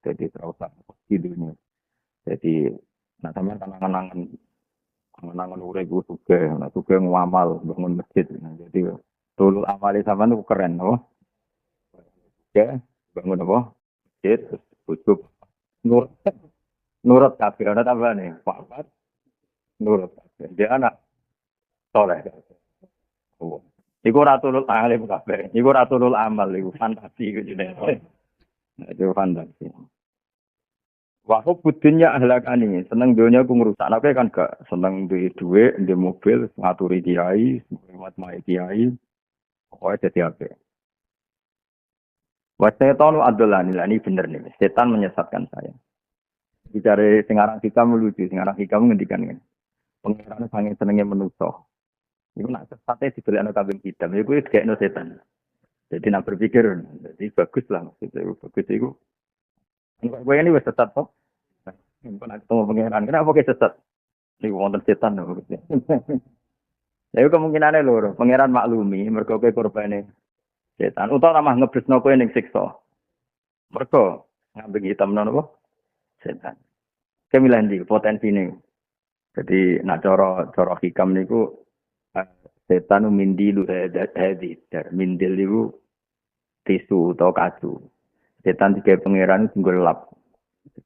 Jadi terus di dunia. Jadi nah sampean kan angan-angan urip ku sugih, nah sugih ngamal bangun masjid. Nah, jadi tulul amali sampean itu keren, apa? Ya, bangun apa? Masjid terus bujuk nurut nurut kabeh ana tambahane. Wafat nurut kabeh. Dia anak soleh. Oh. Iku ratulul alim kabeh. Iku ratulul amal iku fantasi iku jenenge. Itu fantasi. Wah, budinya ahlakani, seneng dunia aku ngerusak. Tapi kan gak seneng duit duit, di mobil, ngaturi kiai, lewat mai kiai, pokoknya jadi apa? Wah, setan adalah ini bener nih. Setan menyesatkan saya. Bicara singarang hikam melucu, singarang hikam ngendikan kan. Pengiran sangat senengnya menuso. Itu nak sesatnya dibeli anak kambing hitam. Itu kayak no setan. Jadi nak berpikir, jadi bagus lah maksudnya. Bagus itu. Gue ini wes sesat toh. Pernah ketemu pengiran, kenapa kayak sesat? Ini wonten setan loh. Ya kemungkinannya lho, pangeran maklumi mergo kowe korbane setan utawa mah ngebresno kowe ning siksa. Mergo ngambing hitam napa? Setan. Kemilah ndi potensine. Jadi nak cara hikam niku setan mindilu hadi mindil iku tisu atau kacu. Setan tiga pangeran itu gelap.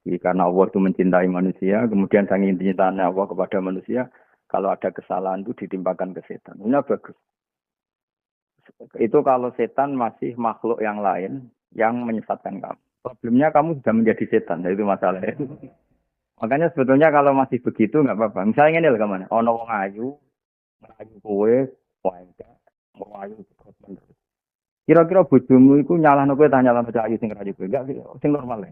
Jadi karena Allah itu mencintai manusia, kemudian saking cintanya Allah kepada manusia, kalau ada kesalahan itu ditimpakan ke setan. Ini bagus. Itu kalau setan masih makhluk yang lain yang menyesatkan kamu. Problemnya kamu sudah menjadi setan, itu masalahnya. Makanya sebetulnya kalau masih begitu nggak apa-apa. Misalnya ini loh kemana? Ono wong ayu, ayu kowe, wong ayu kira-kira bojomu itu nyalahno kowe ta nyalahno ayu sing rayu kowe? Enggak sing normal.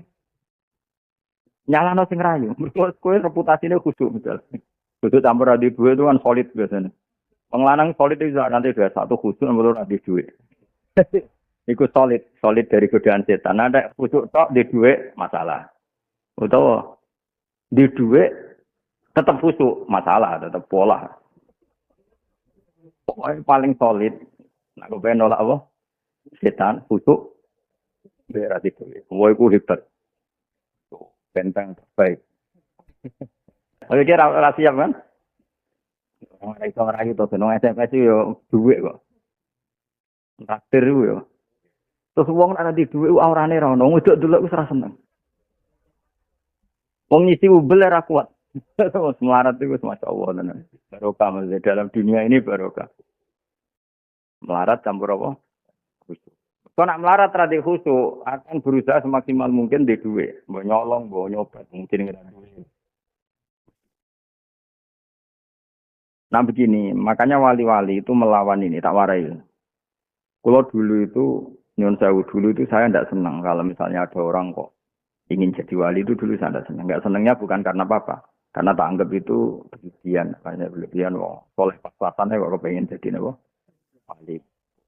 Nyalahno sing rayu. Mergo kowe reputasine khusyuk misal. Khusyuk campur adi duwe itu kan solid biasanya. Penglanang solid itu nanti dua satu khusyuk nomor adi duwe. Iku solid dari godaan setan. Ada khusyuk tok di duwe masalah. Utawa di duwe tetap khusyuk masalah, tetap pola. Pokoknya paling solid. Nah, gue pengen nolak apa? Setan, khusyuk, biar hati duwe. Wah, itu hebat. Benteng terbaik. Oke, kira rahasia kan? Orang itu orang itu seneng SMS itu yo duit kok. Traktir itu yo. Terus uang ada di duit, aurane ra ono. Wedok delok wis ra seneng. Wong ngisi ubel ra kuat. Terus melarat itu masya Allah tenan. Barokah maksudnya dalam dunia ini barokah. Melarat campur apa? Khusyuk. Kalau nak melarat terhadap khusyuk akan berusaha semaksimal mungkin di duit. Mau nyolong, mau nyobat, mungkin nggak duit. Nah begini, makanya wali-wali itu melawan ini, tak warai. Kalau dulu itu, nyon sewu dulu itu saya tidak senang kalau misalnya ada orang kok ingin jadi wali itu dulu saya tidak senang. Nggak senangnya bukan karena apa-apa. Karena tak anggap itu berlebihan. Banyak berlebihan, soleh pas-pasannya kok kepengen jadi wali.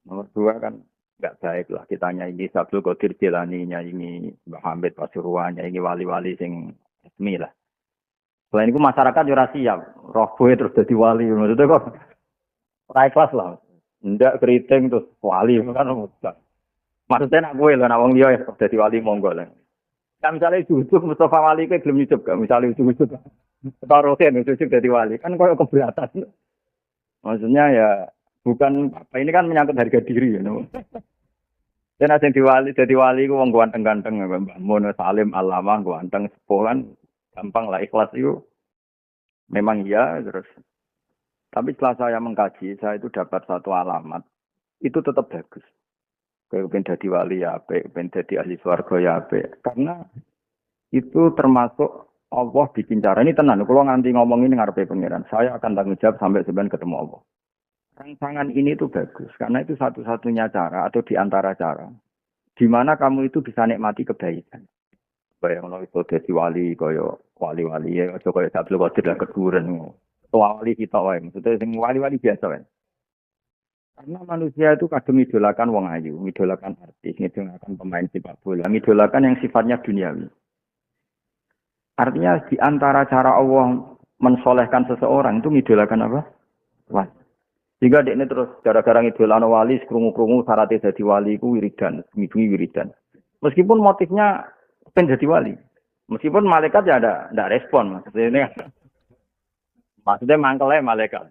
Nomor dua kan nggak baik lah. Kita nyanyi Sabtu Qadir Jilani, nyanyi Mbah Hamid Pasuruan, nyanyi wali-wali sing resmi lah. Selain itu masyarakat juga siap. Roh gue terus jadi wali. Maksudnya kok naik kelas lah. Ndak keriting terus wali kan mudah. Maksudnya nak gue lah, nak wong dia jadi wali monggo lah. Kan misalnya Yusuf Mustafa Wali ke belum Yusuf kan, misalnya Yusuf Tarosen Yusuf jadi wali kan kok keberatan. Maksudnya ya bukan apa ini kan menyangkut harga diri ya. Dan ada yang jadi wali ku wong ganteng-ganteng Mbah Mun Salim Alamah ganteng sepuh kan gampang lah ikhlas itu. Memang iya terus. Tapi setelah saya mengkaji, saya itu dapat satu alamat. Itu tetap bagus. Kayak pengen jadi wali ya apik, pengen jadi ahli swarga ya apik. Karena itu termasuk Allah bikin cara. Ini tenan, kalau nganti ngomong ini ngarepe pangeran, saya akan tanggung jawab sampai sebenarnya ketemu Allah. Rangsangan ini itu bagus, karena itu satu-satunya cara atau di antara cara. Di mana kamu itu bisa nikmati kebaikan. Bayang itu jadi wali, kaya wali-wali ya, kaya Abdul Qadir dan keduren. Wali kita wae, maksudnya sing wali-wali biasa wae. Karena manusia itu kadang idolakan wong ayu, idolakan artis, idolakan pemain sepak bola, idolakan yang sifatnya duniawi. Artinya di antara cara Allah mensolehkan seseorang itu idolakan apa? Wali. Jika dia ini terus gara-gara idolakan wali, krungu-krungu syaratnya jadi wali itu wiridan, wiridan. Meskipun motifnya pengen jadi wali. Meskipun malaikat ya ada respon maksudnya ini. Maksudnya mangkelnya malaikat.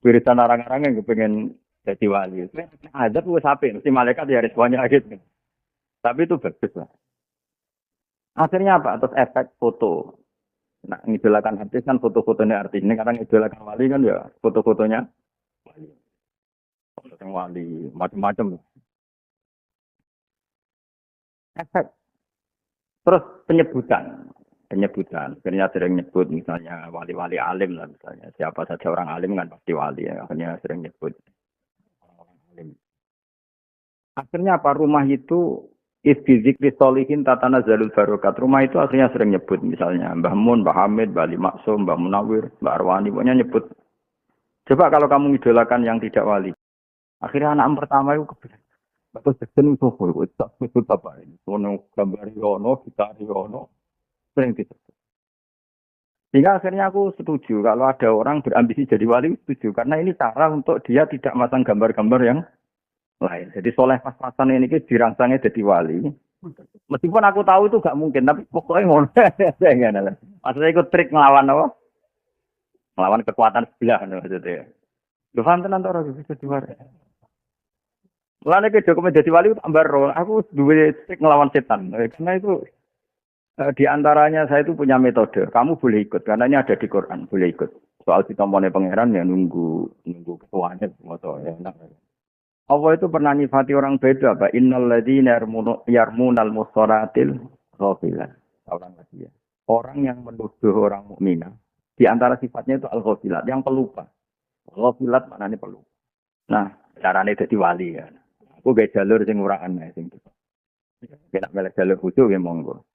Wiridan orang-orang yang kepengen jadi wali. Ada tuh sapi, mesti malaikat ya responnya gitu. Tapi itu bagus lah. Akhirnya apa? Terus efek foto. Nah, ngidolakan artis kan foto-fotonya artis. Ini kadang ngidolakan wali kan ya foto-fotonya wali macam-macam. Efek. Terus penyebutan. Akhirnya sering nyebut misalnya wali-wali alim lah misalnya. Siapa saja orang alim kan pasti wali ya. Akhirnya sering nyebut orang alim. Akhirnya apa? Rumah itu Izbizikri Solihin Tatana Zalul Barokat. Rumah itu akhirnya sering nyebut misalnya Mbah Mun, Mbah Hamid, Mbah Ali Maksum, Mbah Munawir, Mbah Arwani. Pokoknya nyebut. Coba kalau kamu idolakan yang tidak wali. Akhirnya anak pertama itu kebiasaan. Betul sejen itu sebut apa ini. Sono gambar yono, gitar yono. Sering disebut. Sehingga akhirnya aku setuju kalau ada orang berambisi jadi wali, setuju. Karena ini cara untuk dia tidak masang gambar-gambar yang lain. Jadi soleh pas-pasan ini dirangsangnya jadi wali. Meskipun aku tahu itu gak mungkin, tapi pokoknya ngono. Maksudnya ikut trik ngelawan apa? Ngelawan kekuatan sebelah maksudnya. Lu paham tenan ora bisa jadi wali. Mulane ke dokumen jadi wali tambah roh. Aku duwe trik ngelawan setan. Karena itu di antaranya saya itu punya metode. Kamu boleh ikut karena ini ada di Quran, boleh ikut. Soal ditomone pangeran ya nunggu ketuanya moto ya enak. Allah itu pernah nyifati orang beda, Pak. Innal ladzina yarmunal musaratil ghafilat. Orang lagi ya. Orang yang menuduh orang mukminah, di antara sifatnya itu al-ghafilat, yang pelupa. Ghafilat maknanya pelupa. Nah, caranya jadi wali ya. Aku gak jalur sing ora aneh sing itu. Kena melek jalur khusus ya monggo.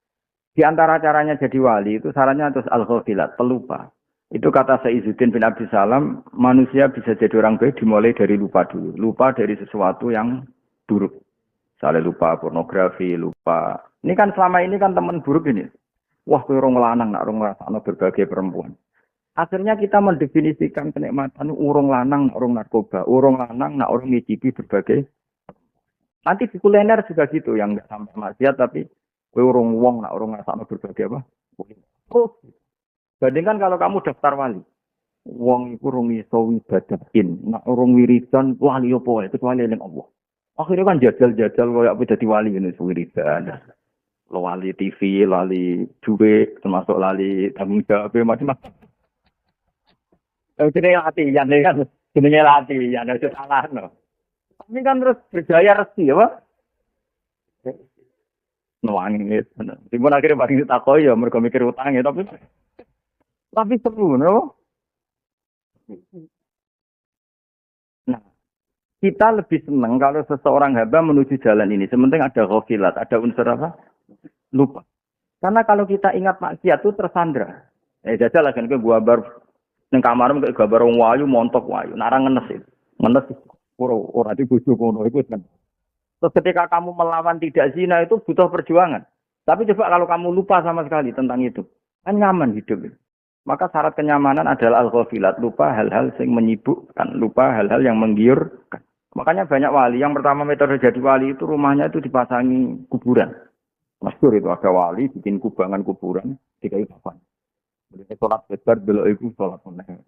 Di antara caranya jadi wali itu sarannya terus al-ghafilat, pelupa. Itu kata Saizuddin bin Abdul Salam, manusia bisa jadi orang baik dimulai dari lupa dulu. Lupa dari sesuatu yang buruk. Misalnya lupa pornografi, lupa. Ini kan selama ini kan teman buruk ini. Wah, kowe urung lanang nak urung ngrasakno berbagai perempuan. Akhirnya kita mendefinisikan kenikmatan urung lanang nak urung narkoba, urung lanang nak urung ngicipi berbagai. Nanti di kuliner juga gitu yang enggak sampai maksiat tapi kowe urung wong nak urung ngrasakno berbagai apa? Oh. Bandingkan kalau kamu daftar wali. Wong iku rung iso ibadahin, nak urung wiridan wali opo itu wali ning Allah. Akhirnya kan jajal-jajal koyo apa dadi wali ngene wiridan. Wali TV, wali duwe, termasuk lali tanggung jawab macam-macam. Jenenge latihan kan, jenenge latihan aja salahno. Tapi kan terus berjaya resi ya, Pak. Nuangis. Timbul akhirnya paling ditakoi ya mergo mikir utang ya tapi seru, no? Nah, kita lebih senang kalau seseorang hamba menuju jalan ini. Sementing ada ghafilat, ada unsur apa? Lupa. Karena kalau kita ingat maksiat itu tersandra. Jajal lah kan ke gambar ning kamarmu kayak gambar wong wayu montok wayu. Narang ngenes itu. Ngenes ora di bojo kono iku kan. Terus ketika kamu melawan tidak zina itu butuh perjuangan. Tapi coba kalau kamu lupa sama sekali tentang itu. Kan nyaman hidup itu. Maka syarat kenyamanan adalah al-ghafilat, lupa hal-hal yang menyibukkan, lupa hal-hal yang menggiurkan. Makanya banyak wali, yang pertama metode jadi wali itu rumahnya itu dipasangi kuburan. Masyhur itu ada wali bikin kubangan kuburan di kayu kafan. Jadi sholat besar belok itu sholat meneh.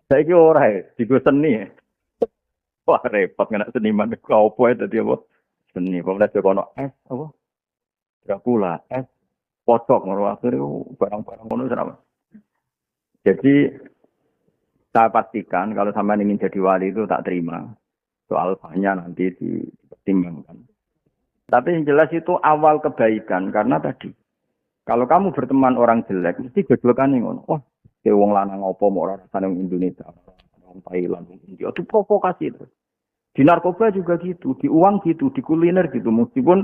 Saya kira orang ya, digo seni ya. Wah repot nggak seniman kau apa ya tadi apa? Seni, pemuda Jokono es apa? Dracula es. Pocok ngono akhire barang-barang ngono sama. Jadi saya pastikan kalau sampai ingin jadi wali itu tak terima. Soal banyak nanti dipertimbangkan. Tapi yang jelas itu awal kebaikan karena tadi kalau kamu berteman orang jelek mesti gejolakane ngono. Wah, ke wong lanang opo mau ora rasane Indonesia, orang Thailand, India itu provokasi itu. Di narkoba juga gitu, di uang gitu, di kuliner gitu. Meskipun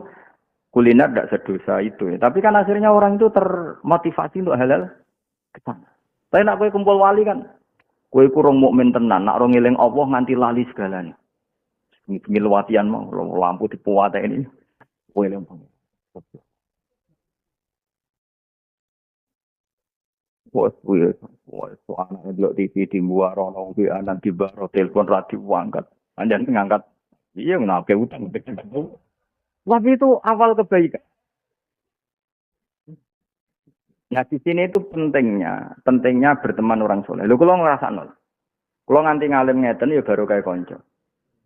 kuliner tidak sedosa itu ya. Tapi kan akhirnya orang itu termotivasi untuk halal ke sana. Tapi nak kowe kumpul wali kan, kowe kurang mukmin tenan, nak ora ngeling Allah nganti lali segalanya. Ngil watian mau lampu dipuwate ini. Kowe lempeng. Wes anak delok TV di muarono ki anak di baro telepon radio angkat. Anjan ngangkat. Iya ngake utang. Tapi itu awal kebaikan. Nah di sini itu pentingnya berteman orang soleh. Lu kalau ngerasa nol, kalau nganti ngalim ngeten ya baru kayak konco.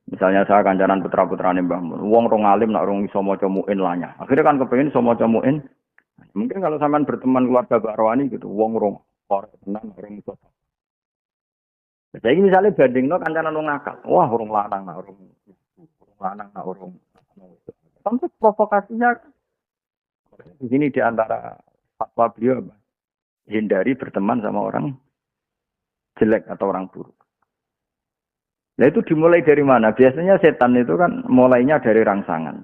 Misalnya saya kancanan putra-putrane Mbah Mun, wong rong alim nak rong iso maca muin lanya. Akhirnya kan kepengin iso maca muin. Mungkin kalau sampean berteman keluarga Mbak Rawani gitu, wong rong ora tenan rong iso. Jadi misalnya bandingno kancanan wong akal. Wah, rong lanang nak rong lanang nak rong. Tentu provokasinya di sini di antara fatwa beliau apa? Hindari berteman sama orang jelek atau orang buruk. Nah itu dimulai dari mana? Biasanya setan itu kan mulainya dari rangsangan.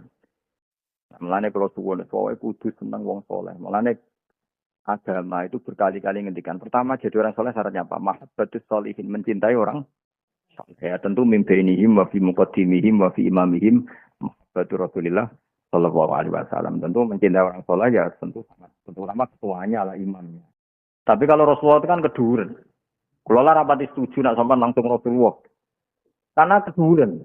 Mulane kalau suwun pokoke kudu seneng wong soleh. Mulane agama itu berkali-kali ngendikan. Pertama jadi orang soleh syaratnya apa? Mahabbatus sholihin, mencintai orang soleh. Ya tentu mimbainihim wa fi muqaddimihim wa fi imamihim mahabbatu Rasulillah sallallahu alaihi wasallam. Tentu mencintai orang soleh ya tentu sangat terutama ketuanya lah imamnya. Tapi kalau Rasulullah itu kan keduren. Kalau lah rapati setuju nak sampai langsung Rasulullah. Karena keduren.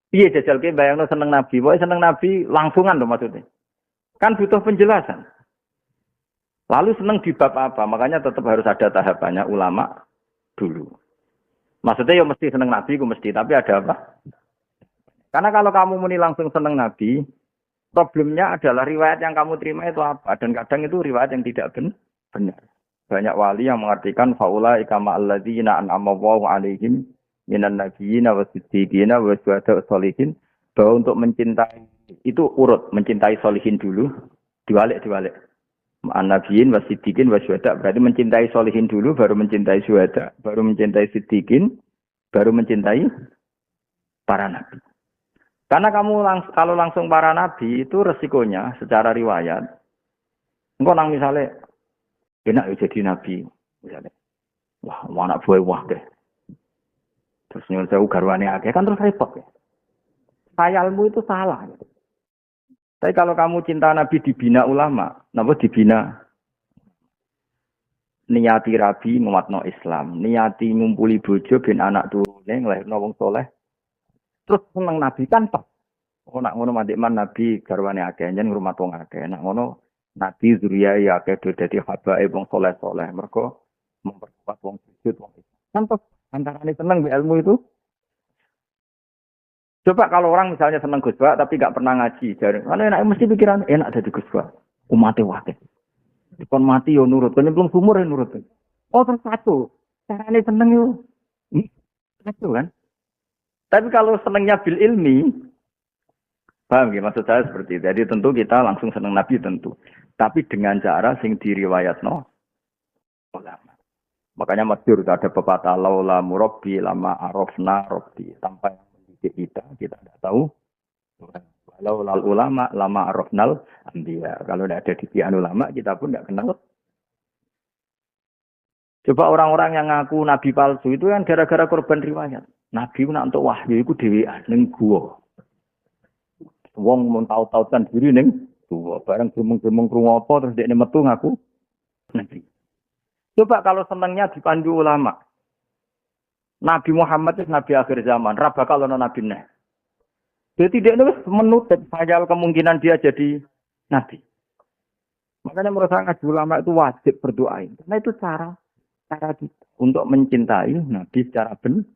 Piye jajal ke bayangno seneng Nabi, wae seneng Nabi langsungan loh maksudnya. Kan butuh penjelasan. Lalu seneng di bab apa? Makanya tetap harus ada tahapannya ulama dulu. Maksudnya ya mesti seneng Nabi, ku mesti. Tapi ada apa? Karena kalau kamu muni langsung seneng Nabi, problemnya adalah riwayat yang kamu terima itu apa? Dan kadang itu riwayat yang tidak benar. Banyak wali yang mengartikan faula ikama alladzina an'ama Allahu alaihim minan nabiyina wasiddiqina wasyuhada sholihin, bahwa untuk mencintai itu urut, mencintai sholihin dulu, diwalik. An-nabiyyin wasiddiqin wasyuhada, berarti mencintai sholihin dulu, baru mencintai syuhada, baru mencintai siddiqin, baru mencintai para nabi. Karena kalau langsung para nabi itu resikonya secara riwayat, engkau nang misalnya enak jadi nabi, misalnya, wah anak buah wah deh. Terus nyuruh saya garwane akeh kan terus repot ya. Khayalmu itu salah. Tapi kalau kamu cinta Nabi dibina ulama, napa dibina? Niati rabi nguatno Islam, niati ngumpuli bojo ben anak turune nglairno wong soleh. Terus seneng Nabi kan pas. Oh nak ngono mandekman Nabi garwane akeh njen ngrumat wong akeh. Nak ngono Nabi zuriya ya akeh dadi habae wong soleh-soleh. Mergo memperkuat wong sujud wong Islam. Kan antara ini senang ilmu itu. Coba kalau orang misalnya senang Gus Ba tapi nggak pernah ngaji, jadi mana enak mesti pikiran enak jadi Gus Ba. Umate wate. Kon mati yo nurut, kon belum sumur yo nurut. Oh terus satu, carane seneng yo. Satu kan. Tapi kalau senangnya bil ilmi, paham ya maksud saya seperti itu. Jadi tentu kita langsung senang Nabi tentu. Tapi dengan cara sing diriwayatno ulama. Makanya masyhur ada pepatah laula murabbi lama arafna rabbi. Tanpa yang mendidik kita tidak tahu. Laula ulama lama arafnal anbiya. Kalau tidak ada didikan ulama kita pun tidak kenal. Coba orang-orang yang ngaku nabi palsu itu kan gara-gara korban riwayat. Nabi nak untuk wahyu iku dhewean ning gua. Wong mun tahu-tautan diri ning gua, bareng gremeng-gremeng krungu apa terus dekne metu ngaku nabi. Coba kalau senangnya dipandu ulama. Nabi Muhammad itu nabi akhir zaman. Raba kalau nabi nah. Jadi tidak nulis menutup sayal kemungkinan dia jadi nabi. Makanya menurut saya ngaji ulama itu wajib berdoa. Karena itu cara kita untuk mencintai nabi secara benar.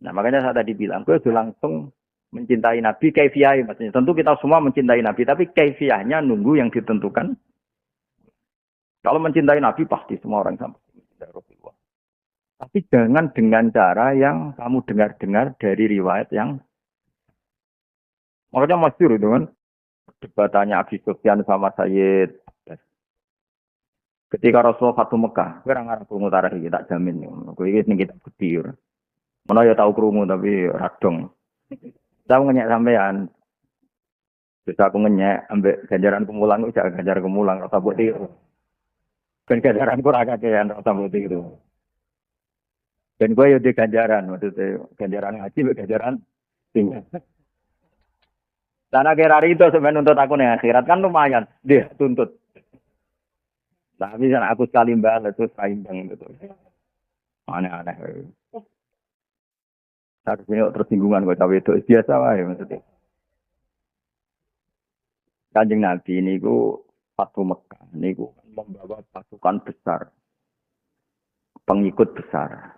Nah makanya saya tadi bilang, gue sudah langsung mencintai nabi kaifiyah. Maksudnya tentu kita semua mencintai nabi, tapi kaifiyahnya nunggu yang ditentukan. Kalau mencintai Nabi pasti semua orang sampai mencintai Rasulullah. Tapi jangan dengan cara yang kamu dengar-dengar dari riwayat yang makanya masyhur itu kan debatannya Abi Sufyan sama Sayyid. Ketika Rasulullah Fatu Mekah, kira ngarang krungu tarikh iki tak jamin. Kowe iki ning kitab gede. Mana ya tahu krungu tapi radong. Saya ngenyek sampean. Bisa aku ngenyek ambek ganjaran kemulang kok jak ganjar kemulang rasa putih. Ben ganjaran kurang kakean rasa putih itu. Dan gue ya di ganjaran, maksudnya ganjaran ngaji, ganjaran tinggal. Karena kira itu sebenarnya untuk aku nih akhirat kan lumayan, dia tuntut. Tapi kan aku sekali balas itu saimbang gitu. Aneh-aneh. Harus ini tersinggungan gue cawe itu biasa lah ya maksudnya. Kanjeng Nabi ini ku Fatu Mekah, ini ku membawa Fatu pasukan besar, pengikut besar.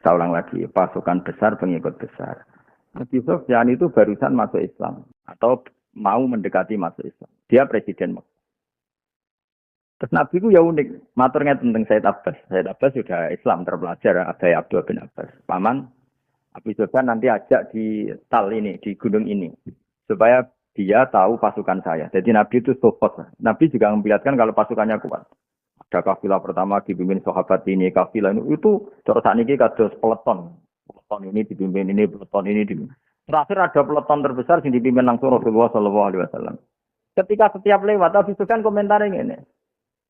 Saya ulang lagi, pasukan besar, pengikut besar. Nabi Sufyan itu barusan masuk Islam atau mau mendekati masuk Islam. Dia presiden Mekah. Terus Nabi itu ya unik. Maturnya tentang Said Abbas. Said Abbas sudah Islam terpelajar. Ada Abdul bin Abbas. Paman, Nabi Sufyan nanti ajak di tal ini, di gunung ini. Supaya dia tahu pasukan saya. Jadi Nabi itu support. Nabi juga memperlihatkan kalau pasukannya kuat. Ada kafilah pertama dipimpin sahabat ini, kafilah ini. Itu terus ini kados peleton. Peleton ini dipimpin ini, peleton ini dipimpin. Terakhir ada peleton terbesar yang dipimpin langsung Rasulullah SAW. Ketika setiap lewat, Nabi Sufyan komentarnya ini.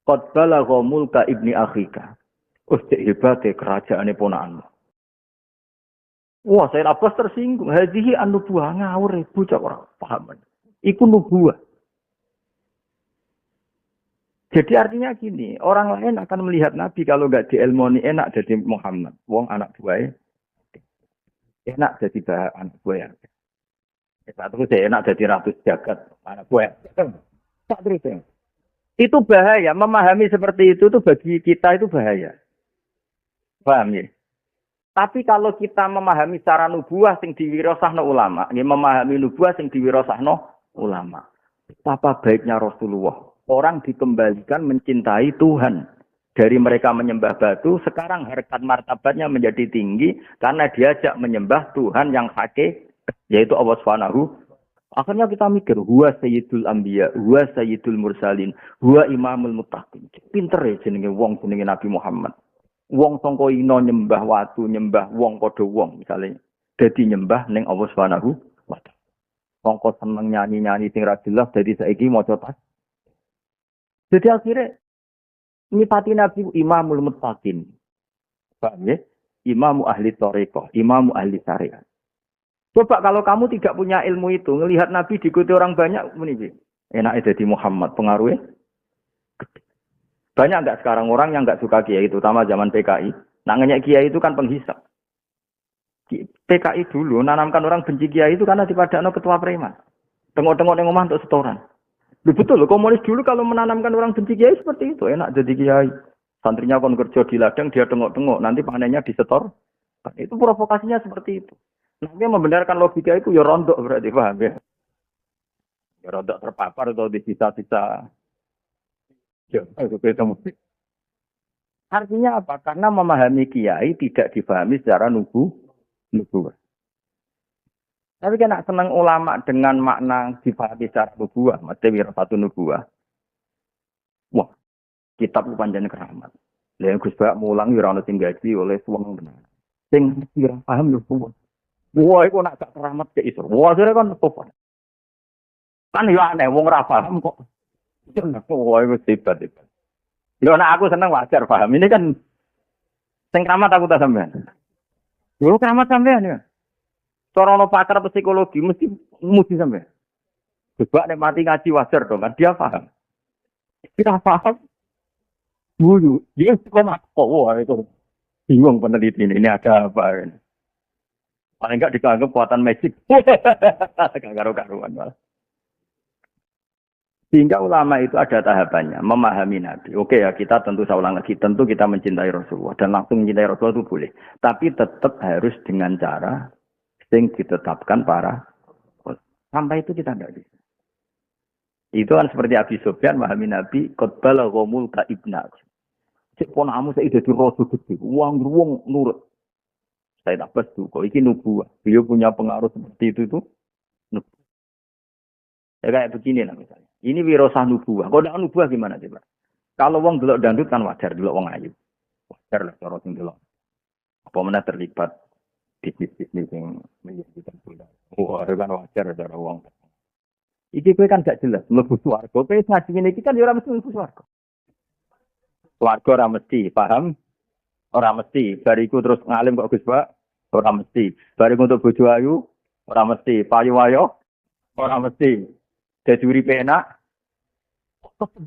Qad balagha mulka ibni akhika. Ustik hebate kerajaane ponakanmu. Wah, saya Abbas tersinggung. Hadhihi an-nubuwah ngawur bocah ora paham. Iku nubuwah. Jadi artinya gini, orang lain akan melihat Nabi kalau enggak diilmoni enak jadi Muhammad. Wong anak buahnya enak jadi anak buah. Terus enak jadi ratu jagat anak buah. Tak terus. Itu bahaya, memahami seperti itu tuh bagi kita itu bahaya. Paham ya? Tapi kalau kita memahami secara nubuah sing diwirasahno ulama, ya memahami nubuah sing diwirasahno ulama. Betapa baiknya Rasulullah. Orang dikembalikan mencintai Tuhan. Dari mereka menyembah batu, sekarang harkat martabatnya menjadi tinggi karena diajak menyembah Tuhan yang hakiki, yaitu Allah Subhanahu. Akhirnya kita mikir, huwa sayyidul anbiya, huwa sayyidul mursalin, huwa imamul muttaqin. Pinter ya jenenge wong jenenge Nabi Muhammad. Wong sangka ina nyembah watu, nyembah wong padha wong misalnya. Dadi nyembah ning Allah Subhanahu wa taala. Sangka seneng nyanyi-nyanyi sing ra jelas dadi saiki maca tas. Jadi akhirnya nyifati Nabi imamul muttaqin. Paham ya? Imamu ahli thariqah, imamu ahli syariat. Coba kalau kamu tidak punya ilmu itu, ngelihat Nabi diikuti orang banyak, ini enaknya jadi Muhammad, pengaruhnya. Banyak enggak sekarang orang yang enggak suka kiai, terutama zaman PKI. Nangnya kiai itu kan penghisap. PKI dulu nanamkan orang benci kiai itu karena dipadakno ketua preman. Tengok-tengok nang omah untuk setoran. Betul loh, komunis dulu kalau menanamkan orang benci kiai seperti itu, enak jadi kiai. Santrinya kon kerja di ladang, dia tengok-tengok, nanti panennya disetor. Itu provokasinya seperti itu. Nanti membenarkan logika itu ya rontok berarti, paham ya? Ya rontok terpapar atau di sisa-sisa. Ya, itu ketemu. Artinya apa? Karena memahami kiai tidak dipahami secara nubuwah. Tapi kan nak senang ulama dengan makna dipahami secara nubuwah, mesti wirasatu nubuwah. Wah, kitab panjang keramat. Lah Gus Bak mulang ora ono sing gaji oleh wong benar. Sing ora paham nubuwah. Wah, iku nak gak keramat ke iso. Wah, jare kan sopan. Kan yo aneh wong ora paham kok. Wah, iku hebat. Yo nak aku seneng wajar paham. Ini kan sing keramat aku tak sampean. Yo keramat sampean ya. Cara ono pakar psikologi mesti muji sampe. Coba nek mati ngaji wajar dong kan dia paham. Kita paham. Dulu dia kok wah itu bingung peneliti ini ada apa ini. Paling enggak dianggap kekuatan magic. Gak karu-karuan malah. Sehingga ulama itu ada tahapannya, memahami Nabi. Oke ya, kita tentu saya ulang lagi, tentu kita mencintai Rasulullah dan langsung mencintai Rasulullah itu boleh. Tapi tetap harus dengan cara yang ditetapkan para sampai itu kita tidak bisa. Itu kan seperti Abi Sufyan memahami Nabi qotbala gomul ka ibna. Cek ponamu saya jadi rasul gede, uang nurut. Saya dapat tuh, kok ini nubuah. Beliau punya pengaruh seperti itu tuh. Ya kayak begini lah misalnya. Ini wirasah nubuah. Kalau tidak nubuah gimana coba? Kalau wong delok dangdut kan wajar, delok wong ayu. Wajar lah cara sing delok. Apa mana terlibat bisnis yang menjadikan bulan. Wah, itu kan wajar cara wong. Iki kowe kan gak jelas mlebu swarga. Kowe ngaji ngene iki kan ya ora mesti mlebu swarga. Swarga ora mesti, paham? Ora mesti. Bariku terus ngalim kok Gus Pak, ora mesti. Bariku untuk bojo ayu, ora mesti. Payu ayo, ora mesti. Dadi uripe enak.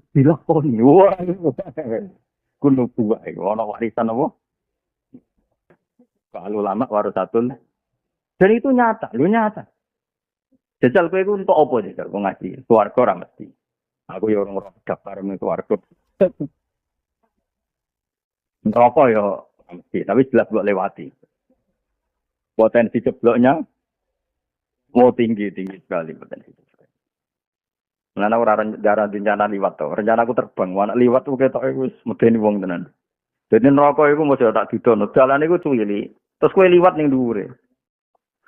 Dilakoni. Wah. Kulo buah iki ana warisan apa? Kalau lama warasatul. Dan itu nyata, lu nyata. Jajal kowe iku untuk apa jajal kok ngaji? Swarga ora mesti. Aku ya ora daftar ning swarga. Rokok ya mesti, tapi jelas buat lewati. Potensi cebloknya mau tinggi sekali potensi. Nah, ora rencana liwat to. Rencana aku terbang, anak liwat tuh ketok iku wis medeni wong tenan. Jadi neraka iku mesti tak didono. Dalan iku cuwili. Terus kowe liwat ning dhuwure.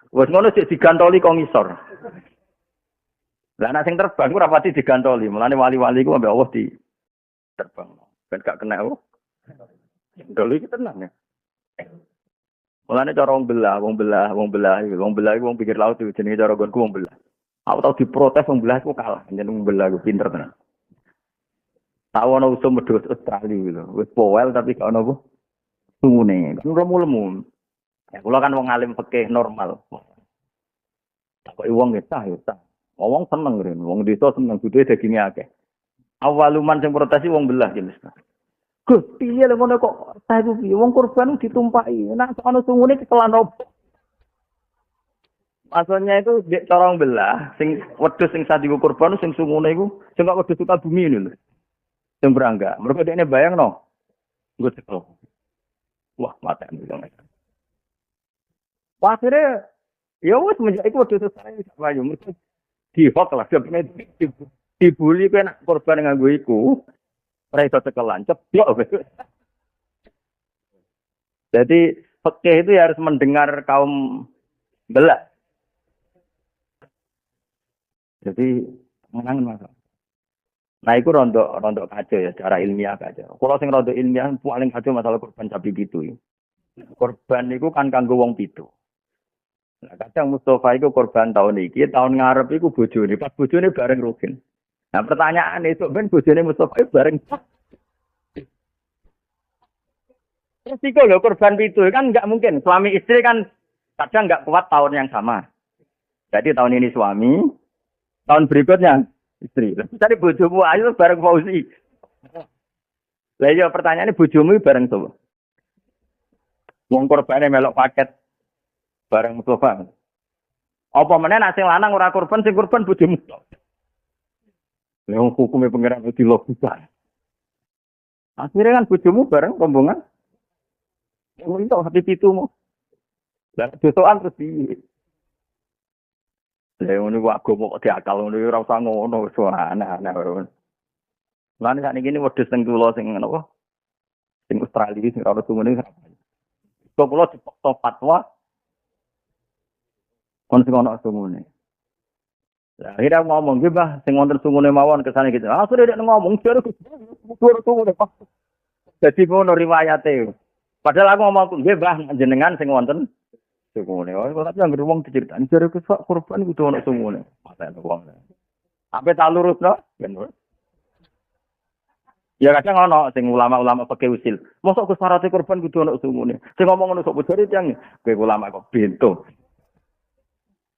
Wes ngono sik digantoli kok ngisor. Lah nek sing terbang ku rapati digantoli. Mulane wali-wali ku ambek Allah di terbang. Ben gak kena oh. Gantoli iki tenan ya. Mulane cara wong belah iku wong pikir laut itu jenenge cara gonku wong belah. Aku tau diprotes wong belah iku kalah, jeneng wong belah iku pinter tenan. Tahu ana usum medhot Australia gitu. Wis powel tapi gak ono apa. Sungune. Kan lemu. Ya kula kan wong alim fikih normal. Takoki wong ya tah. Wong seneng rene. Wong desa seneng budhe daginge akeh. Awaluman sing protesi wong belah jenis. Gus, piye lho ngono kok saya piye wong kurban ditumpaki. Nek ana sungune kekelan opo? Maksudnya itu cara wong belah sing wedhus sing sadiku kurban sing sungune iku sing kok wedhus suka bumi lho. Sing berangga. Mergo dekne bayangno. Nggo cekel. Wah, matane wong. Akhirnya, ya wis menjak iku wedhus saya gak payu. Mergo dihok lah dene dibuli kowe nak korban nganggo iku. Ora iso cekelan, ceblok. Jadi fikih itu ya harus mendengar kaum belah. Jadi menang masalah. Nah, itu rondok kacau ya, cara ilmiah kacau. Kalau sing rondok ilmiah paling kacau masalah korban sapi pitu. Ya. Korban itu kan kanggo wong pitu. Nah, kadang Mustafa itu korban tahun ini, tahun ngarep itu bojone, pas bojone bareng rugen. Nah, pertanyaan itu ben bojone Mustafa itu bareng. Resiko loh korban pitu kan nggak mungkin. Suami istri kan kadang nggak kuat tahun yang sama. Jadi tahun ini suami, tahun berikutnya istri. Tadi bojomu ayo bareng Fauzi. Lah iya pertanyaane bojomu bareng sapa? Wong korbane melok paket bareng Mustafa. Apa meneh nek sing lanang ora korban sing korban bojomu tok. Lah wong hukume pangeran dilogika. Akhirnya kan bojomu bareng rombongan. Wong itu hati pitumu. Lah dosokan terus di Lah ngono ku agama kok diakal ngono ora usah ngono wis aneh-aneh. Lan sak niki wedhus teng kula sing napa? Sing Australia sing ora sungune. Kok kula dipaksa fatwa kon sing ana sungune. Lah akhirnya ngomong nggih Mbah sing wonten sungune mawon kesane gitu. Ah sudah nek ngomong jare sungune Pak. Dadi ngono riwayate. Padahal aku ngomong nggih Mbah jenengan sing wonten sungune. Oh, tapi anggere wong diceritani jare kesuk korban kudu ana sungune. Matane wong. Sampai tak lurusno, ben. Ya kadang ana sing ulama-ulama pakai usil. Mosok Gus syarat korban kudu ana sungune. Sing ngomong ngono sok bojone tiyang kowe ulama kok bento.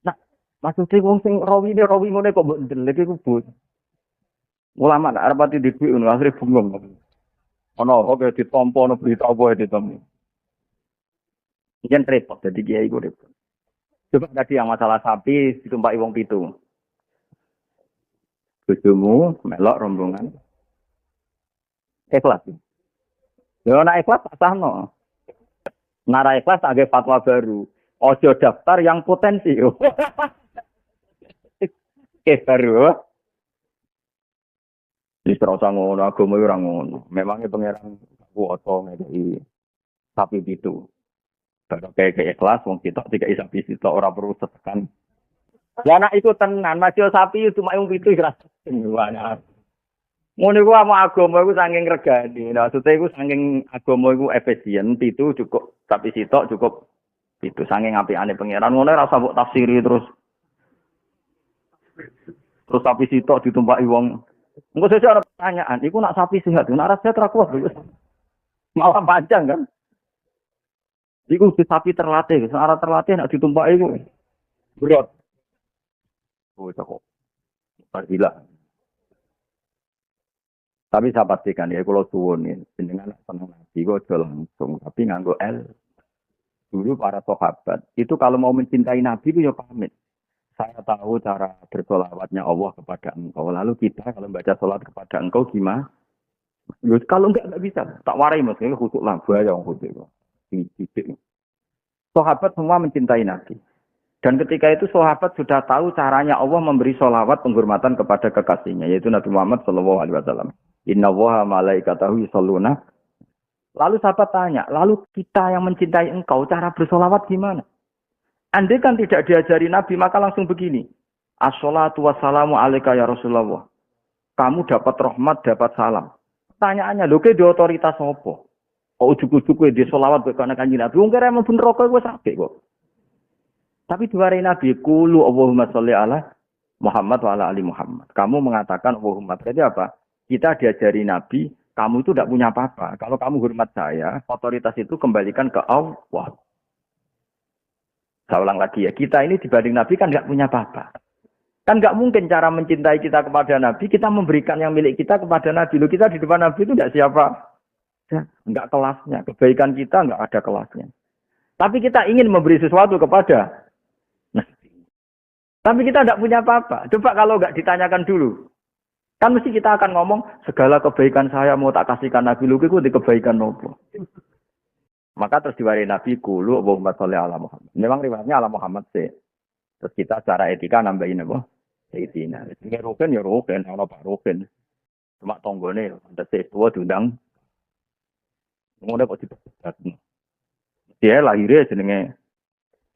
Nah, maksudnya wong sing rawi ngene kok mbok ndelek iku bot. Ulama nek arep pati dikuwi ngono akhire bengong. Ana kok ditampa ana berita apa ditampa. Yen repot, jadi kiai gue repot. Coba tadi yang masalah sapi ditumpaki wong pitu. Bojomu melok rombongan. Ikhlas. Lha nek ikhlas tak sahno. Nara ikhlas tak fatwa baru. Ojo daftar yang potensi. Baru. Wis ora ngono, agama ora ngono. Memangnya pangeran kuwasa ngeki sapi pitu. Kalau kayak ikhlas, wong kita tiga sapi itu orang perlu tekan. Ya anak itu tenan, masih sapi itu cuma yang itu ikhlas. Banyak. Ngono iku ama agama iku saking regani. Nah, maksudnya iku saking agama iku efisien, itu cukup sapi sitok cukup itu saking apikane pangeran. Ngono ora usah mbok tafsiri terus sapi sitok ditumpaki wong. Engko sesuk ana pertanyaan, iku nak sapi sehat, nak ora sehat ora kuat. Malah panjang kan? Iku si sapi terlatih, searah terlatih nak ditumpaki iku berat. Oh, cocok. Gila. Tapi saya pastikan ya kalau suwun ya, jenengan seneng nabi kok aja langsung, tapi nganggo L. Dulu para sahabat itu kalau mau mencintai nabi itu ya pamit. Saya tahu cara bersolawatnya Allah kepada engkau. Lalu kita kalau baca sholat kepada engkau gimana? Kalau enggak bisa. Tak warai Mas, ini khusus lah bahaya yang khusus. Ini. Sahabat semua mencintai Nabi. Dan ketika itu sahabat sudah tahu caranya Allah memberi sholawat penghormatan kepada kekasihnya, yaitu Nabi Muhammad SAW. Inna woha malaikatahu yusalluna. Lalu sahabat tanya, lalu kita yang mencintai engkau, cara bersolawat gimana? Andai kan tidak diajari Nabi, maka langsung begini. As-sholatu wassalamu alaika ya Rasulullah. Kamu dapat rahmat, dapat salam. Pertanyaannya, lho ke di otoritas apa? Kok ujuk-ujuk di sholawat ke anak kanjeng Nabi? Wong kira emang bener kok gue sakit kok. Tapi diwarai Nabi, kulu Allahumma sholli ala Muhammad wa ala ali Muhammad. Kamu mengatakan Allahumma. Jadi apa? Kita diajari Nabi, kamu itu tidak punya apa-apa. Kalau kamu hormat saya, otoritas itu kembalikan ke Allah. Saya ulang lagi ya, kita ini dibanding Nabi kan nggak punya apa-apa. Kan nggak mungkin cara mencintai kita kepada Nabi, kita memberikan yang milik kita kepada Nabi. Loh, kita di depan Nabi itu nggak siapa. Nggak kelasnya. Kebaikan kita nggak ada kelasnya. Tapi kita ingin memberi sesuatu kepada Nabi. Tapi kita nggak punya apa-apa. Coba kalau nggak ditanyakan dulu. Kan mesti kita akan ngomong, segala kebaikan saya mau tak kasihkan Nabi. Lu itu di kebaikan nopo. Maka terus diwari Nabi, kulu Allahumma sholli ala Muhammad. Memang riwayatnya ala Muhammad sih. Terus kita secara etika nambahin apa? Etika. Ini rukin ya rukin, kalau Pak rukin. Cuma tonggone, ada sesuatu diundang. Ngono kok dipecat. Dia lahirnya jenenge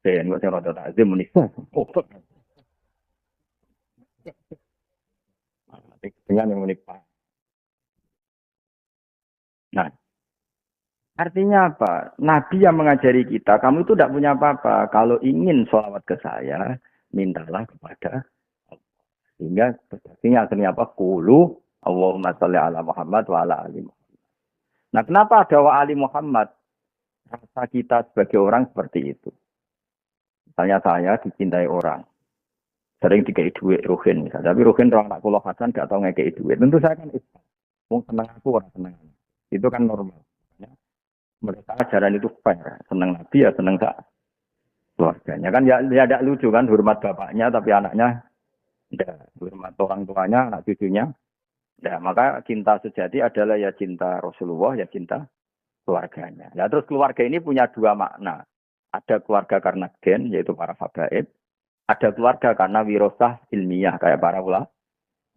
sen kok sing rada takzim muni. Dengan yang menikah. Nah, artinya apa? Nabi yang mengajari kita, kamu itu tidak punya apa-apa. Kalau ingin sholawat ke saya, mintalah kepada Allah. Sehingga artinya apa? Kulu Allahumma sholli ala Muhammad wa ala ali Muhammad. Nah, kenapa ada wa ali Muhammad? Rasa kita sebagai orang seperti itu. Misalnya saya dicintai orang. Sering dikei duit Ruhin misalnya. Tapi Ruhin orang tak kulo Hasan gak tau ngekei duit. Tentu saya kan mau seneng aku orang seneng. Itu kan normal. Ya. Mereka ajaran itu fair. Seneng Nabi ya seneng tak keluarganya. Kan ya tidak lucu kan hormat bapaknya tapi anaknya tidak. Hormat orang tuanya, anak cucunya. Nah, maka cinta sejati adalah ya cinta Rasulullah, ya cinta keluarganya. Ya terus keluarga ini punya dua makna. Ada keluarga karena gen, yaitu para habaib. Ada keluarga karena wirosah ilmiah kayak para ulama.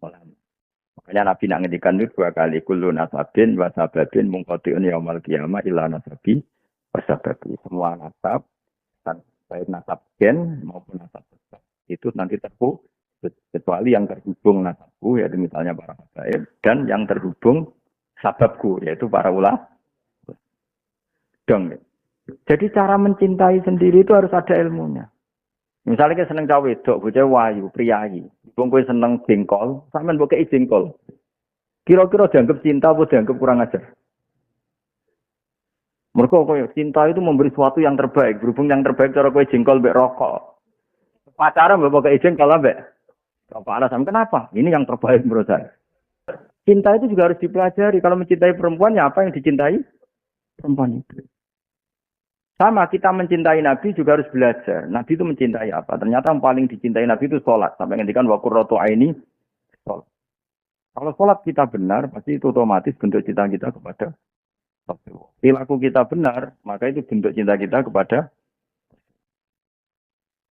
Makanya Nabi nak ngendikan itu dua kali kullu nasabin wa sababin munqati'un yaumal qiyamah ila nasabi wasababi. Semua nasab baik nasab gen maupun nasab sebab itu nanti terhubung kecuali yang terhubung nasabku yaitu misalnya para habaib dan yang terhubung sababku yaitu para ulama. Dong. Jadi cara mencintai sendiri itu harus ada ilmunya. Misalnya kita seneng cawe wedok, bocah wayu, priayi. Wong kowe seneng jengkol, sampean mbok kei jengkol. Kira-kira dianggap cinta apa dianggap kurang ajar? Mereka kowe cinta itu memberi sesuatu yang terbaik. Berhubung yang terbaik cara kowe jengkol mbek rokok. Pacaran mbok kei jengkol mbek rokok alasan kenapa? Ini yang terbaik menurut saya. Cinta itu juga harus dipelajari. Kalau mencintai perempuan ya apa yang dicintai perempuan itu. Sama kita mencintai Nabi juga harus belajar. Nabi itu mencintai apa? Ternyata yang paling dicintai Nabi itu sholat. Sampai ngendikan wa qurratu aini sholat. Kalau sholat kita benar, pasti itu otomatis bentuk cinta kita kepada Allah. Perilaku kita benar, maka itu bentuk cinta kita kepada.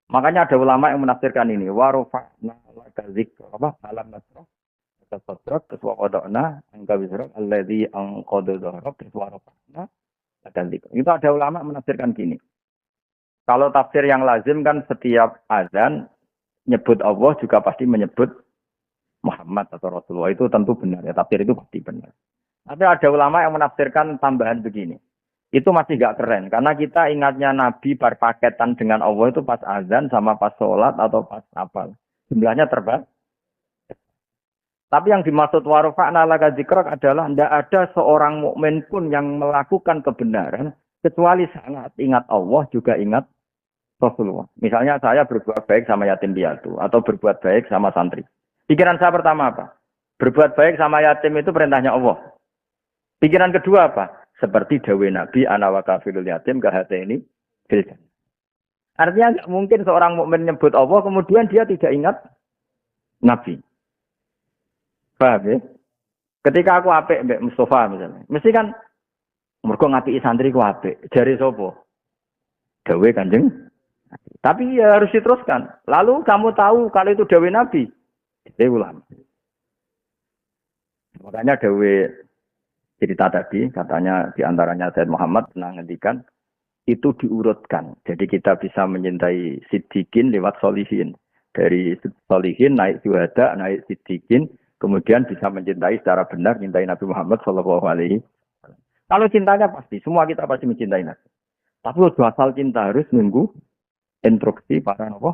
Makanya ada ulama yang menafsirkan ini. Wa rafa'na laka dzikra apa? Alam nasrah. Tasadrak wa qadana angka wizrak alladzi anqadha dhahrak wa rafa'na. Itu ada ulama menafsirkan gini. Kalau tafsir yang lazim kan setiap azan nyebut Allah juga pasti menyebut Muhammad atau Rasulullah. Itu tentu benar ya. Tafsir itu pasti benar. Tapi ada ulama yang menafsirkan tambahan begini. Itu masih gak keren. Karena kita ingatnya Nabi berpaketan dengan Allah itu pas azan sama pas sholat atau pas apa. Jumlahnya terbatas. Tapi yang dimaksud warfa'na laka dzikrak adalah tidak ada seorang mukmin pun yang melakukan kebenaran kecuali sangat ingat Allah juga ingat Rasulullah. Misalnya saya berbuat baik sama yatim piatu atau berbuat baik sama santri. Pikiran saya pertama apa? Berbuat baik sama yatim itu perintahnya Allah. Pikiran kedua apa? Seperti dawuh Nabi ana wa kafilul yatim kahateni fil jannah. Artinya enggak mungkin seorang mukmin nyebut Allah kemudian dia tidak ingat Nabi. Paham ya? Ketika aku apik Mbak Mustafa misalnya, mesti kan mergo ngapiki santri ku apik. Jare sapa? Dawe Kanjeng. Tapi ya harus diteruskan. Lalu kamu tahu kalau itu dawe Nabi. Jadi ulama. Makanya dawe cerita tadi, katanya diantaranya Said Muhammad pernah ngendikan, itu diurutkan. Jadi kita bisa mencintai siddiqin lewat solihin. Dari solihin naik syuhada, naik siddiqin, kemudian bisa mencintai secara benar, mencintai Nabi Muhammad Shallallahu Alaihi Wasallam. Kalau cintanya pasti, semua kita pasti mencintai Nabi. Tapi udah asal cinta harus nunggu instruksi para nabi.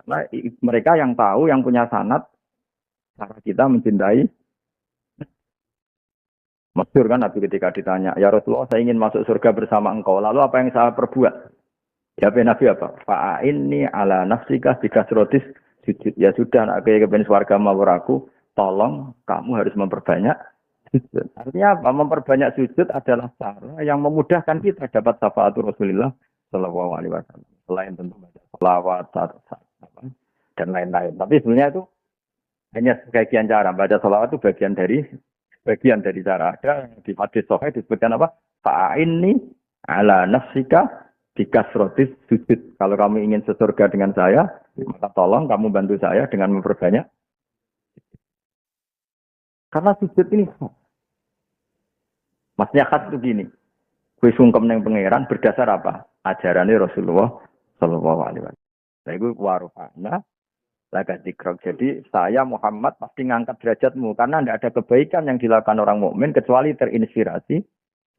Karena mereka yang tahu, yang punya sanad, cara kita mencintai. Masyhur kan Nabi ketika ditanya, ya Rasulullah saya ingin masuk surga bersama engkau, lalu apa yang saya perbuat? Jawab Nabi apa? Fa'inni ala nafsika bikasrotis sujud. Ya sudah, nak kepen swarga mawar aku, tolong kamu harus memperbanyak sujud. Artinya apa? Memperbanyak sujud adalah cara yang memudahkan kita dapat syafaatul Rasulullah Shallallahu Alaihi Wasallam. Selain tentu baca selawat, dan lain-lain. Tapi sebenarnya itu hanya sebagian cara. Baca selawat itu bagian dari cara. Ada di hadis sahih disebutkan apa? Fa'inni ala nafsika bikasrotis sujud. Kalau kamu ingin sesurga dengan saya, maka tolong kamu bantu saya dengan memperbanyak. Karena sujud ini maksudnya khas itu gini. Kue sungkem neng pangeran berdasar apa? Ajarannya Rasulullah Shallallahu Alaihi Wasallam. Nah itu warufana laga dikrok. Jadi saya Muhammad pasti ngangkat derajatmu karena tidak ada kebaikan yang dilakukan orang mukmin kecuali terinspirasi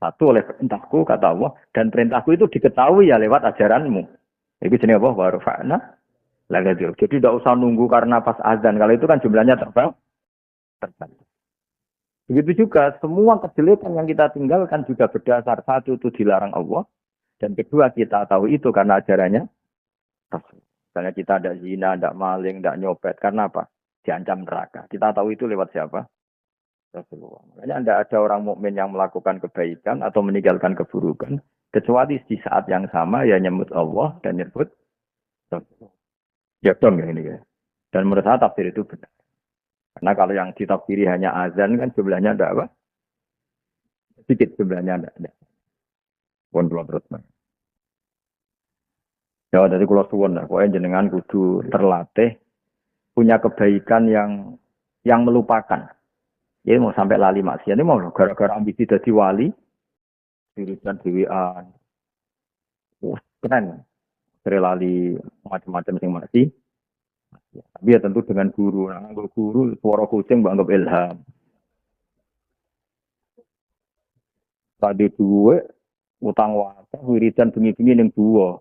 satu oleh perintahku kata Allah dan perintahku itu diketahui ya lewat ajaranmu. Itu jenis apa? Warufana laga dikrok. Jadi tidak usah nunggu karena pas azan. Kalau itu kan jumlahnya terbatas. Begitu juga semua kejelekan yang kita tinggalkan juga berdasar satu itu dilarang Allah dan kedua kita tahu itu karena ajarannya Rasul. Misalnya kita tidak zina, tidak maling, tidak nyopet karena apa? Diancam neraka. Kita tahu itu lewat siapa? Rasulullah. Makanya tidak ada orang mukmin yang melakukan kebaikan atau meninggalkan keburukan kecuali di saat yang sama ya nyebut Allah dan nyebut Rasulullah. Ya dong ya ini ya. Dan menurut saya tafsir itu benar. Karena kalau yang ditafsiri hanya azan kan jumlahnya tidak apa? Sedikit jumlahnya tidak. Pun belum terus. Ya dari kulo suwon lah, pokoknya jenengan kudu terlatih punya kebaikan yang melupakan. Ya mau sampai lali maksiat ini mau gara-gara ambisi jadi wali, dirikan dewean. Keren. Dari lali macam-macam sing masih. Tapi ya tentu dengan guru. Nah, guru suara kucing banggap ilham. Tadi duwe utang wasa wiridan bengi-bengi ning duwa.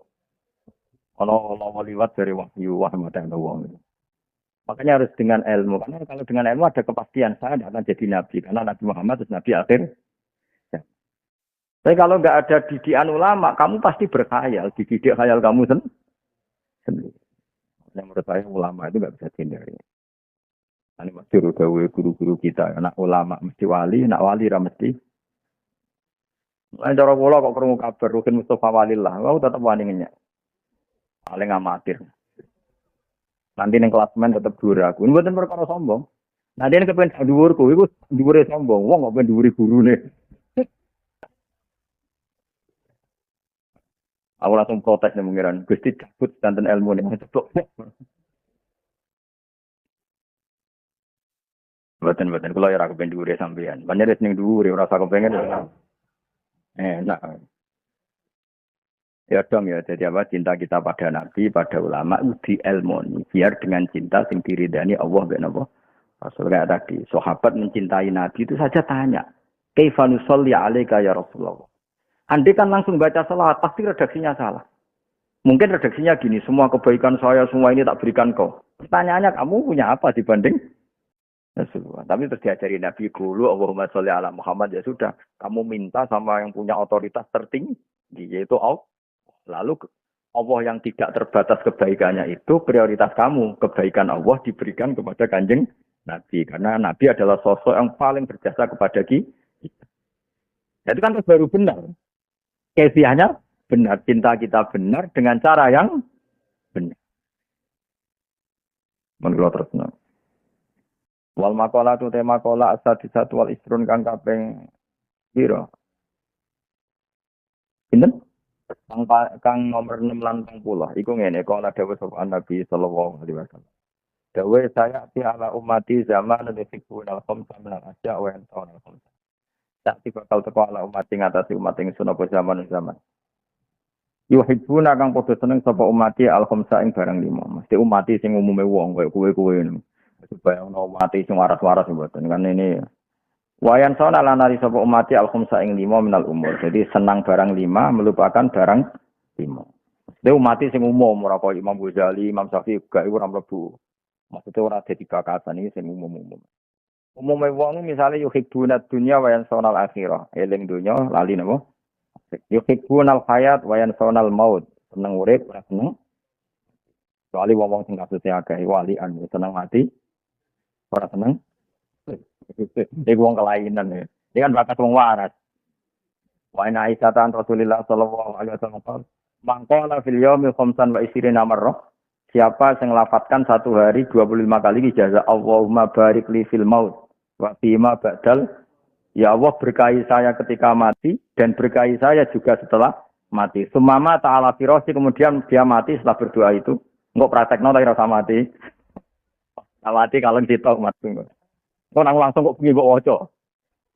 Kalau Allah liwat dari wahyu wahmatan wong. Makanya harus dengan ilmu. Karena kalau dengan ilmu ada kepastian saya tidak akan jadi nabi. Karena Nabi Muhammad itu nabi akhir. Ya. Tapi kalau nggak ada didikan ulama, kamu pasti berkhayal. Dididik khayal kamu sendiri. Yang menurut saya ulama itu nggak bisa dihindari. Ini masih dawe guru-guru kita. Anak ulama mesti wali, anak wali mesti. Nah, cara kula kok krungu kabar Rukin Mustafa Walillah, wau tetep wani ngenyek. Paling amatir. Nanti ning klasmen tetep dhuwur aku. Ini mboten perkara sombong. Nanti nek kepen dhuwurku iku dhuwure sombong. Wong kok pengen dhuwuri gurune. Aku langsung protes ning pengiran. Gusti cabut danten ilmu ning ceplok. Mboten kula ya ora kepen dhuwure sampean. Panjenengan ning dhuwure ora usah kepengen. Enak. Ya dong ya, jadi apa cinta kita pada Nabi, pada ulama di ilmu biar dengan cinta sing diridani Allah ben apa. Rasulullah tadi, sahabat mencintai Nabi itu saja tanya, "Kaifa nusolli 'alaika ya Rasulullah?" Andai kan langsung baca salawat, pasti redaksinya salah. Mungkin redaksinya gini, semua kebaikan saya semua ini tak berikan kau. Pertanyaannya kamu punya apa dibanding Rasulullah. Tapi terus diajari Nabi dulu, Allahumma sholli ala Muhammad, ya sudah. Kamu minta sama yang punya otoritas tertinggi, yaitu Allah. Lalu Allah yang tidak terbatas kebaikannya itu prioritas kamu. Kebaikan Allah diberikan kepada Kanjeng Nabi. Karena Nabi adalah sosok yang paling berjasa kepada kita. Itu kan baru benar. Kefiahnya benar. Cinta kita benar dengan cara yang benar. Menurut terus. Wal makola tu tema kola asad wal isrun kang kaping piro? Pinten? Kang nomor 6 lan 60. Iku ngene kala dawuh sapa Nabi sallallahu alaihi wasallam. Dawuh saya ti ala umati zaman detikun al khamsa min al asya wa antaun al khamsa. Tak bakal teko ala umat ing atase umat ingsun apa zaman. Yuhibbuna kang padha seneng sapa umati al khamsa ing barang lima. Mesti umati sing umume wong koyo kowe-kowe niku. Supaya ono umati sing waras-waras mboten kan ini. Wayan sona lanari sapa umati al khamsa ing lima minal umur. Jadi senang barang lima melupakan barang lima. Mesti umati sing umum ora kaya Imam Ghazali, Imam Syafi'i gak ora mlebu. Maksudnya ora dadi bakasan iki sing umum-umum. Umume wong misale yuhibbuna dunya wayan sona al akhirah. Eling dunya lali napa? Yuhibbunal hayat wa yansawna maut. Seneng urip, ora seneng. Kecuali wong sing kasusé akeh walian seneng mati, ora seneng. Iku wong kelainan ya. Ini kan bakat wong waras. Wa inna aisyatan Rasulillah sallallahu alaihi wasallam mangkola fil yaumi khamsan wa isrina marrah. Siapa yang lafadzkan satu hari 25 kali ijazah Allahumma barik li fil maut wa fima ba'dal. Ya Allah berkahi saya ketika mati dan berkahi saya juga setelah mati. Sumama ta'ala firosi kemudian dia mati setelah berdoa itu. Enggak praktekno tapi rasa mati. Mati kalau ditok mati. Kok nang langsung kok bengi mbok waca.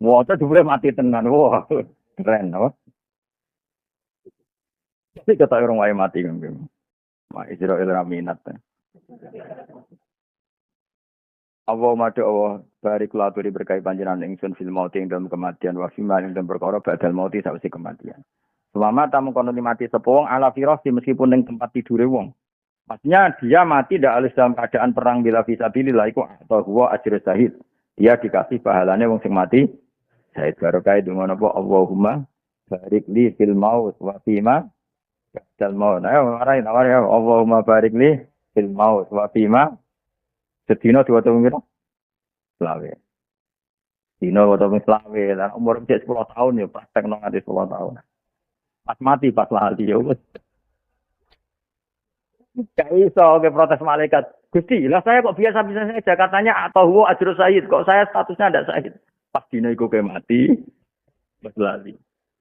Waca jebule mati tenan. Wah, keren apa? Tapi kata orang wae mati kan. Mak Israil raminat. Allahumma Allah barik laturi berkahi panjenengan ingsun fil mauti ing dalam kematian wa fima ing dalam perkara badal mauti sawise kematian. Selama tamu kono mati sepung ala firasi meskipun ning tempat tidure wong. Maksudnya dia mati tidak harus dalam keadaan perang bila fisabilillah iku atau huwa ajrus syahid. Dia dikasih pahalanya wong sing mati syahid barokah dengan apa Allahumma barik li fil maut wa fima badal maut. Ayo marahin Allahumma barik li fil maut wa fima sedina diwaca piro? Selawe. Dina waca selawe lan umur 10 tahun ya praktek nang nganti 10 tahun. Pas mati pas lali ya wis. Gak iso ke protes malaikat. Gusti, lah saya kok biasa-biasa saja katanya atau huwa ajrus syahid kok saya statusnya ndak syahid. Pas dina iku ke mati pas lali.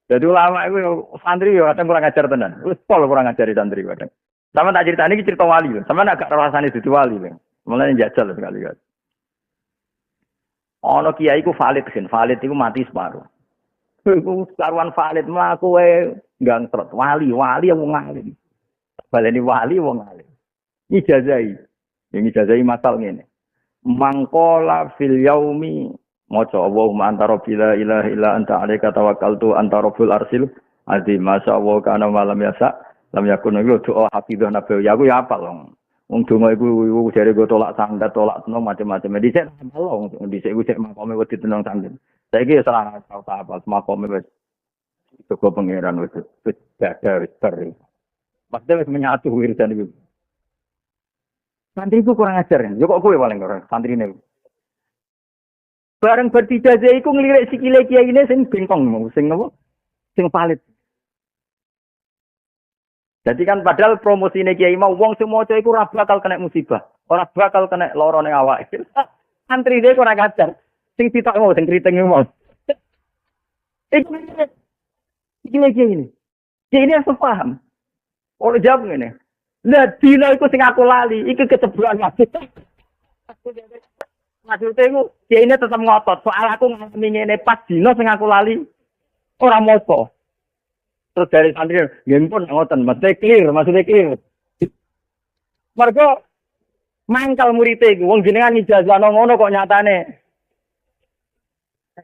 Jadi ulama itu santri ya kadang kurang ajar tenan. Wis pol kurang ajar santri kadang. Sama tak cerita ini cerita wali. Sama nak gak rasane dadi wali. Mulane njajal sekali kan. Ana kiai ku valid kan, valid iku mati separuh. Iku karuan valid mlaku wae gangtrot. Wali yang wong alim. Baleni wali wong alim. Ijazahi. Yang ijazahi masal ngene. Mangkola fil yaumi maca Allahumma anta rabbil la ilaha illa anta alaika tawakkaltu anta rabbul arsil azim masyaallah kana malam yasa lam yakun iku doa hafizah nabi ya aku ya apal wong donga iku jare go tolak sandat tolak tenung macam-macam dhisik apal wong dhisik iku cek makome wedi tenung sandet saiki ya salah apa makome wis teko pangeran wis dada wis ter maksudnya wis menyatu wiridan iku santri iku kurang ajar ya kok kowe paling ora santrine bareng bertijazah iku nglirik sikile kiyaine sing bengkong sing apa sing valid. Jadi kan padahal promosine kiai mau wong sing maca iku ora bakal kena musibah, ora bakal kena lara ning awake. Santri dhewe ora ngajar. Sing ditokno sing kriting mau. Iku kiai ini. Kiai ini harus paham. Ora jawab ngene. Lah dina iku sing aku lali, iki keceblokan masjid. Maksudnya iku kiai ini tetap ngotot. Soal aku ngalami ngene pas dina sing aku lali ora maca. Terus dari santri, nggih pun ngoten, maksudnya clear. Mergo mangkal murid iku wong jenengan ijazahno ngono kok nyatane.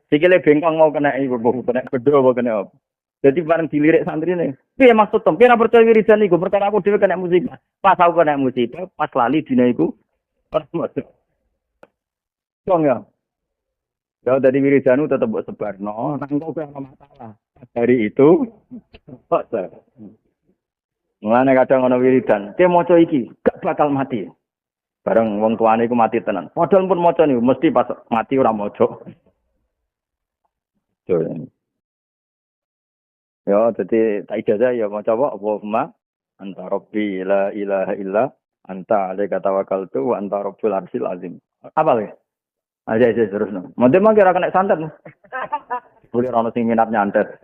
Sikile bengkong mau kena iku kena bedo apa kena apa. Jadi bareng dilirik santrine. Piye maksud tem? Piye ora percaya wiridan iku perkara aku dhewe kena musibah. Pas aku kena musibah, pas lali dina iku ora masuk. Wong ya. Kalau dari wiridanu tetap buat sebarno, nangkau ke masalah. Dari itu, mulane kadang ana wiridan, ke maca iki gak bakal mati. Bareng wong tuane iku mati tenan. Padahal pun maca niku mesti pas mati ora maca. Ya, jadi tak ijazah ya maca apa? Allahumma anta rabbi la ilaha illa anta alaika tawakkaltu wa anta rabbul arsyil azim. Apa lagi? Aja terus no. Mending mah kira kena santet. Boleh orang sing minat nyantet.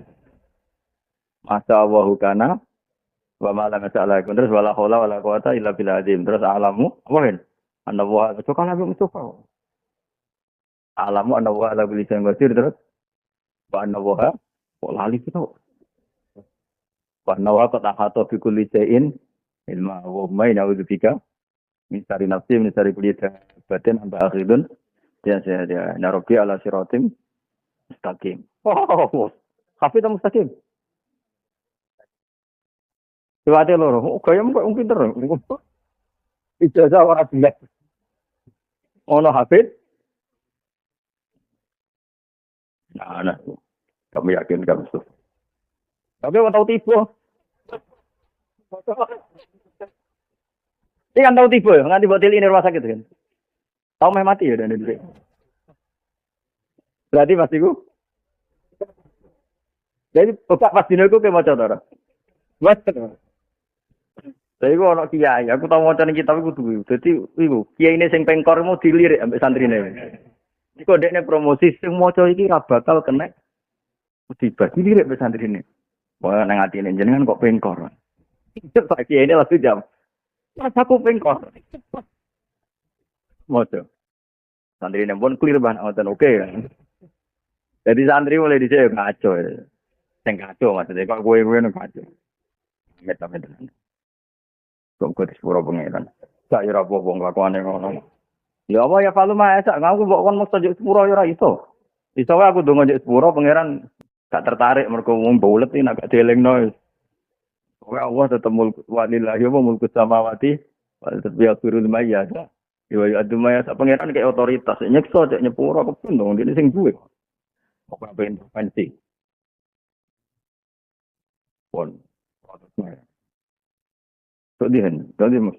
Masa Allahu kana wa ma lam yas'alaikum terus wala haula wala quwata illa billah azim terus alamu apa kan? Anda wa itu kan Nabi Mustafa. Alamu anda wa ala kulli syai'in qadir terus wa anna wa kok lali itu. Wa anna wa qad ahata bi kulli syai'in ilma wa ma na'udzubika min syarri nafsi min syarri kulli batin anta akhidun dia narobi ala siratim mustaqim. Oh, hafid mustaqim. Siwate loro, kaya mung pinter. Ijazah ora jelek. Ono hafid. Nah, kamu yakin kamu tuh. Tapi orang tahu tiba. Ini kan tahu tiba, nganti buat ini rumah sakit kan. Tahu meh mati ya dan itu. Berarti pastiku. Jadi buka pas dino iku ke maca ta ora? Mas. Saya itu orang kiai, aku tahu macam kita aku tuh. Jadi, ibu kiai ini sing pengkor mau dilirik sampai santri ini. Jika dia promosi, semua cowok ini bakal kena musibah. Dilirik sampai santri ini. Wah, nang hati ini jenengan kok pengkor. Pak kiai ini langsung jam. Mas aku pengkor. Moto. Santri ini pun clear banget, oke. Jadi santri mulai dicek kacau. Sing kacau maksudnya kok gue kacau. Meta-meta. Kok kok sepuro pangeran. Sak yo ora apa wong lakone ngono. Ya apa ya kalau mah esak aku mbok kon mesti sepuro yo ora iso. Iso wae aku ndonga njuk sepuro pangeran gak tertarik mergo wong bolet iki nak dielingno. Wa Allah tetep mulku walillahi wa mulku samawati wa tabiyatul mayyat. Yo yo adumaya sak pangeran kayak otoritas nyekso cek nyepuro kepun dong dene sing duwe. Kok ora intervensi. Pon. Sedihan, dadi mus.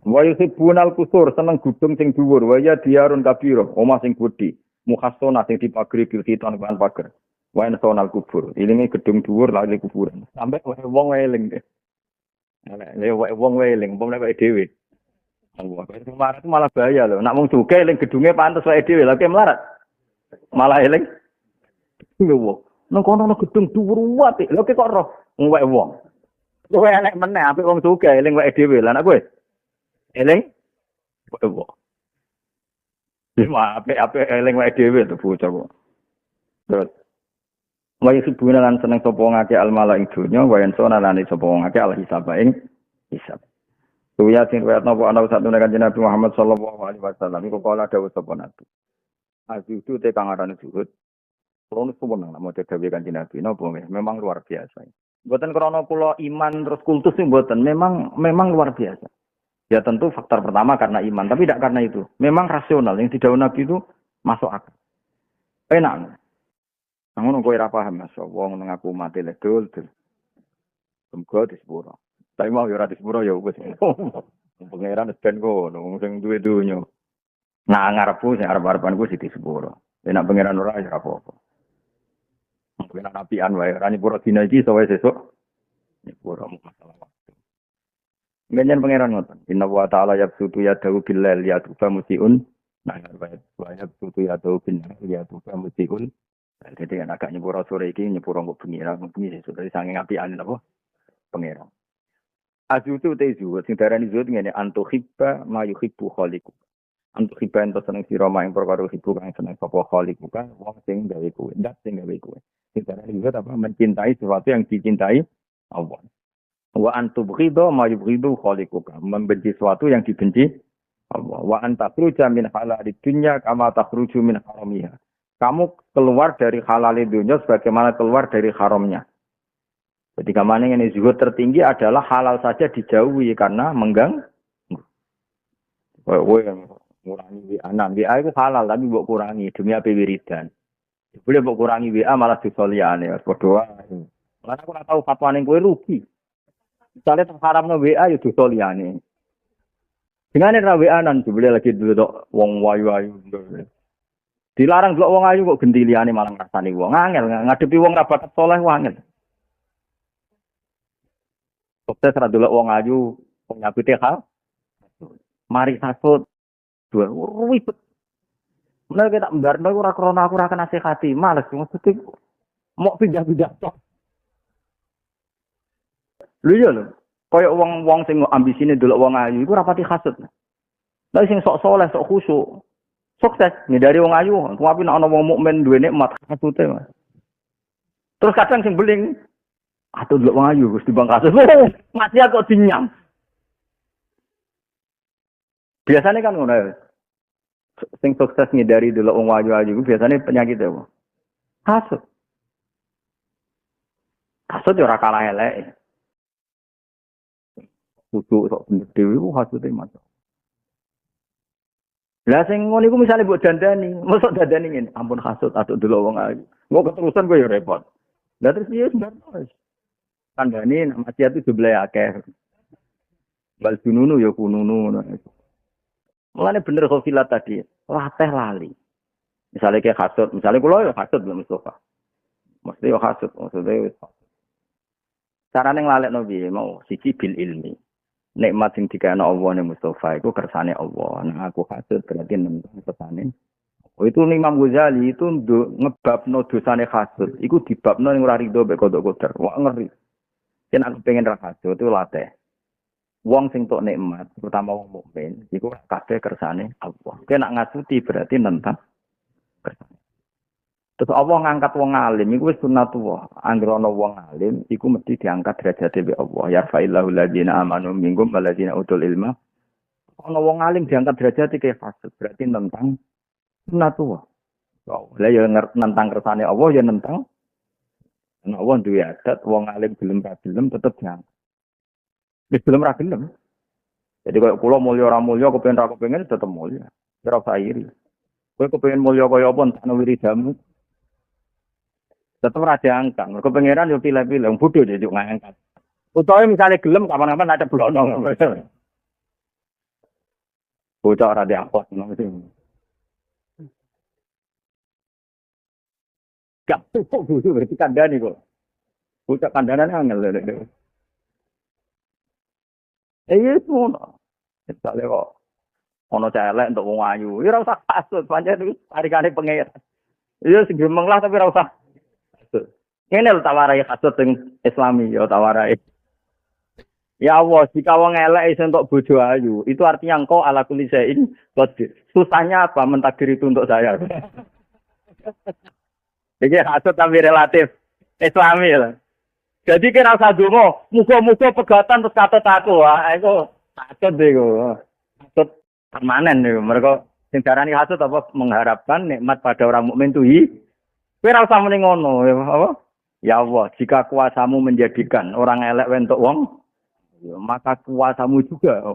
Wa yuhibbunal kusur seneng gudung sing dhuwur, wa ya diarun kabira, omah sing gedhi, muhassana sing dipagri bil khitan kan pager. Wa sonal kubur, ilinge gedung dhuwur lali kuburan. Sampai wong eling deh. Nek wong eling, umpama nek dhewe. Allah, kemarin itu malah bahaya loh. Nak wong sugih eling gedunge pantes wae dhewe, lha melarat. Malah eling. Lho, nang kono gedung dhuwur wae, lha kok roh wong. Kowe enek meneh apik wong sugih eling wae dhewe. Lah anak kowe eling wae. Lima apik eling wae dhewe to bocah kok. Terus wae sibuna lan seneng sapa ngake al malaik dunya wae sona lan sapa ngake al hisab ing hisab. Tuya sing riwayat napa ana satu kanjeng Nabi Muhammad sallallahu alaihi wasallam iku kala dawuh sapa Nabi. Azudu te kang aran zuhud. Kulo nuwun nang maca dawuh kanjeng Nabi napa memang luar biasa. Buatan krono pulau iman terus kultus sih buatan memang luar biasa. Ya tentu faktor pertama karena iman, tapi tidak karena itu. Memang rasional yang tidak Nabi itu masuk akal. Enak. Namun kowe ora paham Mas, wong nang aku mati ledul. Temgo di sepuro. Tapi mau yo ora di sepuro ya wis. Pangeran ben kono sing duwe donya. Nah ngarepku sing arep-arepanku sing di sepuro. Enak pangeran ora ya apa-apa. Mungkin nabian wae ora nyepuro dina iki iso wae sesuk nyepuro masalah waktu. Ngenyen pangeran ngoten. Inna wa ta'ala yabsutu yadahu bil lail yatuba musiun. Nah wa yabsutu yadahu bin nahar yatuba musiun. Jadi anak agak nyepuro sore iki nyepuro kok bengi ra bengi sesuk dari saking apian apa pangeran. Azutu te zuhud sing darani zuhud ngene antuhibba ma yuhibbu khaliqu. Antuhibba ento seneng sira mak ing perkara hibbu kang seneng sapa khaliqu kan wong sing gawe kuwe, ndak sing gawe kuwe. Kita juga apa mencintai sesuatu yang dicintai Allah. Wa antubghidu ma yubghidu khaliquka, membenci sesuatu yang dibenci Allah. Wa antakhruja min halalid dunya kama takhruju min haramiha. Kamu keluar dari halal dunya sebagaimana keluar dari haramnya. Jadi kamane ini zuhud tertinggi adalah halal saja dijauhi karena mengganggu. Kowe ngurangi WA itu halal tapi mbok kurangi demi ape wiridan. Boleh mbok kurangi WA malah disoliane padha wae. Lan aku ora tau fatwane kowe rugi. Misale teng haramno WA ya disoliane. Dengane ra WA-an boleh lagi delok wong wayu-wayu. Dilarang delok wong ayu kok gendiliane malah ngrasani wong. Angel ngadepi wong ra bakat saleh angel. Sukses ra delok wong ayu wong nyabute hal. Mari hasud. Dua ribet. Mulai kita mbarno ora krana aku ora nasihati, males maksudnya mau pindah-pindah tok. Lho iya lho. Kaya wong-wong sing ambisine delok wong ayu iku rapati hasud. Lah sing sok saleh, sok khusyuk, sukses ngindari wong ayu. Kuwi nek ana wong mukmin duwe nikmat hasute, Mas. Terus kadang sing beling atuh delok wong ayu Gusti Bang kasus. Mati kok dinyam. Biasanya kan ngono ya. Sing sukses ngindari delok wong ayu-ayu biasanya penyakit apa? Hasud. Hasud yo ora kalah elek. Kudu sok bener dhewe ku hasude Mas. Lah sing ngono iku misale mbok dandani, mosok dandani ngene, ampun hasud atuk delok wong ayu. Engko keterusan kowe ya repot. Lah terus piye sebenarnya? Kandhane nek maksiat itu jumlahe akeh. Bal sununu ya kununu ngono. Mulane bener kok filat tadi, latih lali. Misale kayak hasud, misale kula ya hasud lho Mustofa. Mesti ya hasud, maksudnya carane nglalekno piye mau siji bil ilmi. Nikmat sing dikana Allah ning Mustafa iku kersane Allah. Nah aku hasud berarti nentang kersane. Oh, itu Imam Ghazali itu ngebabno dosane hasud. Iku dibabno ning ora rido mek kodok koder. Wah ngeri. Yen aku pengen ra hasud itu latih. Wong sing tok nikmat, terutama wong mukmin, iku kabeh kersane Allah. Nek nak ngasuti berarti nentang kersane. Terus Allah ngangkat wong alim iku wis sunnatullah. Anggere ana wong alim iku mesti diangkat derajate be Allah. Ya fa'illahu alladziina amanu minkum walladziina utul ilma. Ana wong alim diangkat derajate ke fasik berarti nentang sunnatullah. Lah ya nentang kersane Allah ya nentang. Ana wong duwe adat wong alim gelem ra gelem tetep diangkat. Wis gelem ra gelem. Jadi kalau kula mulya ora mulya kepen ra kepengen tetep mulya. Ora usah iri. Kowe kepengen mulya kaya apa entah wiridamu. Tetap raja angkat. Mereka pangeran yo pilih-pilih, bodoh dia juga ngangkat. Utawa misalnya gelem kapan-kapan ada blono. Bocah ora diangkut ngono iki. Gak kok bodoh berarti kandhani kok. Bocah kandhanane angel lho. Iya ngono. Misalnya kok ono celek untuk wong ayu, ya ora usah kasut, pancen iki tarikane pangeran. Iya sing gemeng lah tapi ora usah. Ini lho tawarai kasut yang Islami ya tawarai. Ya Allah, jika wong elek iso entuk bojo ayu, itu artinya engkau ala kulli syai'in qadir. Susahnya apa mentakdir itu untuk saya? Iki kasut tapi relatif Islami lah. Jadi kira usah donga, muga-muga pegatan terus katut aku. Wah, iku kasut iku. Kasut permanen niku. Mereka sing darani kasut apa mengharapkan nikmat pada orang mukmin tuh. Kowe ora usah muni ngono, ya apa? Ya Allah, jika kuasamu menjadikan orang elek wentuk wong, ya, maka kuasamu juga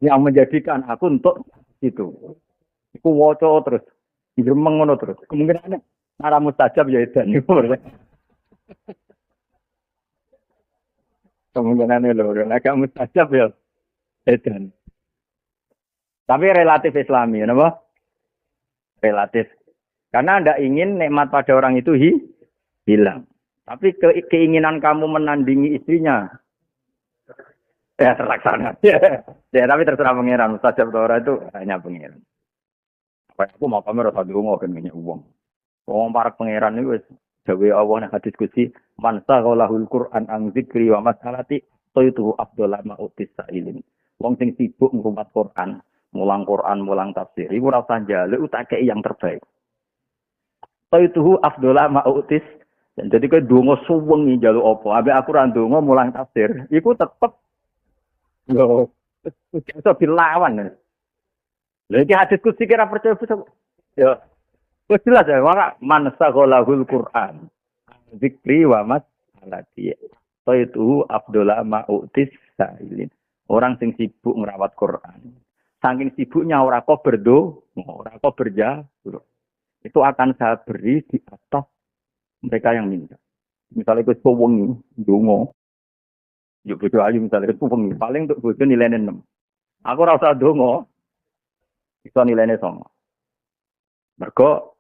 yang menjadikan aku untuk itu. Iku waca terus, gremeng ngono terus. Kemungkinan arah mustajab ya edan iku. Kemungkinan lho, nek mustajab ya edan. Tapi relatif Islami, napa? Relatif. Karena Anda ingin nikmat pada orang itu hilang. Tapi keinginan kamu menandingi istrinya, ya terlaksana. Ya, tapi terserah pangeran. Mustajab Torah itu hanya pangeran. Aku mau kamu rasa dulu kan punya uang. Uang para pangeran itu jawa Allah nek hadis Gusti, man saghalahul Qur'an an dzikri wa masalati itu afdhalu ma utis sailin. Wong sing sibuk ngrumat Quran, mulang tafsir, iku ora usah njaluk tak kei yang terbaik. Itu afdhalu ma utis. Jadi kowe donga suwengi njaluk apa? Ambek aku ra donga mulang tafsir. Iku tetep lho iso dilawan. Lha iki hadis Gusti kira percaya ya. Wis jelas ya, maka man saghalahul Qur'an. Zikri wa masalati. Itu afdhalu ma utis sailin. Orang sing sibuk ngerawat Quran. Saking sibuknya ora kok ora kok berjauh. Itu akan saya beri di atas mereka yang minta. Misalnya itu wengi, donga. Yuk bojo ayu misalnya itu wengi, paling untuk bojo nilainya 6. Aku ora usah donga. Iso nilainya 9. Mergo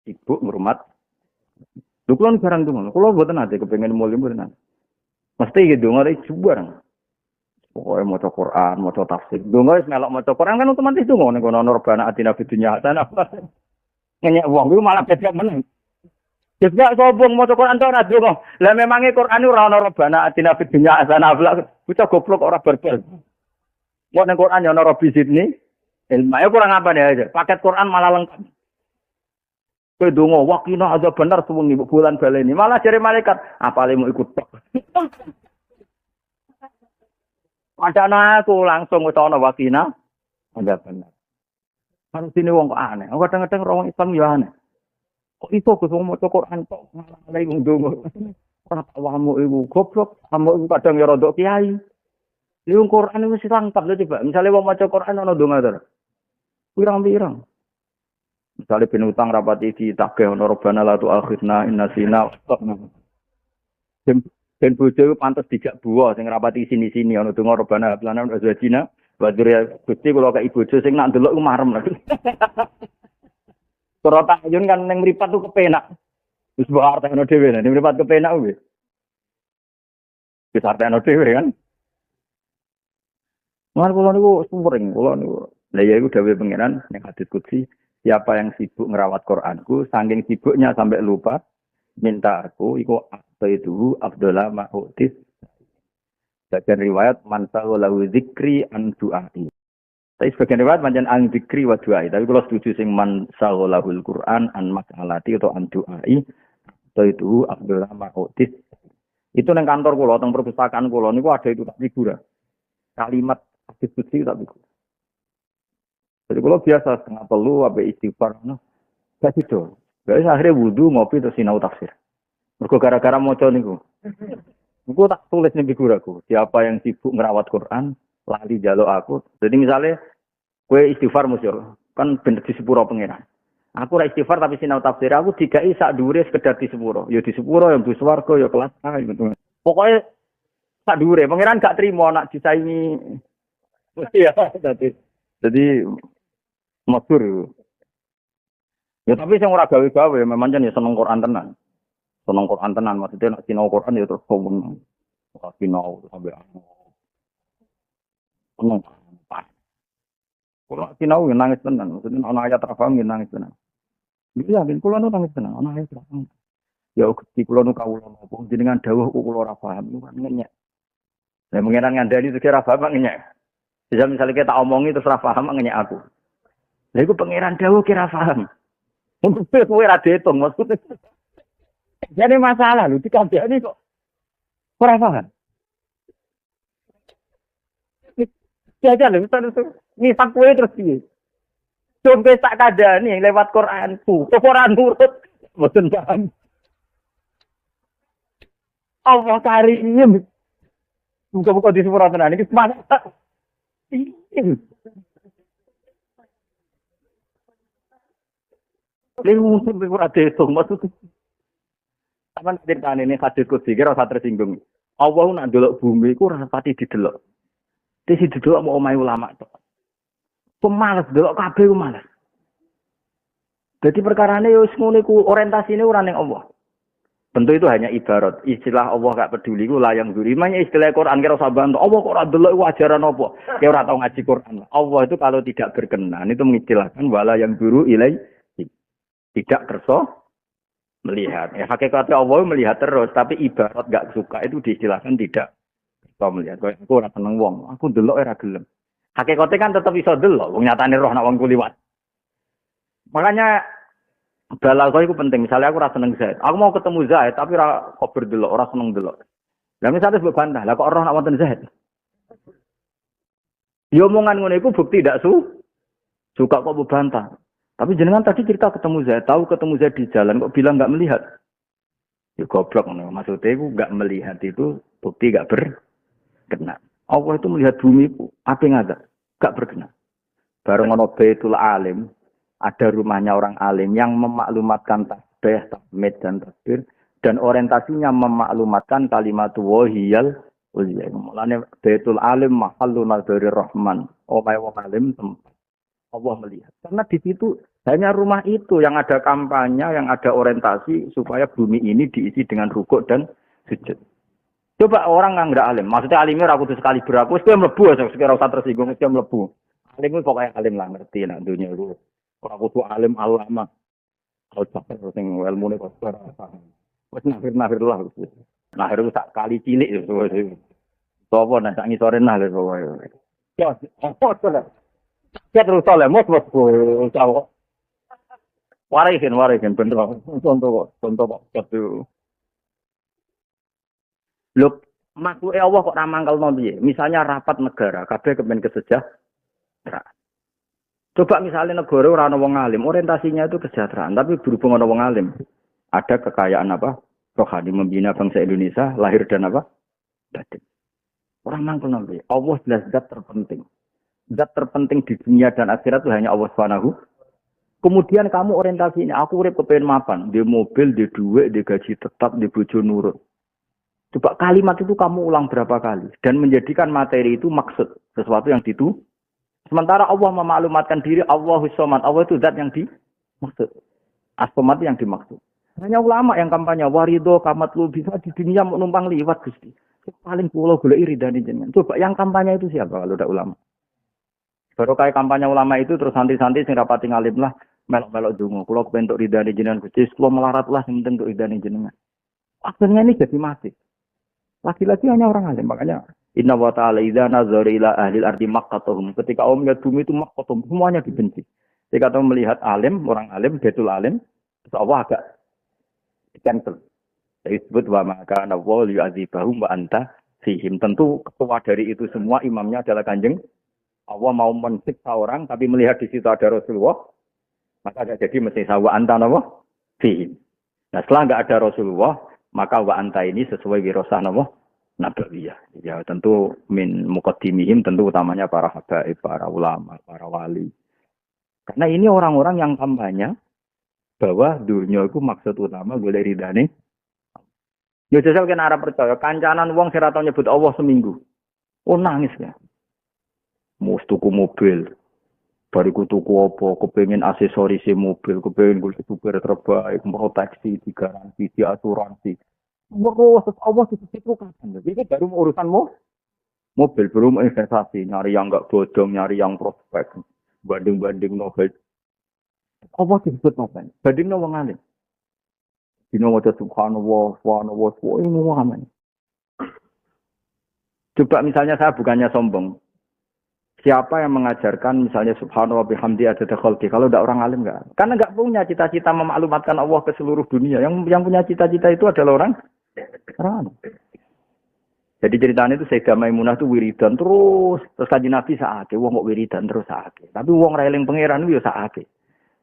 ibu ngrumat. Lho kula barang donga. Kula mboten ate kepengin mulih mboten. Mesti iki donga iki jubar. Pokoke maca Quran, maca tafsir. Donga wis melok maca Quran kan otomatis donga ning kono Rabbana atina fid dunya hasanah. Ngenyek wong iku malah beda meneng. Ya gak sombong maca Quran ora donga. Lah memange Quran ora ana Rabbana atina fid dunya hasanah. Bocah goblok ora barbar. Mau ning Quran ya ana Rabbi zidni ilma. Ya kurang apa nih? Paket Quran malah lengkap. Kowe donga wakina ada bener suwengi bulan baleni. Malah jare malaikat, apale mau ikut tok. Padahal aku langsung wis ana wakina ada bener. Harus sini wong kok aneh. Kadang-kadang orang Islam ya aneh. Kok iso Gus wong maca Quran tok malah wong donga. Ora tawamu iku goblok, kamu iku kadang ya rodok kiai. Liung Quran itu mesti lengkap lho coba. Misalnya wong maca Quran ana donga to. Pirang-pirang. Misalnya ben utang rapati ditagih ana Rabbana la tu'akhidna in nasina. Ben bojo pantes dijak buah sing rapati sini-sini ana donga Rabbana hablana wa azwajina wa dzurriyyah. Gusti kula kei bojo sing nak ndelok ku marem lho. Surat ayun kan ning mripat tuh kepenak. Wis mbok artekno dhewe ning mripat kepenak kuwi. Wis artekno dhewe kan. Mulane kula niku sumring, kula niku. Lah ya iku dawuh pangeran ning hadis qudsi, siapa yang sibuk ngerawat Qur'anku, saking sibuknya sampai lupa minta aku iku itu Abdullah Ma'utis. Bagian riwayat man sa'alahu dzikri an du'ai. Tapi sebagian riwayat pancen an dzikri wa du'ai. Tapi kalau setuju sing man sa'alahul Qur'an an mas'alati atau an du'ai. Itu Abdullah Ma'utis. Itu nang kantor kula, teng perpustakaan kula niku ada itu tak figura. Kalimat diskusi tak figura. Jadi kalau biasa setengah telu apa istighfar, gak gitu. Guys akhirnya wudu ngopi terus sinau tafsir. Mergo gara-gara maca niku. Aku tak tulis ning figuraku. Siapa yang sibuk ngerawat Quran, lali jaluk aku. Jadi misalnya kue istighfar musyur, kan bener di sepuro pangeran. Aku ora istighfar tapi sinau tafsir aku dikai sak dhuwure sekedar di sepuro. Ya di sepuro ya bus warga ya kelas A gitu. Pokoknya sak dhuwure pangeran gak trimo nak disaingi. Iya, jadi masyhur. Ya tapi sing ora gawe-gawe memang jan ya seneng Quran tenan. Seneng Quran tenan maksudnya nek sinau Quran ya terus komen. Ora sinau sampai anu. Seneng. Kalau sinau nangis tenan, maksudnya ana ayat ra paham nangis tenan. Iya, ben kula nu nangis tenan, ana ayat ra paham. Ya Gusti kula nu kawula napa jenengan dawuh kok kula ora paham, kan ngenyek. Lah mengeran ngandani terus ora paham ngenyek. Bisa misalnya kita omongi terus ra paham ngenyek aku. Lah iku pangeran dawuh kira paham. Untuk kowe ra diitung maksudnya. Jadi masalah lho dikandani kok ora paham. Jajan lho misal kowe terus piye? Sampai tak kadani lewat Quranku. Kok ora nurut mboten paham. Allah karim. Muga-muga di sepuro tenan iki semangat. Lha mungkin ora diitung maksudnya. Sampeyan critane ini hadis qudsi kira usah tersinggung. Allah nak ndelok bumi iku ora pati didelok. Dadi didelok mau omahe ulama tok. Pemalas delok kabeh ku malas. Dadi perkarane yo wis ngono iku orientasine ora ning Allah. Tentu itu hanya ibarat. Istilah Allah gak peduli ku layang duri. Manya istilah Quran kira usah bantu. Allah kok ora delok iku ajaran apa? Kayak ora tau ngaji Quran. Allah itu kalau tidak berkenan itu mengistilahkan wala yang duru ilai tidak kerso melihat. Ya, hakikatnya Allah melihat terus, tapi ibarat gak suka itu diistilahkan tidak bisa melihat. Aku ora seneng wong, aku delok ora gelem. Hakikatnya kan tetap iso delok, wong nyatane roh nak wong kuliwat. Makanya balaghah itu penting. Misalnya aku ora seneng Zaid. Aku mau ketemu Zaid tapi ora kok berdelok, ora seneng delok. Lah misalnya sebab bantah, lah kok roh nak wonten Zaid. Ya omongan ngono iku bukti ndak suka kok bantah. Tapi jenengan tadi cerita ketemu Zaid, tahu ketemu Zaid di jalan kok bilang enggak melihat. Ya goblok ngono. Maksudnya iku enggak melihat itu bukti enggak berkenan. Allah itu melihat bumi itu apa ngada? Enggak berkenan. Bareng ono Baitul Alim, ada rumahnya orang alim yang memaklumatkan tasbih, tahmid dan takbir dan orientasinya memaklumatkan kalimat wahiyal ulya. Mulane Baitul Alim mahallu nadhari rahman. Omahe wong alim tempat Allah melihat. Karena di situ hanya rumah itu yang ada kampanye, yang ada orientasi supaya bumi ini diisi dengan rukuk dan sujud. Coba orang yang nggak alim, maksudnya alimnya aku tuh sekali beraku, itu yang melebu, sekira usah tersinggung, itu yang melebu. Alim itu pokoknya alim lah, ngerti nak dunia itu. Orang aku tuh alim alama, kalau capek terus yang ilmu ini kok paham. Wes nafir lah, nafir itu tak kali cilik itu. Sopo nih, tak ngisorin nah gitu. Ya, apa tuh lah? Saya terus soalnya, mau tahu. Warisin, bener. Contoh kok, satu. Loh, makhluk Allah kok ramangkal piye? Misalnya rapat negara, kabeh kepen kesejahteraan. Coba misalnya negara ora ana wong alim, orientasinya itu kesejahteraan, tapi berhubung ana wong alim, ada kekayaan apa? Rohani membina bangsa Indonesia, lahir dan apa? Batin. Orang mangkel piye? Allah jelas zat terpenting. Zat terpenting di dunia dan akhirat itu hanya Allah Subhanahu. Kemudian kamu orientasinya, aku urip kepengen mapan, di mobil, di duit, di gaji tetap, di bojo nurut. Coba kalimat itu kamu ulang berapa kali dan menjadikan materi itu maksud sesuatu yang ditu. Sementara Allah memaklumatkan diri Allahus Somad. Allah itu zat yang dimaksud. As-Somad yang dimaksud. Hanya ulama yang kampanye warido kamat lu bisa di dunia menumpang liwat Gusti. Paling pulau golek ridane jenengan. Coba yang kampanye itu siapa kalau udah ulama? Baru kayak kampanye ulama itu terus santai-santai sing rapati ngalim lah melok-melok donga. Kula kepentuk ridane jenengan Gusti, kula melarat lah sing penting untuk ridane jenengan. Akhirnya ini jadi mati. Lagi-lagi hanya orang alim. Makanya Inna wa ta'ala idza nazara ila ahli al-ardi maqqatuhum. Ketika Allah melihat bumi itu maqqatuhum, semuanya dibenci. Ketika Allah melihat alim, orang alim, betul alim, Allah agak cancel. Disebut wa maka nawwal yu'adzibahum wa anta fihim. Tentu ketua dari itu semua imamnya adalah Kanjeng Allah mau mensiksa orang tapi melihat di situ ada Rasulullah, maka ada jadi mesti wa anta nawwal fihim. Nah, setelah enggak ada Rasulullah, maka wa anta ini sesuai wirasah nawwal Nabawiyah. Ya tentu min muqaddimihim tentu utamanya para habaib, para ulama, para wali. Karena ini orang-orang yang kampanye bahwa dunia itu maksud utama boleh ridane. Ya jajal kena arah percaya kancanan wong sing ra tau nyebut Allah seminggu. Oh nangis ya. Mus tuku mobil. Bariku tuku apa, kepengin aksesoris mobil, kepengin kulit super terbaik, proteksi, digaransi, diasuransi. Allah itu kan. Jadi baru urusanmu mobil, belum investasi, nyari yang enggak bodong, nyari yang prospek, banding-banding novel. Allah disebut novel. Banding no wong alim. Dino waca subhanallah, ini Muhammad. Coba misalnya saya bukannya sombong. Siapa yang mengajarkan misalnya subhanallah bihamdi adada khalqi kalau tidak orang alim enggak? Karena enggak punya cita-cita memaklumatkan Allah ke seluruh dunia. Yang punya cita-cita itu adalah orang alim. Jadi ceritanya itu Sayyidah Maimunah itu wiridan terus Kanjeng Nabi saake wong kok wiridan terus saake. Tapi wong ra eling pangeran ku yo saake.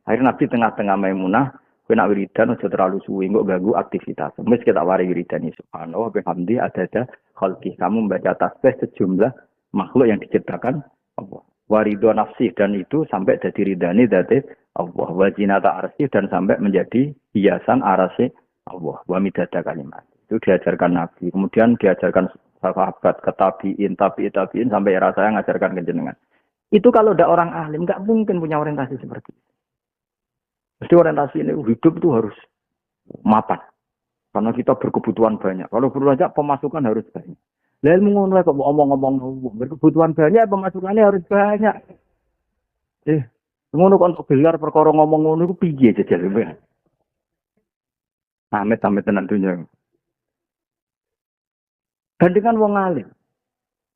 Akhirnya Nabi tengah-tengah Maimunah, kowe nak wiridan aja terlalu suwi kok ganggu aktivitas. Wis kita wari wiridan subhanallah bihamdi adada khalqi. Kamu membaca tasbih sejumlah makhluk yang diciptakan Allah. Warido nafsi dan itu sampai jadi ridani dari Allah. Wajinata arsy dan sampai menjadi hiasan arasy Allah. Wa midada kalimat. Itu diajarkan Nabi. Kemudian diajarkan sahabat, tabiin sampai era saya ngajarkan ke jenengan. Itu kalau ada orang alim enggak mungkin punya orientasi seperti itu. Mesti orientasi ini hidup itu harus mapan. Karena kita berkebutuhan banyak. Kalau banyak pemasukan harus banyak. Lalu ngono kok ngomong-ngomong berkebutuhan banyak pemasukannya harus banyak. Ngono kok untuk gelar perkara ngomong ngono iku piye jajal ya. Amit-amit tenan dunya. Bandingkan wong alim.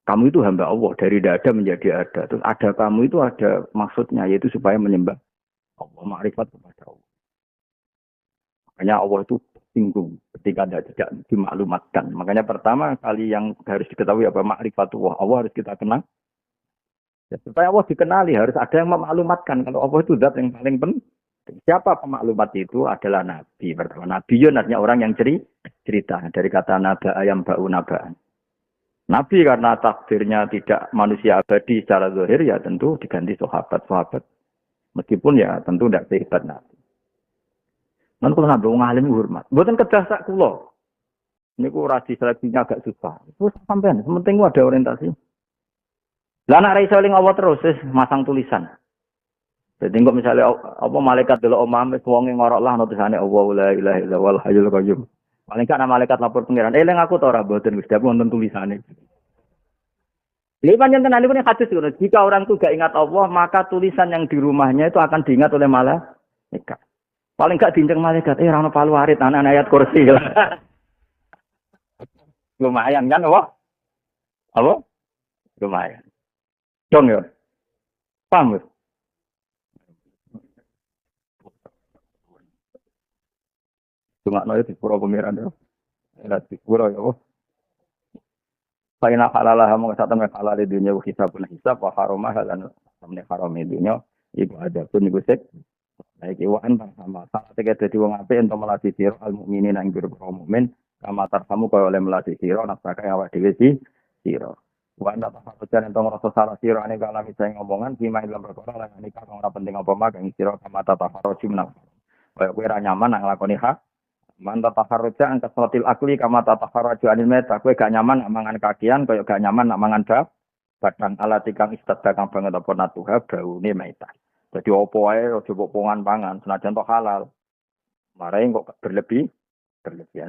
Kamu itu hamba Allah dari tidak ada menjadi ada. Terus ada kamu itu ada maksudnya yaitu supaya menyembah Allah, makrifat kepada Allah. Makanya Allah itu singgung ketika tidak dimaklumatkan. Makanya pertama kali yang harus diketahui apa makrifatullah. Allah harus kita kenal. Ya, supaya Allah dikenali harus ada yang memaklumatkan. Kalau Allah itu zat yang paling penting. Siapa pemaklumat itu adalah Nabi. Pertama Nabi artinya orang yang cerita. Dari kata naba ayam ba'u naba'an. Nabi karena takdirnya tidak manusia abadi secara zahir ya tentu diganti sahabat-sahabat. Meskipun ya tentu tidak sehebat Nabi. Nanti kalau nabi ngalim hormat. Bukan kedah sak kula. Niku radi seleksinya agak susah. Terus sampean, penting ada orientasi. Lah nek ra iso eling Allah terus masang tulisan. Jadi kok misalnya apa malaikat delok omah wis wonge ngorok lah tulisane Allah la ilaha illallah hayyul qayyum. Paling gak nama malaikat lapor pangeran. Leng aku ta ora mboten Gusti aku wonten tulisane. Ini panjang tenan ini hadis itu. Jika orang itu gak ingat Allah, maka tulisan yang di rumahnya itu akan diingat oleh malaikat. Paling gak diinceng malaikat. Rano palu arit, anak ayat kursi. Lumayan kan, apa? Apa? Lumayan. Dong ya. Paham ya? Cuma no itu pura pemirsa ya. Lihat pura ya. Faina halalah mau kesatan halal di dunia hisab hisab wa haramah dan samne haram di dunia. Iku ada pun iku sek. Baik iwan sama. Saat kita jadi wong apik ento melatih sira al mukminin nang biro mukmin kama tarhamu kaya oleh melatih sira nafsaka awak dhewe sira. Wa anda tafakujan ento ngrasa salah sira ane kala misale ngomongan sima dalam perkara lan nikah kang ora penting apa mak ing sira kama tafakuji menang. Kaya kowe ra nyaman nang lakoni hak mantap tafarruja angkat salatil akli kama tafarruja anil meta kowe gak nyaman nak mangan kakian kaya gak nyaman nak mangan badang alati kang istadha kang banget apa natuha baune meta. Dadi opo wae aja mbok pongan pangan senajan tok halal. Marahe kok berlebihan.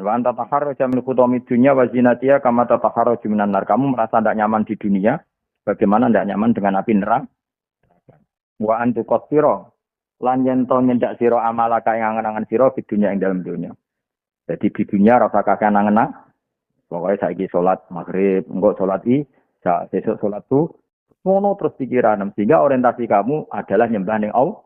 Wa anta tafarruja min khutami dunya wa zinatia kama tafarruja minan nar. Kamu merasa tidak nyaman di dunia, bagaimana tidak nyaman dengan api neraka? Wa antu qasira lan yen to nyendak sira amalaka ing angen-angen sira di dunia ing dalam dunia. Jadi di dunia rasa kakek angen-angen. Pokoke saiki salat maghrib, engko salat isya, besok salat tuh ngono terus pikiran sehingga orientasi kamu adalah nyembah ning Allah.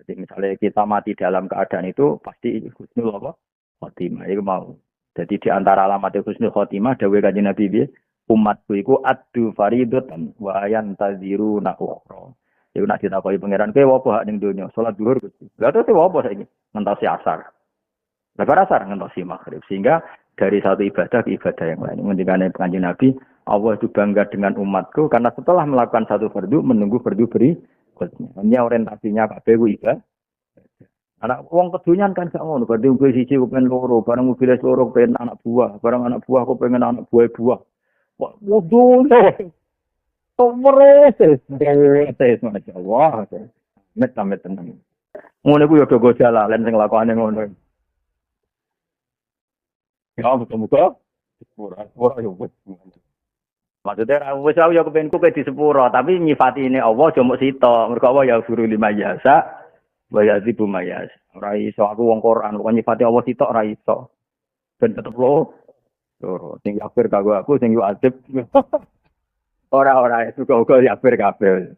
Jadi misalnya kita mati dalam keadaan itu pasti husnul apa? Khotimah itu mau. Jadi di antara alamat husnul khotimah dawuh Kanjeng Nabi piye? Umatku iku addu faridatan wa yantaziruna ukhra. Iku nek ditakoki pangeran kowe apa hak ning donya? Salat zuhur Gusti. Lha terus apa saiki? Ngentosi asar. Lah asar ngentosi maghrib sehingga dari satu ibadah ke ibadah yang lain. Ngendikane Kanjeng Nabi, Allah itu bangga dengan umatku karena setelah melakukan satu fardu menunggu fardu berikutnya. Ini orientasinya kabeh ku ibadah. Anak wong kedunyan kan gak ngono, berarti kowe siji kok pengen loro, bareng mobil loro pengen anak buah, bareng anak buah kok pengen anak buah. Wah, wudu. Terus, masyaallah. Met tenang. Ngono ku yo do jalan sing lakone ngono. Ya, muga-muga sepura yo wis. Maksudnya wis aku ya kepen kowe di sepura, tapi nyifati ini Allah aja mok sitok. Mergo Allah ya guru lima jasa, wa yazibu mayas. Ora iso aku wong Quran, kok nyifati Allah sitok ora iso. Ben tetep loro. Sing kafir kanggo aku sing yo adib. Ora suka-uga kafir kabeh.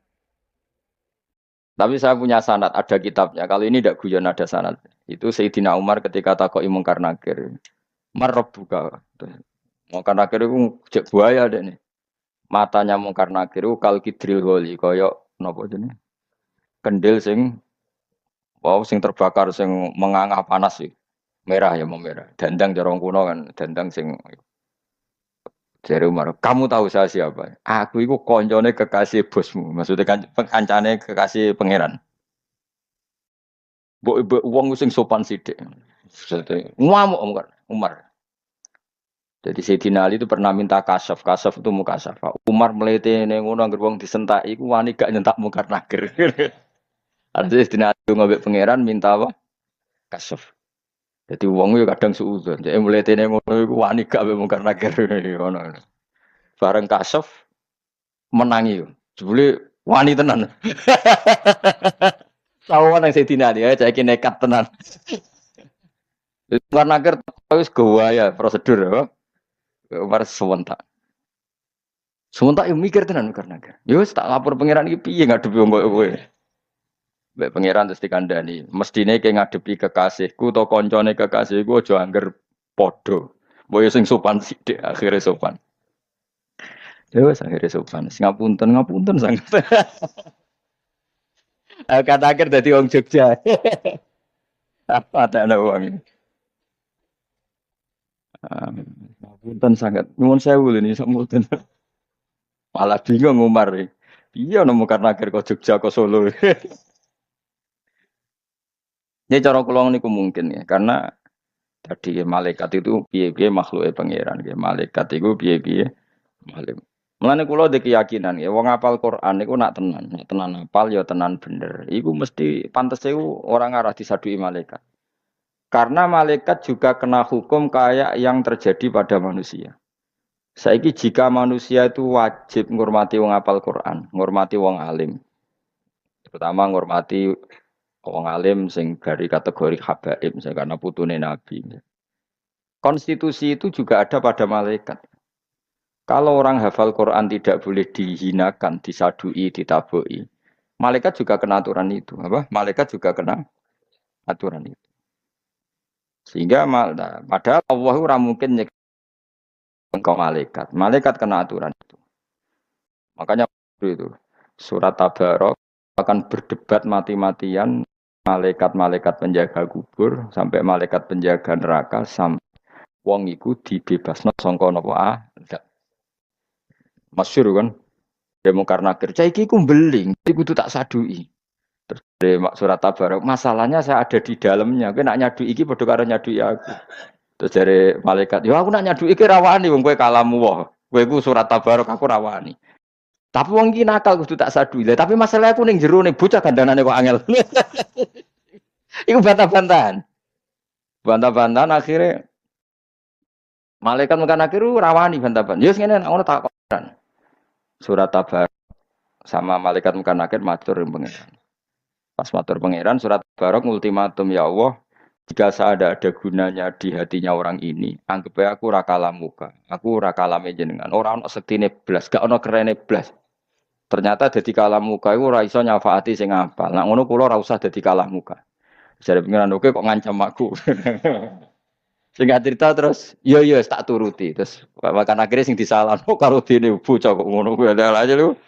Tapi saya punya sanad, ada kitabnya. Kalau ini tidak guyon ada sanad. Itu Sayyidina Umar ketika takoki Mungkar Nakir. Marab buka. Mungkar Nakir itu cek buaya deh nih. Matanya Mungkar Nakir itu kal kidril goli. Koyok nopo jenis. Kendil sing sing terbakar sing mengangah panas sih. Merah ya mau merah. Dandang jorong kuno kan. Dandang sing Jare Umar, kamu tahu saya siapa? Aku itu koncone kekasih bosmu. Maksudnya kan kancane kekasih pangeran. Mbok wong sing sopan sithik. Ngamuk Umar. Jadi Sayyidina Ali itu pernah minta kasaf. Kasaf itu mukasafah. Umar melete ning ngono anggere wong disentaki iku wani gak nyentak Mungkar Nakir. Ada Sayyidina Ali ngambek pangeran minta apa? Kasaf. Jadi wong yo kadang suudzon. Jadi melete ning ngono iku wani gak mbek Mungkar Nakir ngono. Bareng kasaf menangi yo. Jebule wani tenan. Sawan yang Sayyidina Ali ya cek nekat tenan. Mungkar Nakir wis gawaya prosedur ya. Umar sewentak. Sewentak yo mikir tenan Mungkar Nakir. Yo tak lapor pangeran iki piye ngadepi wong kowe. Mbek pangeran terus dikandani, mestine ke ngadepi kekasihku utawa koncone kekasihku aja angger padha. Mbok yo sing sopan sithik, akhire sopan. Ya wis akhire sopan. Ngapunten sangat. Kata akhir dadi wong Jogja. Apa tak ada uang. Ngapunten sangat. Nyuwun sewu ini sampunten. Malah bingung Umar. Iya nemu karena akhir kok Jogja kok Solo. Ini cara kula niku mungkin ya, karena tadi malaikat itu piye-piye makhluke pangeran, ya. Malaikat itu piye-piye makhluk. Mulane kula ndek keyakinan ya, wong apal Quran niku nak tenan apal ya tenan bener. Iku mesti pantes iku ora ngarah disadui malaikat. Karena malaikat juga kena hukum kayak yang terjadi pada manusia. Saiki jika manusia itu wajib ngurmati wong apal Quran, ngurmati wong alim, terutama ngurmati wong alim sing dari kategori habaib, misalnya karena putune nabi. Konstitusi itu juga ada pada malaikat. Kalau orang hafal Quran tidak boleh dihinakan, disadui, ditabui. Malaikat juga kena aturan itu. Apa? Malaikat juga kena aturan itu. Sehingga padahal Allah ora mungkin engkau malaikat. Malaikat kena aturan itu. Makanya itu surat Tabarok akan berdebat mati-matian malaikat-malaikat penjaga kubur sampai malaikat penjaga neraka sampai wong iku dibebasno sangka napa masyhur kan demo karena kerja iki ku beling iku kudu tak sadui terus dari surat Tabarok masalahnya saya ada di dalamnya kowe nak nyadu iki padha karo nyadui aku terus dari malaikat yo aku nak nyadu iki rawani wong kowe kalamu wae kowe iku surat Tabarok aku rawani tapi wong iki nakal kudu tak sadui lah tapi masalah aku ning jero ning bocah gandanane kok angel iku bantah-bantahan bantah-bantahan akhirnya malaikat mekan akhiru rawani bantah-bantahan yo ngene nek ngono tak koran surat Tabarok sama malaikat muka nakir matur yang pangeran. Pas matur pangeran surat Barok ultimatum ya Allah, jika saya ada gunanya di hatinya orang ini, anggap aja aku rakala muka, aku rakala jenengan. Orang ono sektine blas, gak ono kerene blas. Ternyata dadi kalah muka iku ora iso nyafaati sing apal. Nak ngono kula ora usah dadi kalah muka. Jare pangeran oke kok ngancam aku. Singkat cerita terus, yo tak turuti. Terus makan akhirnya sing disalahno karo dene bocah kok ngono kuwi aja lu.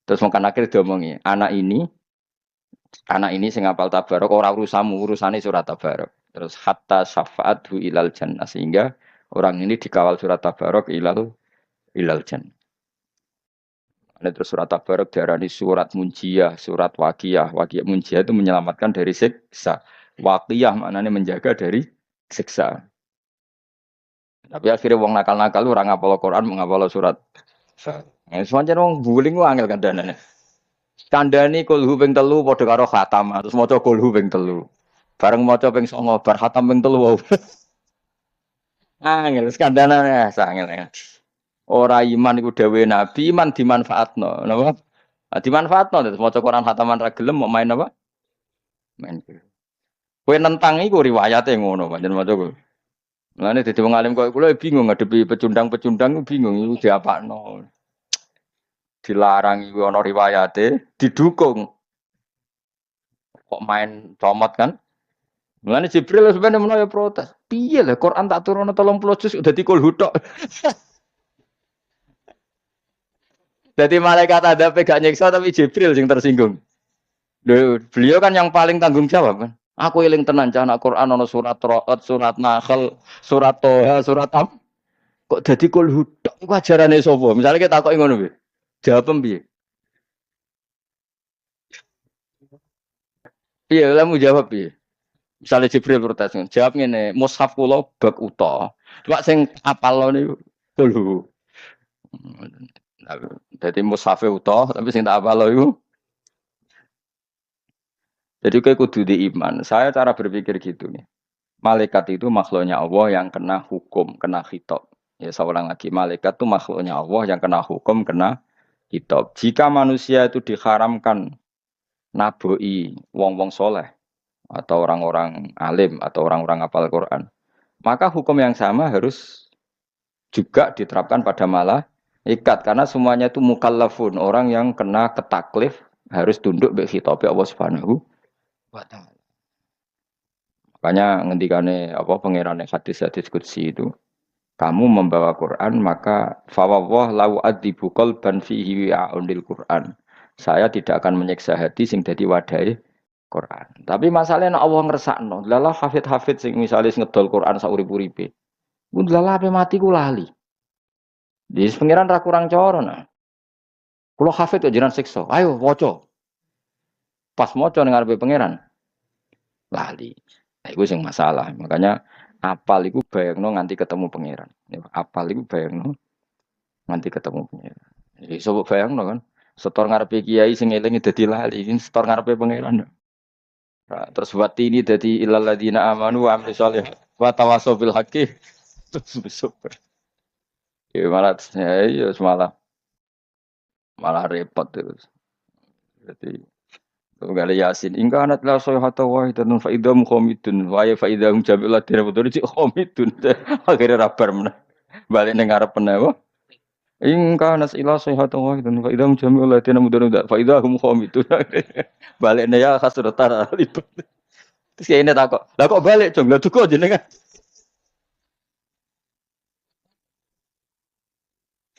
Terus makan akhir diomongi, anak ini sing apal Tabarok ora urusanmu, urusane surat Tabarok. Terus hatta syafa'athu ilal jannah sehingga orang ini dikawal surat Tabarok ilal jannah. Ada terus surat Tabarok diarani surat Munjiyah, surat Waqiyah. Waqiyah Munjiyah itu menyelamatkan dari siksa. Waqiyah maknanya menjaga dari siksa. Tapi akhirnya wong nakal-nakal orang ngapal Quran mengapal surat. Semuanya wong buling wong angel kandhane. Kandhani kulhu ping 3 padha karo khatam, terus maca kulhu ping 3. Bareng maca ping 9 bar khatam ping 3 wae. Angel kandhane angel. Ora iman iku dawuhe Nabi, iman dimanfaatno, napa? Dimanfaatno terus maca Quran khataman ra gelem mau main apa? Main. Kowe nentang iku riwayate ngono, pancen maca kowe. Mulane dadi wong alim koyo kula bingung ngadepi pecundang-pecundang bingung iku diapakno. Dilarang iku ana riwayate, didukung. Kok main comot kan? Mulane Jibril sebenarnya menawa protes. Piye lah Quran tak turunno 30 juz dadi kulhu tok. Dadi malaikat ada pegang nyiksa tapi Jibril sing tersinggung. Beliau kan yang paling tanggung jawab kan. Aku eling tenan cana Quran ana surat Ra'd, surat Nahl, surat Toha, surat Am. Kok dadi kulhu tok iku ajarane sapa? Misale kita takoki ngono piye? Jawab piye? Piye lamu jawab piye? Misalnya Jibril protes, jawab ngene, mushaf kula bab uta. Cuma sing apal niku kulhu. Jadi mushaf uta, tapi sing tak apal iku. Jadi kayak kudu di iman. Saya cara berpikir gitu nih. Malaikat itu makhluknya Allah yang kena hukum, kena khitab. Ya saya ulang lagi, malaikat itu makhluknya Allah yang kena hukum, kena khitab. Jika manusia itu diharamkan naboi wong-wong soleh atau orang-orang alim atau orang-orang hafal Quran, maka hukum yang sama harus juga diterapkan pada malaikat karena semuanya itu mukallafun, orang yang kena ketaklif harus tunduk be khitab Allah Subhanahu wa taala. Makanya ngendikane apa pangerane hadis-hadis qudsi itu, kamu membawa Quran maka fawwah lau adzibu qalban fihi wa'undil Quran. Saya tidak akan menyiksa hati sing dadi wadahe Quran. Tapi masalahnya Allah ngersakno, lala hafid-hafid sing misale ngedol Quran sak urip-uripe. Ku lala ape mati ku lali. Di pengiran ra kurang cara nah. Kulo hafid kok jenengan siksa. Ayo waca. Pas maca ning ngarepe pangeran lali. Nah, itu yang masalah. Makanya apal itu bayangno nganti ketemu pangeran. Apal itu bayangno nganti ketemu pangeran. Jadi sobo bayangno kan. Setor ngarepe kiai sing elinge dadi lali, setor ngarepe pangeran. Nah, terus wati ini jadi ilal ladina amanu wa amilus sholihat wa tawassaw bil haqqi. Super. Ya malah ya malah malah repot terus. Jadi Gale Yasin, ingka anak la sayhata wahidatan fa idhum khamidun wa ya fa idhum jami'ul ladina betul cik khamidun. Akhirnya rabar meneh. Balik ning ngarep meneh. Ingka anak ila sayhata wahidatan fa idhum jami'ul ladina betul fa idhum khamidun. Balik nih ya khasratan libet. Terus kayak ini takok. Lah kok balik jong? Lah duka jenengan.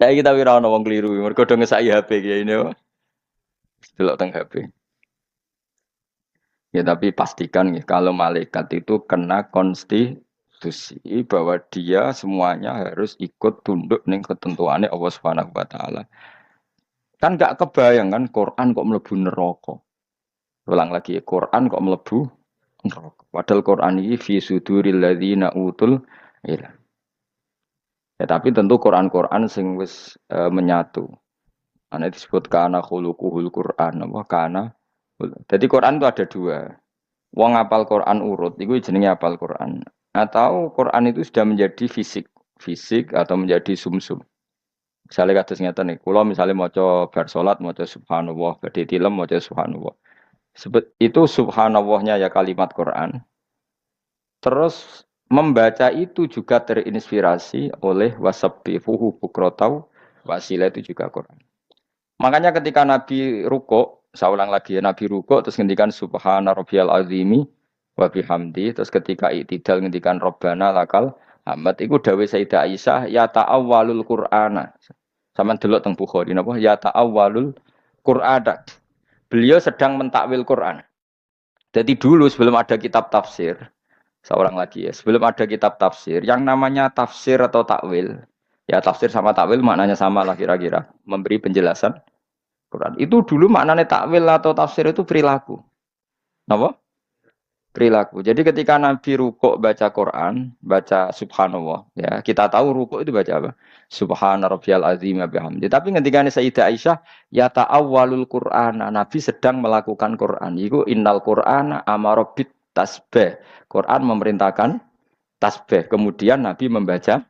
Saya kita wira ana wong keliru. Mergo do ngesaki HP kayak ini. Delok teng HP. Ya tapi pastikan ya, kalau malaikat itu kena konstitusi bahwa dia semuanya harus ikut tunduk ning ketentuannya Allah Subhanahu wa taala. Kan gak kebayang kan Quran kok mlebu neraka. Ulang lagi Quran kok mlebu neraka. Padahal Quran ini fi suduril ladzina utul ilm. Ya tapi tentu Quran-Quran sing wis menyatu. Ana disebut kana khuluquhul Quran apa kana. Jadi Quran itu ada dua. Wong apal Quran urut, itu jenenge apal Quran. Atau Quran itu sudah menjadi fisik, fisik atau menjadi sumsum. Misalnya kados ngeten nih, kula misalnya maca bar salat maca subhanallah, badhe tilem maca subhanallah. Sebut itu subhanallahnya ya kalimat Quran. Terus membaca itu juga terinspirasi oleh wasabbihuhu bukrotau wasilah itu juga Quran. Makanya ketika Nabi ruko, saya ulang lagi ya, Nabi ruko terus ngendikan subhana rabbiyal azimi wa bihamdi, terus ketika iktidal ngendikan robbana lakal hamd, iku dawuh Sayyidah Aisyah ya ta'awwalul Qur'ana. Sama delok teng Bukhari napa ya ta'awwalul Qur'ana. Beliau sedang mentakwil Quran. Jadi dulu sebelum ada kitab tafsir, seorang lagi ya, sebelum ada kitab tafsir, yang namanya tafsir atau takwil, ya tafsir sama takwil maknanya sama lah kira-kira, memberi penjelasan Quran. Itu dulu maknanya takwil atau tafsir itu perilaku. Napa? Perilaku. Jadi ketika Nabi rukuk baca Quran, baca subhanallah, ya kita tahu rukuk itu baca apa? Subhana rabbiyal azim wa bihamdi. Tapi ketika Sayyidah Aisyah ya ta'awwalul Qur'an, Nabi sedang melakukan Quran. Iku innal Qur'ana amara bit tasbih. Quran memerintahkan tasbih. Kemudian Nabi membaca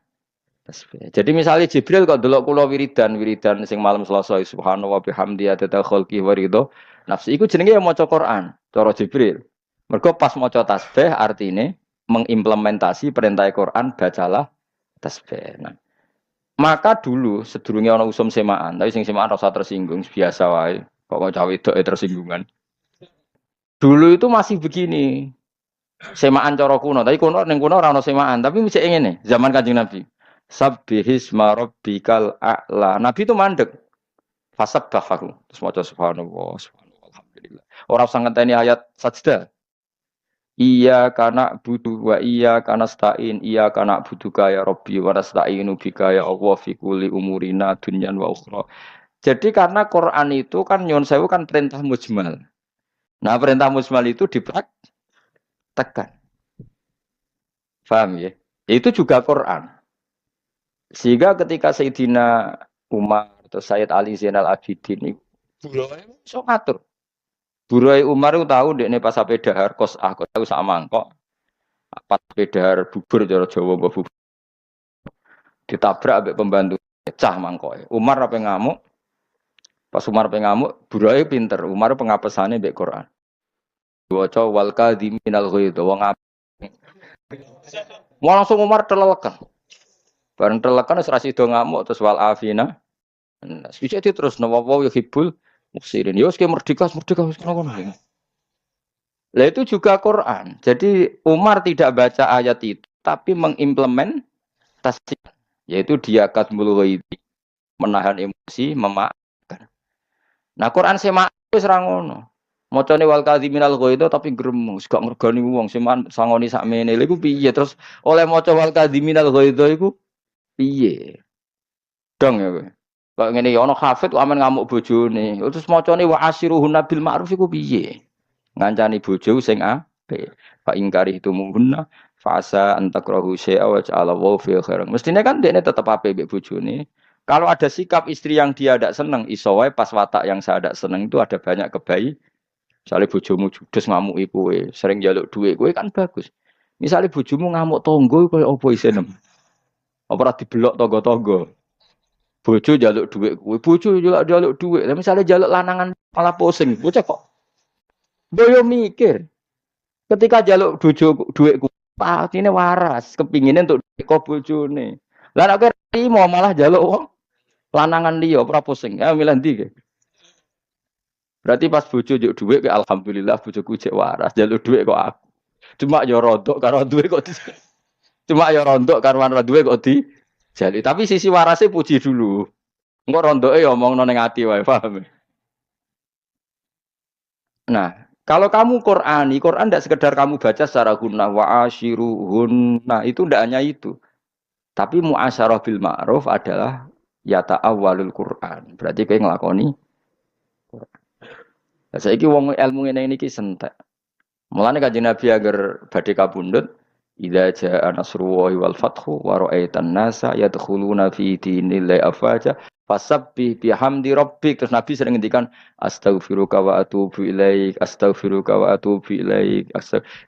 tasbih. Jadi misalnya Jibril kok delok kula wiridan sing malam Selasa subhanallah bihamdi adada khalqi wa ridho nafsi iku jenenge ya maca Quran cara Jibril. Mergo pas maca tasbih artine mengimplementasi perintah Quran bacalah tasbih. Nah, maka dulu sedurunge ana usum semaan, tapi sing semaan rasa tersinggung biasa wae. Kok cawe wedok tersinggungan. Dulu itu masih begini. Semaan cara kuno, tapi kuno ning kuno ora ana semaan, tapi mesti ngene, zaman Kanjeng Nabi. Sabbihisma rabbikal a'la. Nabi itu mandek. Fasabbahahu. Terus maca subhanallah, subhanallah, alhamdulillah. Orang usah ngenteni ayat sajdah. Iya karena butuh wa iya karena stain iya karena butuh kaya Robbi wa nasta'inu bika ya Allah fi kulli umurina dunyan wa ukhra. Jadi karena Quran itu kan nyon sewu kan perintah mujmal. Nah, perintah mujmal itu dipraktekkan. Paham ya? Itu juga Quran. Sehingga ketika Sayyidina Umar atau Sayyid Ali Zainal Abidin itu buruai iso ngatur. Buruai Umar itu tahu dekne pas sampai dahar kos aku sak mangkok. Pas sampai dahar bubur cara Jawa mbok bubur. Ditabrak ambek pembantu pecah mangkoke. Umar apa ngamuk? Pas Umar pe ngamuk, buruai pinter. Umar pengapesane mbek Quran. Waca wal kadhiminal ghaidh wong mau langsung Umar telelekan. Bareng telekan wis ra sida ngamuk terus wal afina. Nah, iki terus nawa wa yuhibbul muksirin. Ya wis merdeka wis ngono. Lah itu juga Quran. Jadi Umar tidak baca ayat itu tapi mengimplementasi yaitu dia katmul ghaidi, menahan emosi, memaafkan. Nah, Quran sema wis ra ngono. Macane wal kadhiminal ghaidh tapi gremeng, gak ngergani wong seman sangoni sakmene. Lha iku piye terus oleh maca wal kadhiminal ghaidh iku piye? Dong ya kowe. Kok ngene ya ana hafid kok amen ngamuk bojone. Terus macane wa asyiruhun bil ma'ruf iku piye? Ngancani bojo sing apik. Fa ingkari itu mungguna fasa antakrahu syai'a wa ja'ala wa fi khairan. Mestine kan dekne tetep apik mbek bojone. Kalau ada sikap istri yang dia tidak senang, iso wae pas watak yang saya tidak senang itu ada banyak kebaikan. Misalnya bojomu judes ngamuki kowe, sering njaluk dhuwit kowe kan bagus. Misalnya bojomu ngamuk tonggo koyo apa isine? Apa ora dibelok tangga-tangga? Bojo njaluk dhuwit kowe, bojo njaluk dhuwit. Lah misale njaluk lanangan malah pusing. Bocah kok boyo mikir. Ketika njaluk bojo dhuwit kuwi, patine waras, kepingine untuk kok bojone. Lah nek kowe trimo malah njaluk wong lanangan liya ora pusing. Ya milih ndi kowe? Berarti pas bojo njuk dhuwit ke alhamdulillah bojoku jek waras, njaluk dhuwit kok aku. Cuma ya rontok karo duwe kok cuma ya rontok karo ora duwe kok di jali. Tapi sisi warase puji dulu. Engko rondoke ya omongno ning ati wae, paham? Nah, kalau kamu Qur'ani, Quran tidak sekedar kamu baca secara gunnah wa ashiruhunna, itu tidak hanya itu. Tapi muasyarah bil ma'ruf adalah yata awalul Quran. Berarti kayak ngelakoni Quran. Nah, saiki wong ilmu ngene iki sentek. Mulane kanjeng Nabi agar badhe kabundut, idza jaa nasrullahi wal fathu wa ra'aitan nasa yadkhuluna fi dinillahi afwaja fasabbih bihamdi rabbik. Terus Nabi sering ngendikan astaghfiruka wa atubu ilaik, astaghfiruka wa atubu ilaik.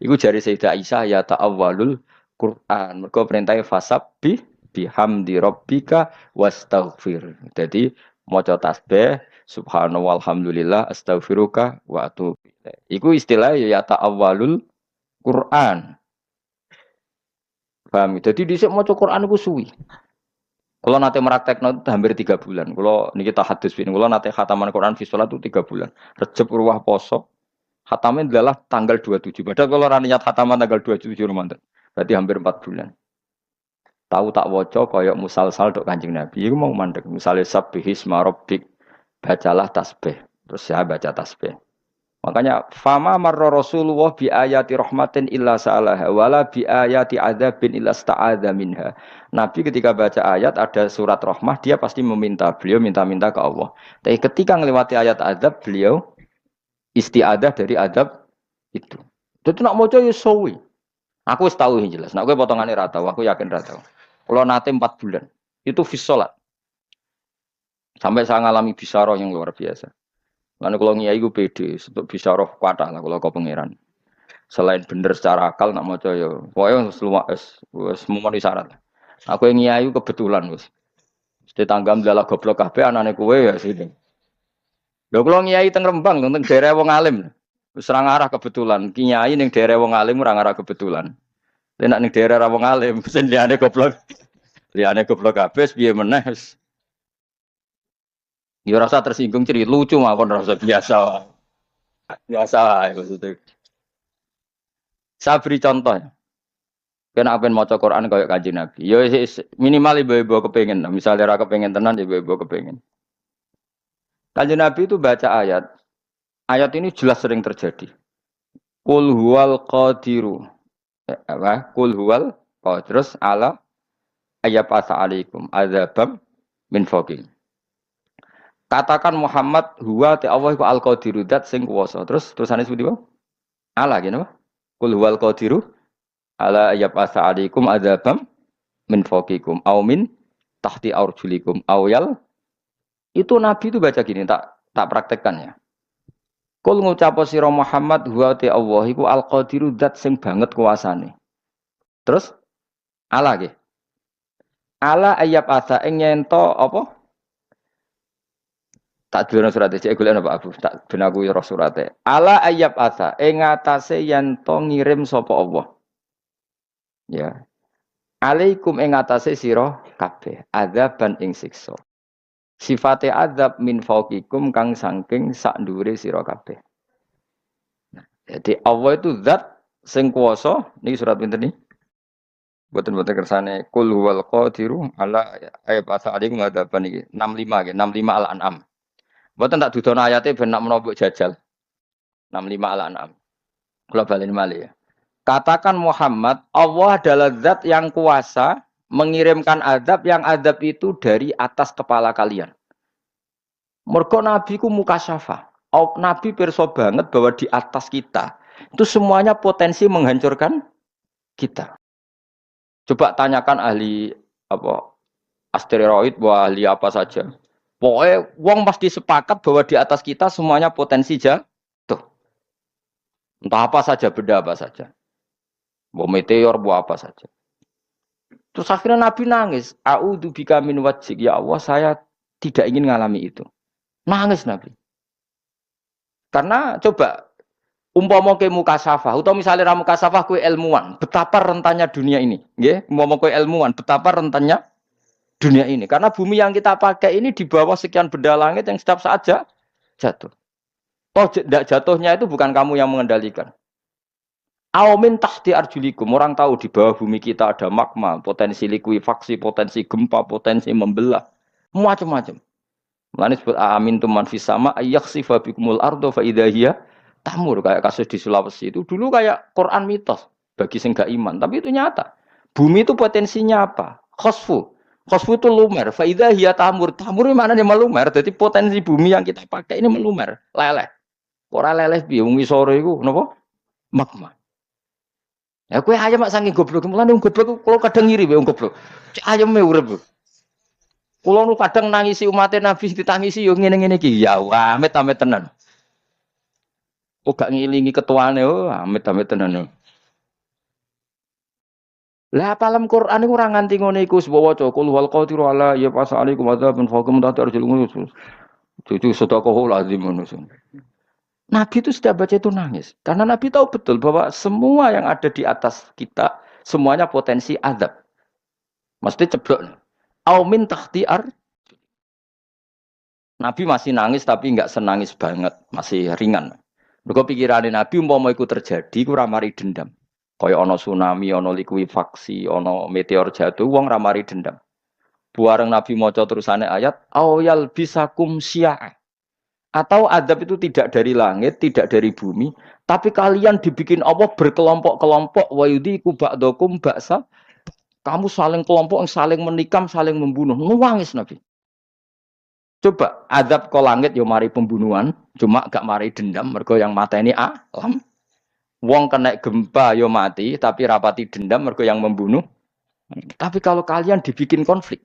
Iku jari Sayyidah Aisyah ya ta'awwalul Quran. Mergo perintahe fasabbih bihamdi rabbika wastaghfir. Jadi maca tasbih subhanallah walhamdulillah astaghfiruka wa atubu ilaik. Iku istilah ya ta'awwalul Quran. Paham? Jadi dhisik maca Quran iku suwi. Kalau nanti meraktekno itu hampir 3 bulan. Kalau niki tahadus bin, kalau nanti khataman Quran fi sholat itu 3 bulan. Recep ruwah poso. Khataman adalah tanggal 27. Padahal kalau orang niat khataman tanggal 27 Ramadan. Berarti hampir 4 bulan. Tahu tak waca koyok musalsal dok Kanjeng Nabi. Iku mau mandek. Misalnya sabbihisma rabbik, bacalah tasbih. Terus saya baca tasbih. Makanya fama marra Rasulullah bi ayati rahmatin illa sa'alaha wala bi ayati adzabin illa sta'adza minha. Nabi ketika baca ayat ada surat rahmah dia pasti meminta, beliau minta-minta ke Allah. Tapi ketika melewati ayat azab beliau isti'adzah dari azab itu. Jadi nak maca ya suwi. Aku wis tahu yang jelas. Nak kowe potongane ra tahu, aku yakin ra tahu. Kalau nate 4 bulan itu fi sholat. Sampai saya ngalami bisyarah yang luar biasa. Lalu kalau ngiyai gue pede, untuk bisa roh kuatah lah kalau kau pangeran. Selain bener secara akal nak mau coyo, pokoknya semua di syarat. Aku yang ngiyai kebetulan gus. Di tanggam dalam goblok kafe anane kue ya sini. Lo kalau ngiyai teng Rembang, teng daerah wong alim, serang arah kebetulan. Ngiyai neng daerah wong alim serang arah kebetulan. Tenak neng daerah wong alim, sen liane goblok kafe, biar meneh. Ya rasa tersinggung ciri lucu mawon rasa biasa. Biasa maksudnya. Saya beri contoh. Kena apa maca Quran kayak Kanjeng Nabi. Ya minimal ibu-ibu kepengin. Misalnya ra kepengin tenan ibu-ibu kepengin. Kanjeng Nabi itu baca ayat. Ayat ini jelas sering terjadi. Qul huwal qadiru. Qul huwal qadirus ala ayyabasa alaikum adzabam min fawqi. Katakan Muhammad huwa ta Allah iku al-qadiru dat sing kuwasa. Terusane seperti apa? Ala gini apa? Qul huwal qadiru ala yab'atsa 'alaikum adzabam min fawqikum aw min tahti arjulikum aw yal. Itu Nabi itu baca gini, tak praktekkan ya. Qul ngucap sira Muhammad huwa ta Allah iku al-qadiru dat sing banget kuasane. Terus ala nggih. Ala ayyab'atsa ing nyento apa? Tak dulu surat itu, golek apa Abu? Tak benaku ya surate. Ala ayyab asa, ing atase yen to ngirim sapa Allah. Ya. Alaikum ing atase sira kabeh, adzaban ing siksa. Sifate azab min fauqikum kang saking sak ndure sira kabeh. Jadi Allah itu zat sing kuwasa, niki surat pinten niki? Boten kersane kul huwal qadiru ala ayyab asa alaikum adzaban iki 65 nggih, 65 Al-An'am. Mboten tak dudono ayate ben nak menawa mbok jajal. 65 Al-An'am. Kula baleni malih ya. Katakan Muhammad, Allah adalah zat yang kuasa mengirimkan azab yang azab itu dari atas kepala kalian. Mergo Nabi ku mukasyafa. Nabi pirsa banget bahwa di atas kita itu semuanya potensi menghancurkan kita. Coba tanyakan ahli apa asteroid, ahli apa saja. Pokoknya wong pasti sepakat bahwa di atas kita semuanya potensi jatuh. Entah apa saja, benda apa saja. Mau meteor, mau apa saja. Terus akhirnya Nabi nangis. A'udzu bika min wajhik. Ya Allah, saya tidak ingin ngalami itu. Nangis Nabi. Karena coba umpama ke mukasafah atau misalnya ra mukasafah kowe ilmuwan, betapa rentannya dunia ini, nggih? Umpama kowe ilmuwan, betapa rentannya dunia ini. Karena bumi yang kita pakai ini di bawah sekian benda langit yang setiap saat jatuh. Toh tidak jatuhnya itu bukan kamu yang mengendalikan. Aumin tahti arjulikum. Orang tahu di bawah bumi kita ada magma, potensi likuifaksi, potensi gempa, potensi membelah, macam-macam. Mulane disebut amin tuman fis sama ayyakhsifa bikumul ardo fa idza hiya tamur, kayak kasus di Sulawesi itu dulu kayak Quran mitos bagi sing gak iman, tapi itu nyata. Bumi itu potensinya apa? Khosfu. Khosfu itu lumer, fa idza hiya tamur. Tamur mana nih melumer? Jadi potensi bumi yang kita pakai ini melumer, leleh. Ora leleh piye wong sore iku napa? Magma. Ya kowe ayam mak saking goblok, mulane wong goblok kula kadang ngiri wong goblok. Cek ayame urip. Kula nu kadang nangisi umat Nabi ditangisi yo ngene-ngene iki. Ya amit-amit tenan. Kok gak ngilingi ketuane amit-amit tenan. Lah apalam Quran iku ora nganti ngene iku sebab waca qul wal qadiru ala ya fasalikum adzabun faqum tatarjul cucu sedekahul azim manusia. Nabi itu setiap baca itu nangis. Karena Nabi tahu betul bahwa semua yang ada di atas kita, semuanya potensi azab. Mesti ceblok. Aumin tahtiar. Nabi masih nangis tapi enggak senangis banget. Masih ringan. Mergo pikirane Nabi umpama iku terjadi, ku ramari dendam. Kaya ana tsunami, ana likuifaksi, ana meteor jatuh, wong ramari dendam. Buareng Nabi maca terusane ayat, awyal bisakum syi'a. Atau adab itu tidak dari langit, tidak dari bumi, tapi kalian dibikin Allah berkelompok-kelompok, wa yudhiku ba'dakum ba'sa. Kamu saling kelompok, saling menikam, saling membunuh. Nuwangis Nabi. Coba adab ke langit yo mari pembunuhan, cuma gak mari dendam, mergo yang mateni alam. Wong kena gempa yo mati, tapi rapati dendam mergo yang membunuh. Tapi kalau kalian dibikin konflik,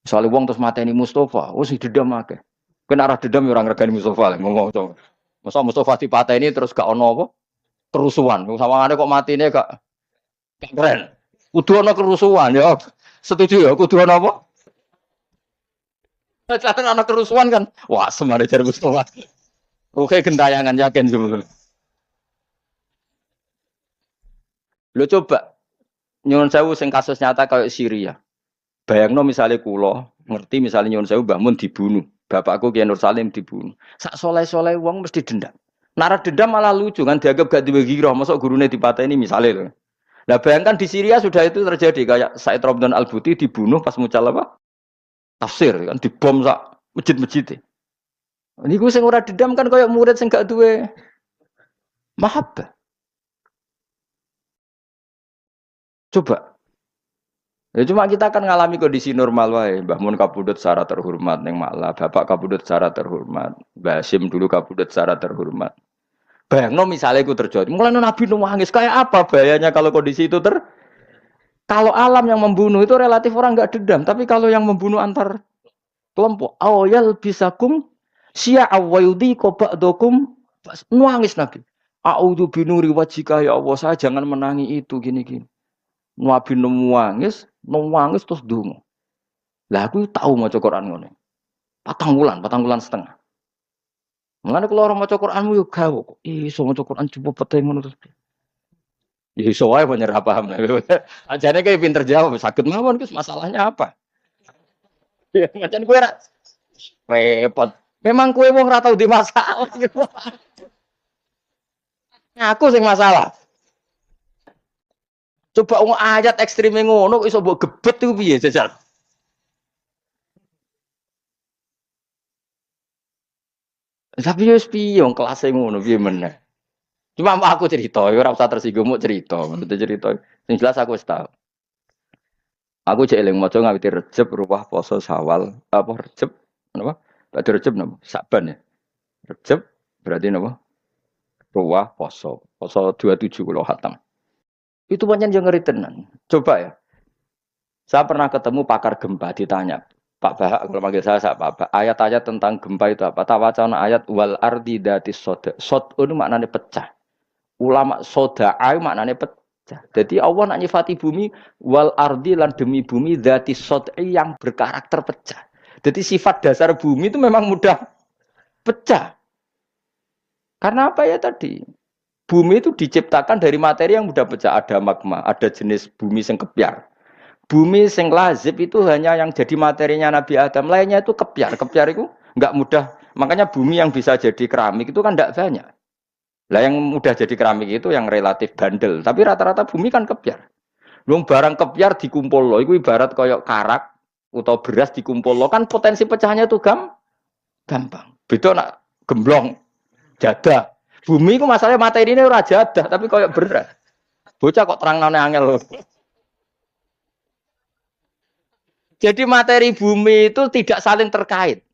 misalnya wong terus mateni Mustafa, sing dendam akeh. Kena arah dendam orang regani Mustafa ngomong to. Masa Mustafa dipateni terus gak ono apa? Kerusuhan. Sawangane kok matine gak keren. Kudu ono kerusuhan ya. Setuju ya kudu ono apa? Jangan ono kerusuhan kan. Wah, semare jare Mustafa. Oke gentayangan yakin sebetulnya. Lo coba nyuwun sewu sing kasus nyata kayak Syria. Bayangno misalnya kula ngerti misalnya nyuwun sewu Mbah Mun dibunuh. Bapakku Kiai Nur Salim dibunuh. Sak soleh-soleh wong mesti dendam. Nara dendam malah lucu kan dianggap gak duwe gira, mosok gurune dipateni misalnya lho. Nah bayangkan di Syria sudah itu terjadi kayak Said Romdan Al-Buti dibunuh pas mucal apa? Tafsir kan dibom sak masjid-masjid. Niku sing ora dendam kan kayak murid sing gak duwe mahabbah. Coba ya cuma kita akan ngalami kondisi normal wae. Mbah Mun kabudut secara terhormat ning Malah, Bapak kabudut secara terhormat, Mbah Hasyim dulu kabudut secara terhormat. Bayangno misalnya itu terjadi. Mulai Nabi nangis kayak apa bahayanya kalau kondisi itu kalau alam yang membunuh itu relatif orang enggak dendam, tapi kalau yang membunuh antar kelompok, awal bisakum syi'a wa yudhiqu ba'dakum nangis Nabi. A'udzu binuri wajhika ya Allah, saya jangan menangi itu gini-gini. Nabi nangis terus dungo. Lah aku tahu maca Quran ngene. 4 bulan setengah. Mengane kalau orang maca Quranmu yo gawe kok. Iso maca Quran coba pete ngono terus. Ya iso wae nyerah paham. Ajane kayak pinter jawab, sakit mawon Gus, masalahnya apa? Ya macam kowe ra repot. Memang kowe wong ora tau di masalah. Aku sing masalah. Coba ayat ekstrem ngono iso mbok gebet iku piye jajal? Tapi yo piye wong kelas ngono piye meneh. Cuma aku cerita, ora usah tersinggung mau cerita, maksudnya cerita. Sing jelas aku wis tau. Aku cek eling maca ngawiti Rejeb ruwah poso Sawal, apa Rejeb napa? Badhe Rejeb napa? Saban ya. Rejeb berarti napa? Ruwah poso. Poso 27 kula khatam. Itu pancen yo ngeri tenan. Coba ya. Saya pernah ketemu pakar gempa ditanya, Pak Bahak kalau manggil saya Pak Bahak. Ayat-ayat tentang gempa itu apa? Tawacana ayat wal ardi datis soda. Sod itu maknanya pecah. Ulama soda ayu maknanya pecah. Jadi Allah nak nyifati bumi wal ardi lan demi bumi datis soda yang berkarakter pecah. Jadi sifat dasar bumi itu memang mudah pecah. Karena apa ya tadi? Bumi itu diciptakan dari materi yang mudah pecah. Ada magma, ada jenis bumi yang kepiar. Bumi sing lazib itu hanya yang jadi materinya Nabi Adam. Lainnya itu kepiar. Kepiar itu nggak mudah. Makanya bumi yang bisa jadi keramik itu kan tidak banyak. Lah yang mudah jadi keramik itu yang relatif bandel. Tapi rata-rata bumi kan kepiar. Belum barang kepiar dikumpul loh. Itu ibarat koyok karak atau beras dikumpul loh. Kan potensi pecahnya itu gampang. Beda nak gemblong, jadah. Bumi itu masalahnya materi ini ora jadah, tapi koyok beras. Bocah kok terang nane angel loh. Jadi materi bumi itu tidak saling terkait.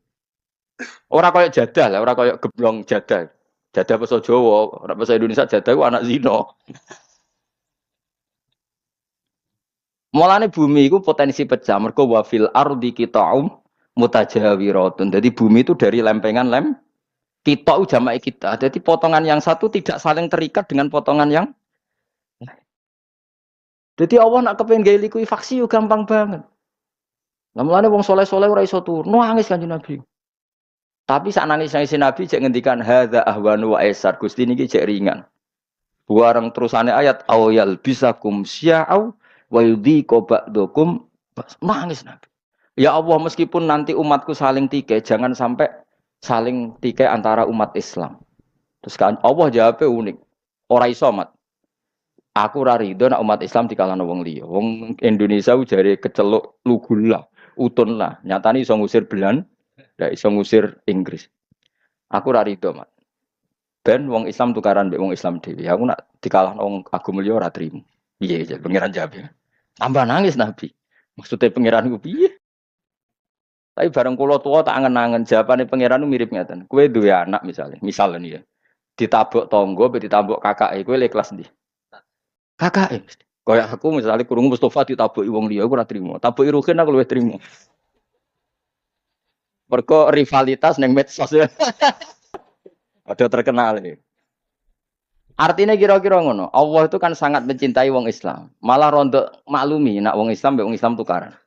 Orang koyok jadah lah, orang koyok gemblong jadah. Jadah bahasa Jawa, orang bahasa Indonesia jadah itu anak zino. Mulane bumi itu potensi pecah. Mergo wafil ardi qita'um mutajawiratun. Jadi bumi itu dari lempengan kita jama'i kita. Jadi potongan yang satu tidak saling terikat dengan potongan yang lain. Jadi Allah nak kepengen gawe likuifaksi yo gampang banget. Lah mulane wong saleh-saleh ora iso turu. Nangis Kanjeng Nabi. Tapi sak nangis Nabi cek ngendikan hadza ahwanu wa aisar. Gusti niki cek ringan. Buareng terusane ayat awyal bisakum sya'au wa yudhiqu ba'dakum nangis Nabi. Ya Allah meskipun nanti umatku saling tikai jangan sampai saling tikai antara umat Islam. Terus kan Allah jawabnya unik. Ora iso mat. Aku ora rido nek umat Islam dikalahno wong liya. Wong Indonesia jare keceluk lugul lah, utun lah. Nyatane iso ngusir Belanda, ndak iso ngusir Inggris. Aku ora rido mat. Ben wong Islam tukaran mbek wong Islam dhewe. Aku nak dikalahno wong agama liya ora trimo. Piye ya pangeran jawab. Tambah nangis Nabi. Maksudnya pangeran ku piye? Tapi bareng kula tuwa tak angen-angen jawabane pangeran mirip ngeten. Kowe duwe anak misalnya nih ya. Ditabuk tonggo, ditabuk kakake, kowe ikhlas ndi? Kakake. Kayak aku misalnya kurung Mustafa ditabuki wong liya aku ora trimo. Tabuki Ruhin aku luwih trimo. Mergo rivalitas ning medsos ya. Ada terkenal ya. Artinya kira-kira ngono. Allah itu kan sangat mencintai wong Islam. Malah rondo maklumi nak wong Islam mbek wong Islam tukaran.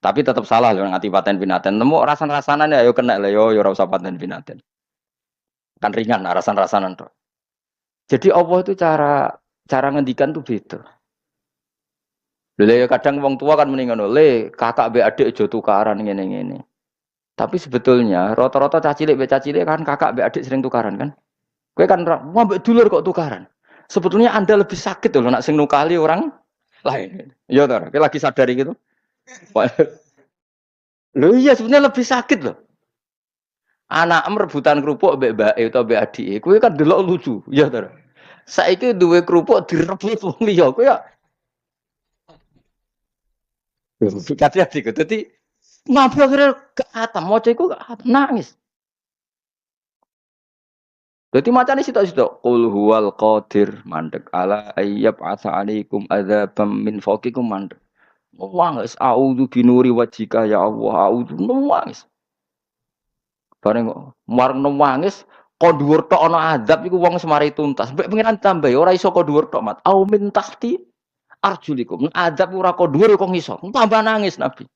Tapi tetap salah lho ngati paten pinaten. Nemu rasan-rasanan ya ayo kena lah yo ora usah paten pinaten. Kan ringan rasan-rasanan to. Jadi Allah itu cara ngendikan tuh beda. Lha ya kadang wong tua kan mendingan le kakak mbek adik aja tukaran ngene-ngene. Tapi sebetulnya rata-rata cah cilik mbek cah cilik kan kakak mbek adik sering tukaran kan. Kowe kan mbek dulur kok tukaran. Sebetulnya Anda lebih sakit loh nak sing nukali orang lain. Iya toh, kowe lagi sadari gitu. Loh iya sebenarnya lebih sakit loh. Anak merebutan kerupuk mbek mbake utawa mbek adike. Kowe kan delok lucu. Iya toh. Saiki duwe kerupuk direbut wong liya. Kowe ya hati-hati kok. Dadi mabuk akhirnya ke atam, moco iku ke atam nangis. Jadi macam ini sitok-sitok. Qul huwal qadir mandek ala ayyab asa alaikum adzabam min fawqikum mandek. Nangis. A'udzu binuri wajhika ya Allah. A'udzu nangis. Bareng marang nangis kok dhuwur tok ana azab iku wong semari tuntas. Mbek pengiran tambah ora iso kok dhuwur tok mat. Au min tahti arjulikum. Azab ora kok dhuwur kok ngiso. Tambah nangis Nabi.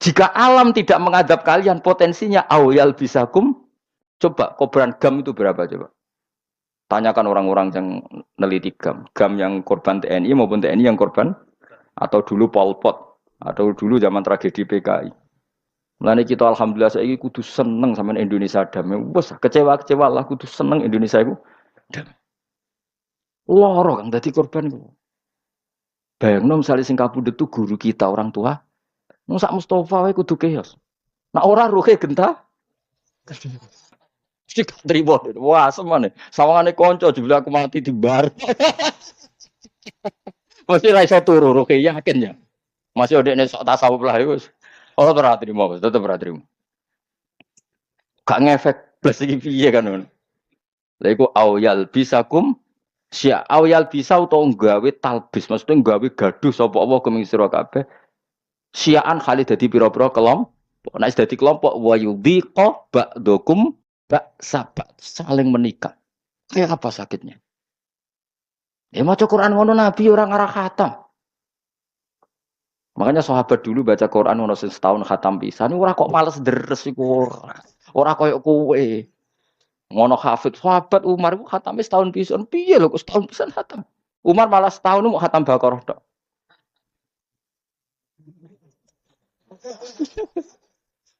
Jika alam tidak mengadab kalian potensinya awyal bisakum. Coba kobaran GAM itu berapa coba? Tanyakan orang-orang yang neliti GAM. GAM yang korban TNI maupun TNI yang korban atau dulu Pol Pot atau dulu zaman tragedi PKI. Mulane kita alhamdulillah saiki kudu seneng sama Indonesia damai. Wes kecewa-kecewa lah kudu seneng Indonesia iku damai. Loro Kang dadi korban iku. Bayangno misalnya sing kapundhut itu guru kita orang tua. Wong sak Mustofa wae kudu keos. Nak ora ruhe gentah. Mesti terima. Wah, semane. Sawangane kanca jebule aku mati di bar. Mesti ra iso turu ruhe yakin ya. Masih odekne sok tasawuf lah iku. Oh, ora trimo, tetep ora trimo. Gak ngefek blas iki piye kan ngono. Lha iku awyal bisakum sya awyal bisa utawa gawe talbis, maksudnya gawe gaduh sapa Allah kuming sira kabeh Syiaan kali dadi pira-pira kelompok. Nek dadi kelompok wa yudhiqa ba'dukum ba'sa saling menikah. Kayak apa sakitnya? Ya maca Quran ngono Nabi orang ngarah khatam. Makanya sahabat dulu baca Quran ngono setahun khatam pisan ora kok males deres iku ora. Ora koyo kowe. Ngono hafid sahabat Umar ku khatam setahun pisan. Piye lho kok setahun pisan khatam? Umar malah setahun mau khatam Baqarah tok.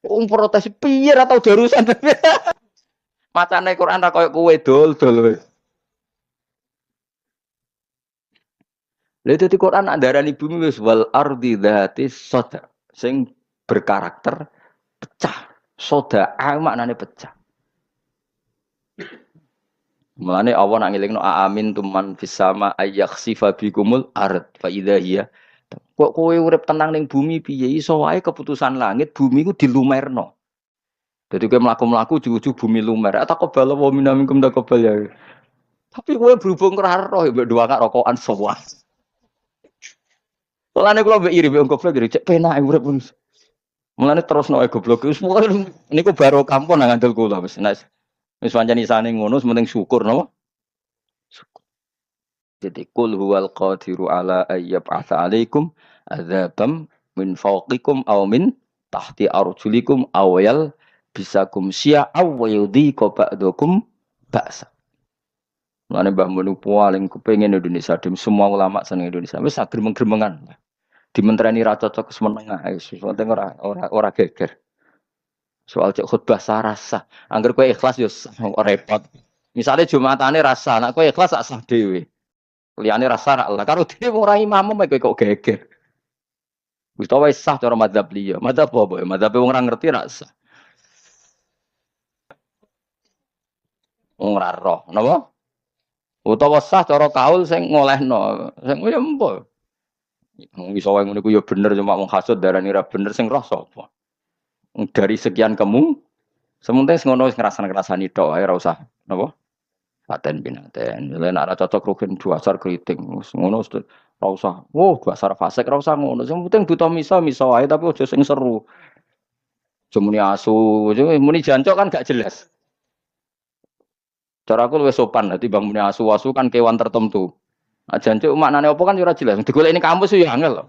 Protes piye atau jurusan. Macane Quran ra koyo kowe dol-dol. Lha dadi Quran andarani bumi wis wal ardi dzati sada sing berkarakter pecah. Soda maknane pecah. Mulane Allah nak ngelingno amin tuman fis sama ayakhsifa bikumul ard fa idza hiya. Kok kowe urip tenang ning bumi piye iso wae keputusan langit bumi ku dilumerno. Dadi kowe mlaku-mlaku ujug-ujug bumi lumer. Ataqabbal wa minkum taqabbal ya. Tapi kowe berhubung ora roh mbek doa rokokan sowan. Mulane kula mbek iri mbek goblok iri cek penake urip. Mulane terus noe goblok wis niku baro kampung nang ngandel kula wis. Wis pancen isane ngono sementing syukur napa? Syukur. Jadi kul huwal qadiru ala ayyab asa alaikum adzabam min fawqikum aw min tahti arjulikum aw yal bisakum syi'a wa yudhiqa ba'dakum ba'sa. Mulane Mbah Mun paling kepengin Indonesia dem semua ulama seneng Indonesia wis agrem-gremengan. Dimentreni ra cocok semenengah wis penting ora geger. Soal cek khutbah sarasa. Angger kowe ikhlas yo repot. Misale Jumatane rasa, nek kowe ikhlas sak sah dhewe. Liyane rasa ra Allah. Karo dhewe ora imam kowe kok geger. Wis tau wis sah cara madzhab liya. Madzhab apa? Madzhab wong ora ngerti ra sah. Wong ora roh, napa? Utawa sah cara kaul sing ngolehno. Sing ya empo. Wong iso wae ngono ku ya bener cuma wong hasud darani ra bener sing roh sapa? Dari sekian kamu sementing ngono wis ngrasa-ngrasani tok ae ora usah napa paten binaten lha nek ora cocok rugen dasar kriting ngono ora usah dasar fasik ora usah ngono sing penting buta misa wae tapi aja sing seru jemuni asu muni jancuk kan gak jelas cara aku luwih sopan dadi bang muni asu kan kewan tertentu jancuk maknane apa kan ora jelas digoleki kampus yo angel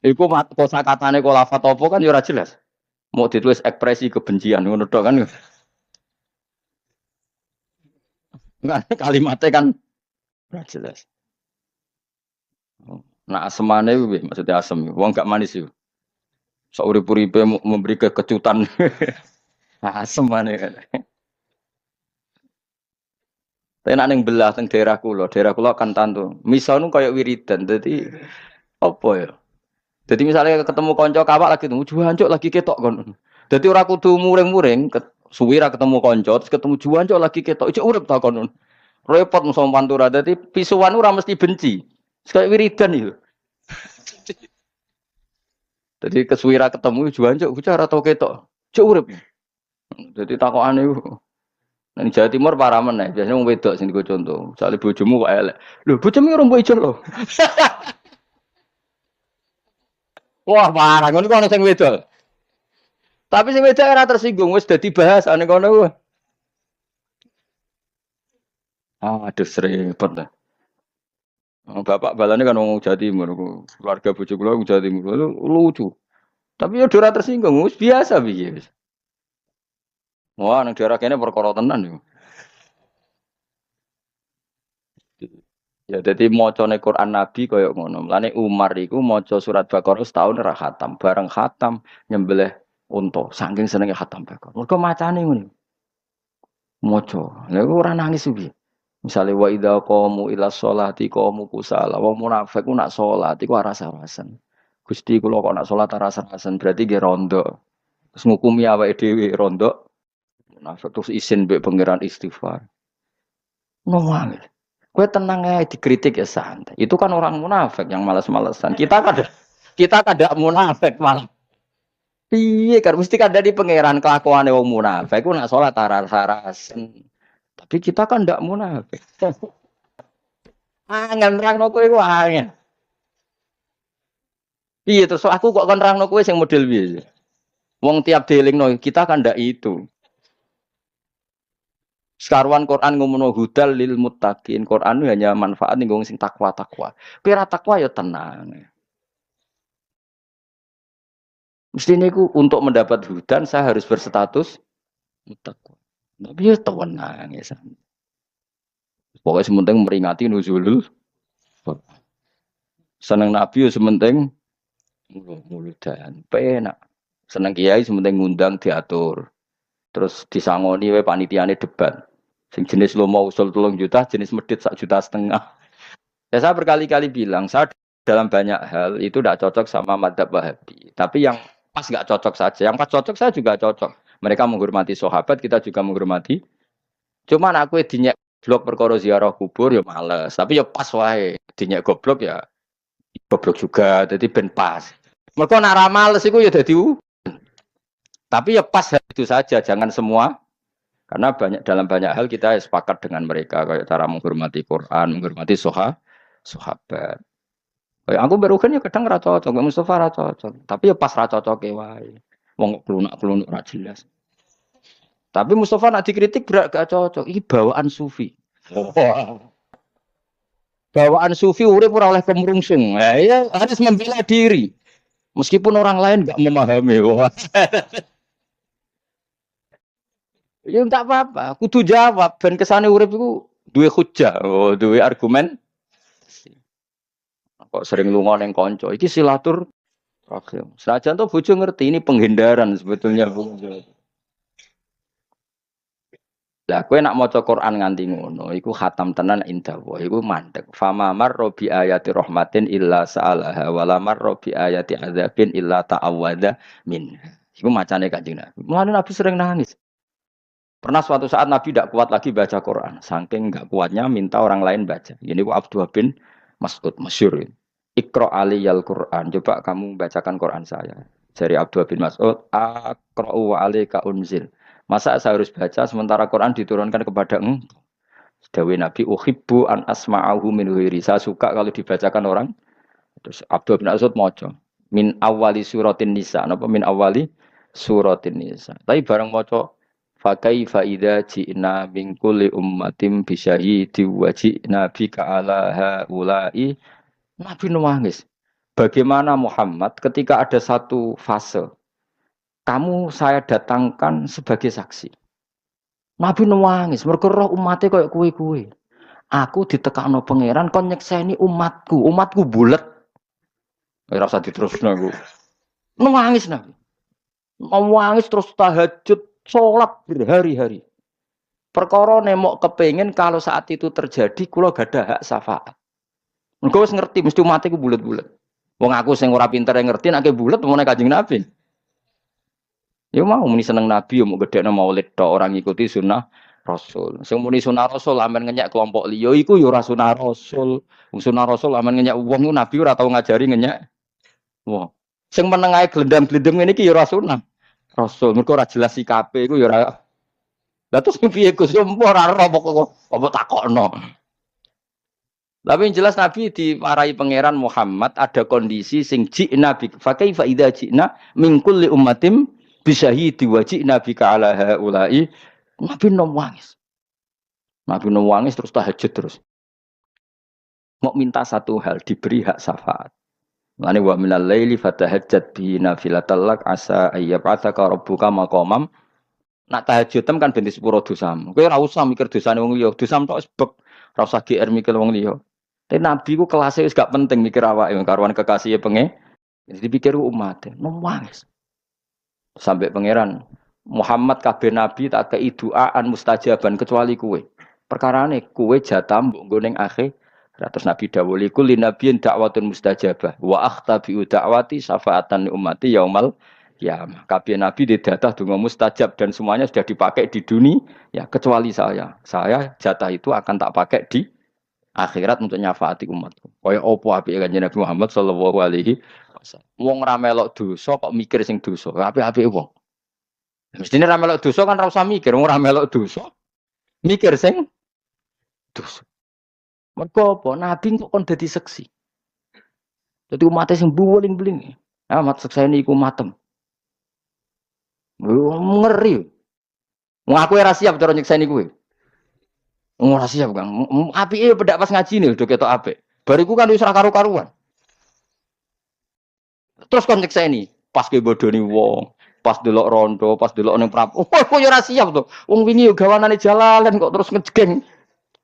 iku kosakatane kok lafat apa kan yo ora jelas. Mau ditulis ekspresi kebencian ngono tok kan. Enggak kalimatnya kan ora jelas. Nah asemane kuwi maksudnya asem. Wong gak manis yo. Sok urip-uripe memberi kekejutan. Asemane kan. Tapi nek ning belah teng daerah kula kan tantu. Misal nu koyo wiridan. Dadi apa ya? Jadi misalnya ketemu konco kawak lagi ketemu juancuk lagi ketok kon. Jadi ora kudu muring-muring, suwi ra ketemu konco terus ketemu juancuk lagi ketok cek urip ta kon. Repot musuh pantura. Dadi pisuan ora mesti benci. Sekali wiridan itu. Jadi kesuwira ketemu juancuk bicara tau ketok. Cek urip. Jadi takokane nang Jawa Timur parah meneh. Biasanya wong wedok sing digo contoh. Misale bojomu kok elek. Lho bojomu ora mbok ijo lho. Wah, parah ngono kok ana sing wedok. Tapi sing wedok ora tersinggung wis dadi bahasane kono. Aduh repot lah. Bapak balane kan wong Jawa Timur, keluarga bojo kula wong Jawa Timur. Lucu. Tapi ya ora tersinggung, wis biasa piye wis. Wah, nang daerah kene perkara tenan yo. Ya dadi macane Quran Nabi kaya ngono. Mulane Umar iku maca surat Baqarah setahun ora khatam, bareng khatam nyembelih unta. Saking senenge khatam Baqarah. Mergo macane ngono. Maca. Lha ora nangis piye? Misale wa idza qamu ila sholati qamu kusala. Wong munafik ku nak salat iku aras-arasan. Gusti kula kok nak salat aras-arasan berarti nggih rondo. Terus ngukumi awake dhewe rondo. Munafik terus isin mbek pangeran istighfar. Ngomong. Kue tenang aja dikritik ya santai. Itu kan orang munafik yang malas-malasan. Kita kada munafik malah. Iya kan mesti kada di pangeran kelakuan wong munafik. Ku nak sholat taras-tarasen. Tapi kita kan ndak munafik. Angin nerang no kowe ku angin. Iya terus aku kok kon nerangno kowe sing model piye? Wong tiap dielingno kita kan ndak itu. Sekaruan Quran ngomongno hudal lil muttaqin. Quran itu hanya manfaat ning wong sing takwa-takwa. Kowe ra takwa ya tenang. Mesti niku untuk mendapat hudan saya harus berstatus muttaqwa. Tapi ya tenang ya. Pokoknya sementing meringati nuzulul Quran. Seneng Nabi ya sementing muludan. Penak. Seneng kiai sementing ngundang diatur. Terus disangoni wae panitiane debat. Sing jenis lo mau usul 3 juta, jenis medit 1,5 juta. Ya saya berkali-kali bilang, saya dalam banyak hal itu tidak cocok sama madzhab Wahabi. Tapi yang pas nggak cocok saja, yang pas cocok saya juga cocok. Mereka menghormati sahabat, kita juga menghormati. Cuman aku dinyek blok perkara ziarah kubur ya males. Tapi ya pas wae. Dinyek goblok juga, jadi ben pas. Mereka nak ra males iku ya dadi tapi ya pas itu saja, jangan semua. Karena dalam banyak hal kita sepakat dengan mereka kayak cara menghormati Quran, menghormati sahabat. Kayak aku baru kan ya kadang ra cocok, Mustafa ra cocok. Tapi ya pas ra cocoke wae. Wong klunak-klunuk ra jelas. Tapi Mustafa nak dikritik berat gak cocok. Ini bawaan sufi. Bawaan sufi urip ora oleh kemrungsung. Ya harus membela diri. Meskipun orang lain gak memahami. Ya enggak apa-apa, kudu jawab ben kesane urip iku duwe hujah, duwe argumen. Kok sering lunga ning kanca, iki silaturahim. Senajan to bojo ngerti ini penghindaran sebetulnya. Lah kowe nak maca Quran nganti ngono, iku khatam tenan indah wa, iku mandek. Fama marra bi ayati rahmatin illa sa'alaha wala marra bi ayati adzabin illa ta'awwadza min. Iku macane Kanjeng Nabi. Mulane Nabi sering nangis. Pernah suatu saat Nabi tidak kuat lagi baca Quran. Saking nggak kuatnya minta orang lain baca. Ini Abdullah bin Mas'ud masyhur. Iqra aliyal Quran. Coba kamu bacakan Quran saya. Dari Abdullah bin Mas'ud, aqra'u wa alayka unzil. Masa saya harus baca sementara Quran diturunkan kepada engkau? Dawe Nabi, uhibbu an asma'ahu min ghairi. Saya suka kalau dibacakan orang. Terus Abdullah bin Mas'ud maca min awali suratin nisa. Napa min awali suratin nisa. Tapi bareng maca fa kaifa idza ji'na min kulli ummatin bi syahidin wa ji'na bika ala haula'i. Nabi nangis. Bagaimana Muhammad ketika ada satu fase kamu saya datangkan sebagai saksi. Nabi nangis mergo roh umate koyo kuwe-kuwe. Aku ditekakno pangeran kon nyekseni umatku. Umatku bulet. Ora usah diterusno aku. Nangis Nabi. Nangis terus tahajud sholat berhari-hari. Perkara nemok kepengin kalau saat itu terjadi kula gadah hak syafaat. Engko wis ngerti mesti umat iku bulet-bulet. Wong aku sing ora pinter ngerti nek bulet meneh Kanjeng Nabi. Ya mau muni seneng Nabi mau gedekno maulid tok orang ngikuti sunnah Rasul. Sing muni sunnah Rasul amen ngenyek kelompok liya iku ya ora sunnah Rasul. Wong sunnah Rasul amen ngenyek wong Nabi ora tau ngajari ngenyek wong. Sing meneng ae glendam-glendem ngene iki ya ora sunnah Rasul. Mergo ora jelas sikape iku ya ora. Lah terus piye Gus ora apa takokno. Tapi yang jelas Nabi dimarahi pangeran Muhammad ada kondisi sing ji'na bi fa kaifa idza ji'na min kulli ummatin bisyahidi wa ji'na bika ala haula'i. Nabi nangis. Nabi nangis terus tahajud terus. Mau minta satu hal diberi hak syafaat. Lani wa minal laili fatahajjat bi nafilatal lak asa ayyab'atsaka rabbuka maqamam. Nak tahajud kan ben disepuro dosamu. Kowe ora usah mikir dosane wong liya, dosamu tok sebek. Ora usah GR mikir wong liya. Tapi Nabi ku kelasnya wis gak penting mikir awake karuan kekasih pengen. Jadi dipikir umat, nangis. Sampai pangeran Muhammad kabeh nabi tak kei doaan mustajaban kecuali kue. Perkarane kue jatah mbok nggo ning akhir. Terus Nabi dawuh liku linabiyin dakwatun mustajabah wa akhtabi da'wati syafaatan ummati yaumal qiyamah. Kabeh nabi didatah donga mustajab dan semuanya sudah dipakai di dunia ya kecuali saya. Saya jatah itu akan tak pakai di akhirat untuk nyafaati umatku. Kaya opo apike Kanjeng Nabi Muhammad sallallahu alaihi wasallam. Wong ra melok dosa kok mikir sing dosa. Apik-apike wong. Mestine ra melok dosa kan ora usah mikir, wong ra melok dosa. Mikir sing dosa. Mergo apa? Nabi kok kon dadi seksi. Dadi umate sing buling-buling. Amat sekseni iku matem. Ngeri. Wong aku ora siap cara nyekseni kuwi. Ora siap, Kang. Apike pedak pas ngaji nih udah ketok apik. Bariku kan wis ora karu-karuan. Terus kon nyekseni, pas ke bodoni wong, pas delok rondo, pas delok ning prapatan. Oh, kok yo ora siap to. Wong wingi yo gawanane jalalan kok terus ngejeng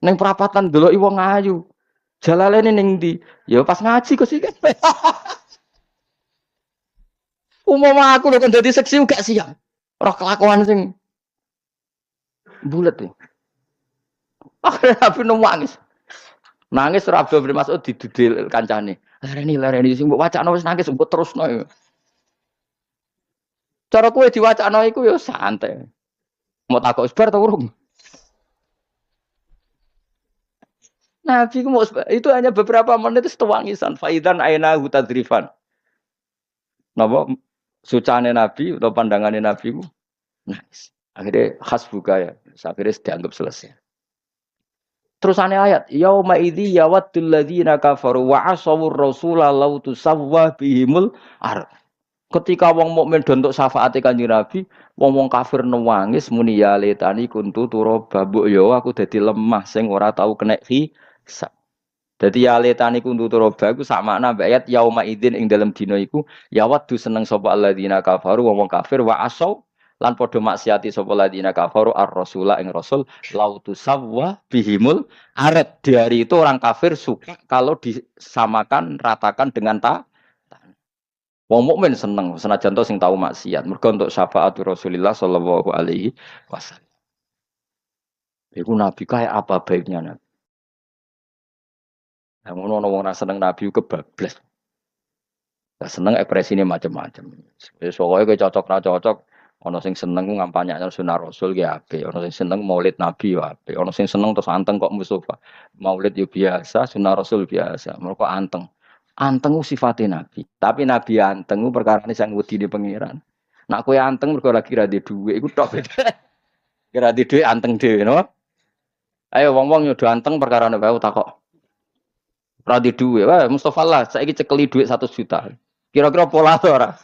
ning perapatan deloki wong ayu. Jalalane ning ndi? Ya pas ngaji kok sih kan. Umum aku lho kan dadi seksi gak siap. Roh kelakuan sing bulet ya. Akhirnya Nabi nangis. Nangis ora Abdul Mas'ud didudil kancane. Lareni sing mbok wacana wis nangis mbok terusno ya. Cara kowe diwacana iku ya santai. Mau takok isbar ta urung? Nabi ku mau itu hanya beberapa menit itu setuangisan. Faidan aina hutadrifan. Napa sucane Nabi atau pandangannya Nabi ku nangis. Akhirnya hasbuka ya. Akhirnya dianggap selesai. Terusane ayat, yauma idzi yawaddul ladzina kafaru wa asawur rasula law tusawwa bihimul ard. Ketika wong mukmin dontok syafaate Kanjeng Nabi, wong-wong kafir nangis muni ya letani kuntu turaba mbok yo aku dadi lemah sing ora tau kena hisab. Dadi ya letani kuntu turaba iku sak makna ayat yauma idzin ing dalam dina iku yawaddu seneng sapa alladzina kafaru wong kafir wa asaw lan padha maksiati sapa ladina kafaru ar-rasula ing rasul lautu sawwa bihimul aret. Di hari itu orang kafir suka kalau disamakan ratakan dengan wong mukmin seneng senajan to sing tau maksiat mergo untuk syafaat Rasulullah sallallahu alaihi wasallam. Iku nabi kaya apa baiknya nabi. Nah, ngono wong ora seneng nabi kebablas. Lah seneng ekspresine macam-macam. Wis pokoke cocok ra cocok. Ono sing seneng ngampanyakno sunah Rasul ki apik, ono sing seneng Maulid Nabi yo apik, ono sing seneng terus anteng kok Mustofa. Maulid yo biasa, sunah Rasul biasa. Mergo anteng. Anteng ku sifate Nabi. Tapi Nabi anteng ku perkarane sing wedine pangeran. Nak kowe anteng mergo lagi ra ndek dhuwit iku tok beda. Kira ndek dhuwit anteng dhewe, no? Ayo wong-wong yo do anteng perkarane wae takok. Ra ndek dhuwit, wae Mustofa lah saiki cekeli dhuwit 100 juta. Kira-kira pola to ora?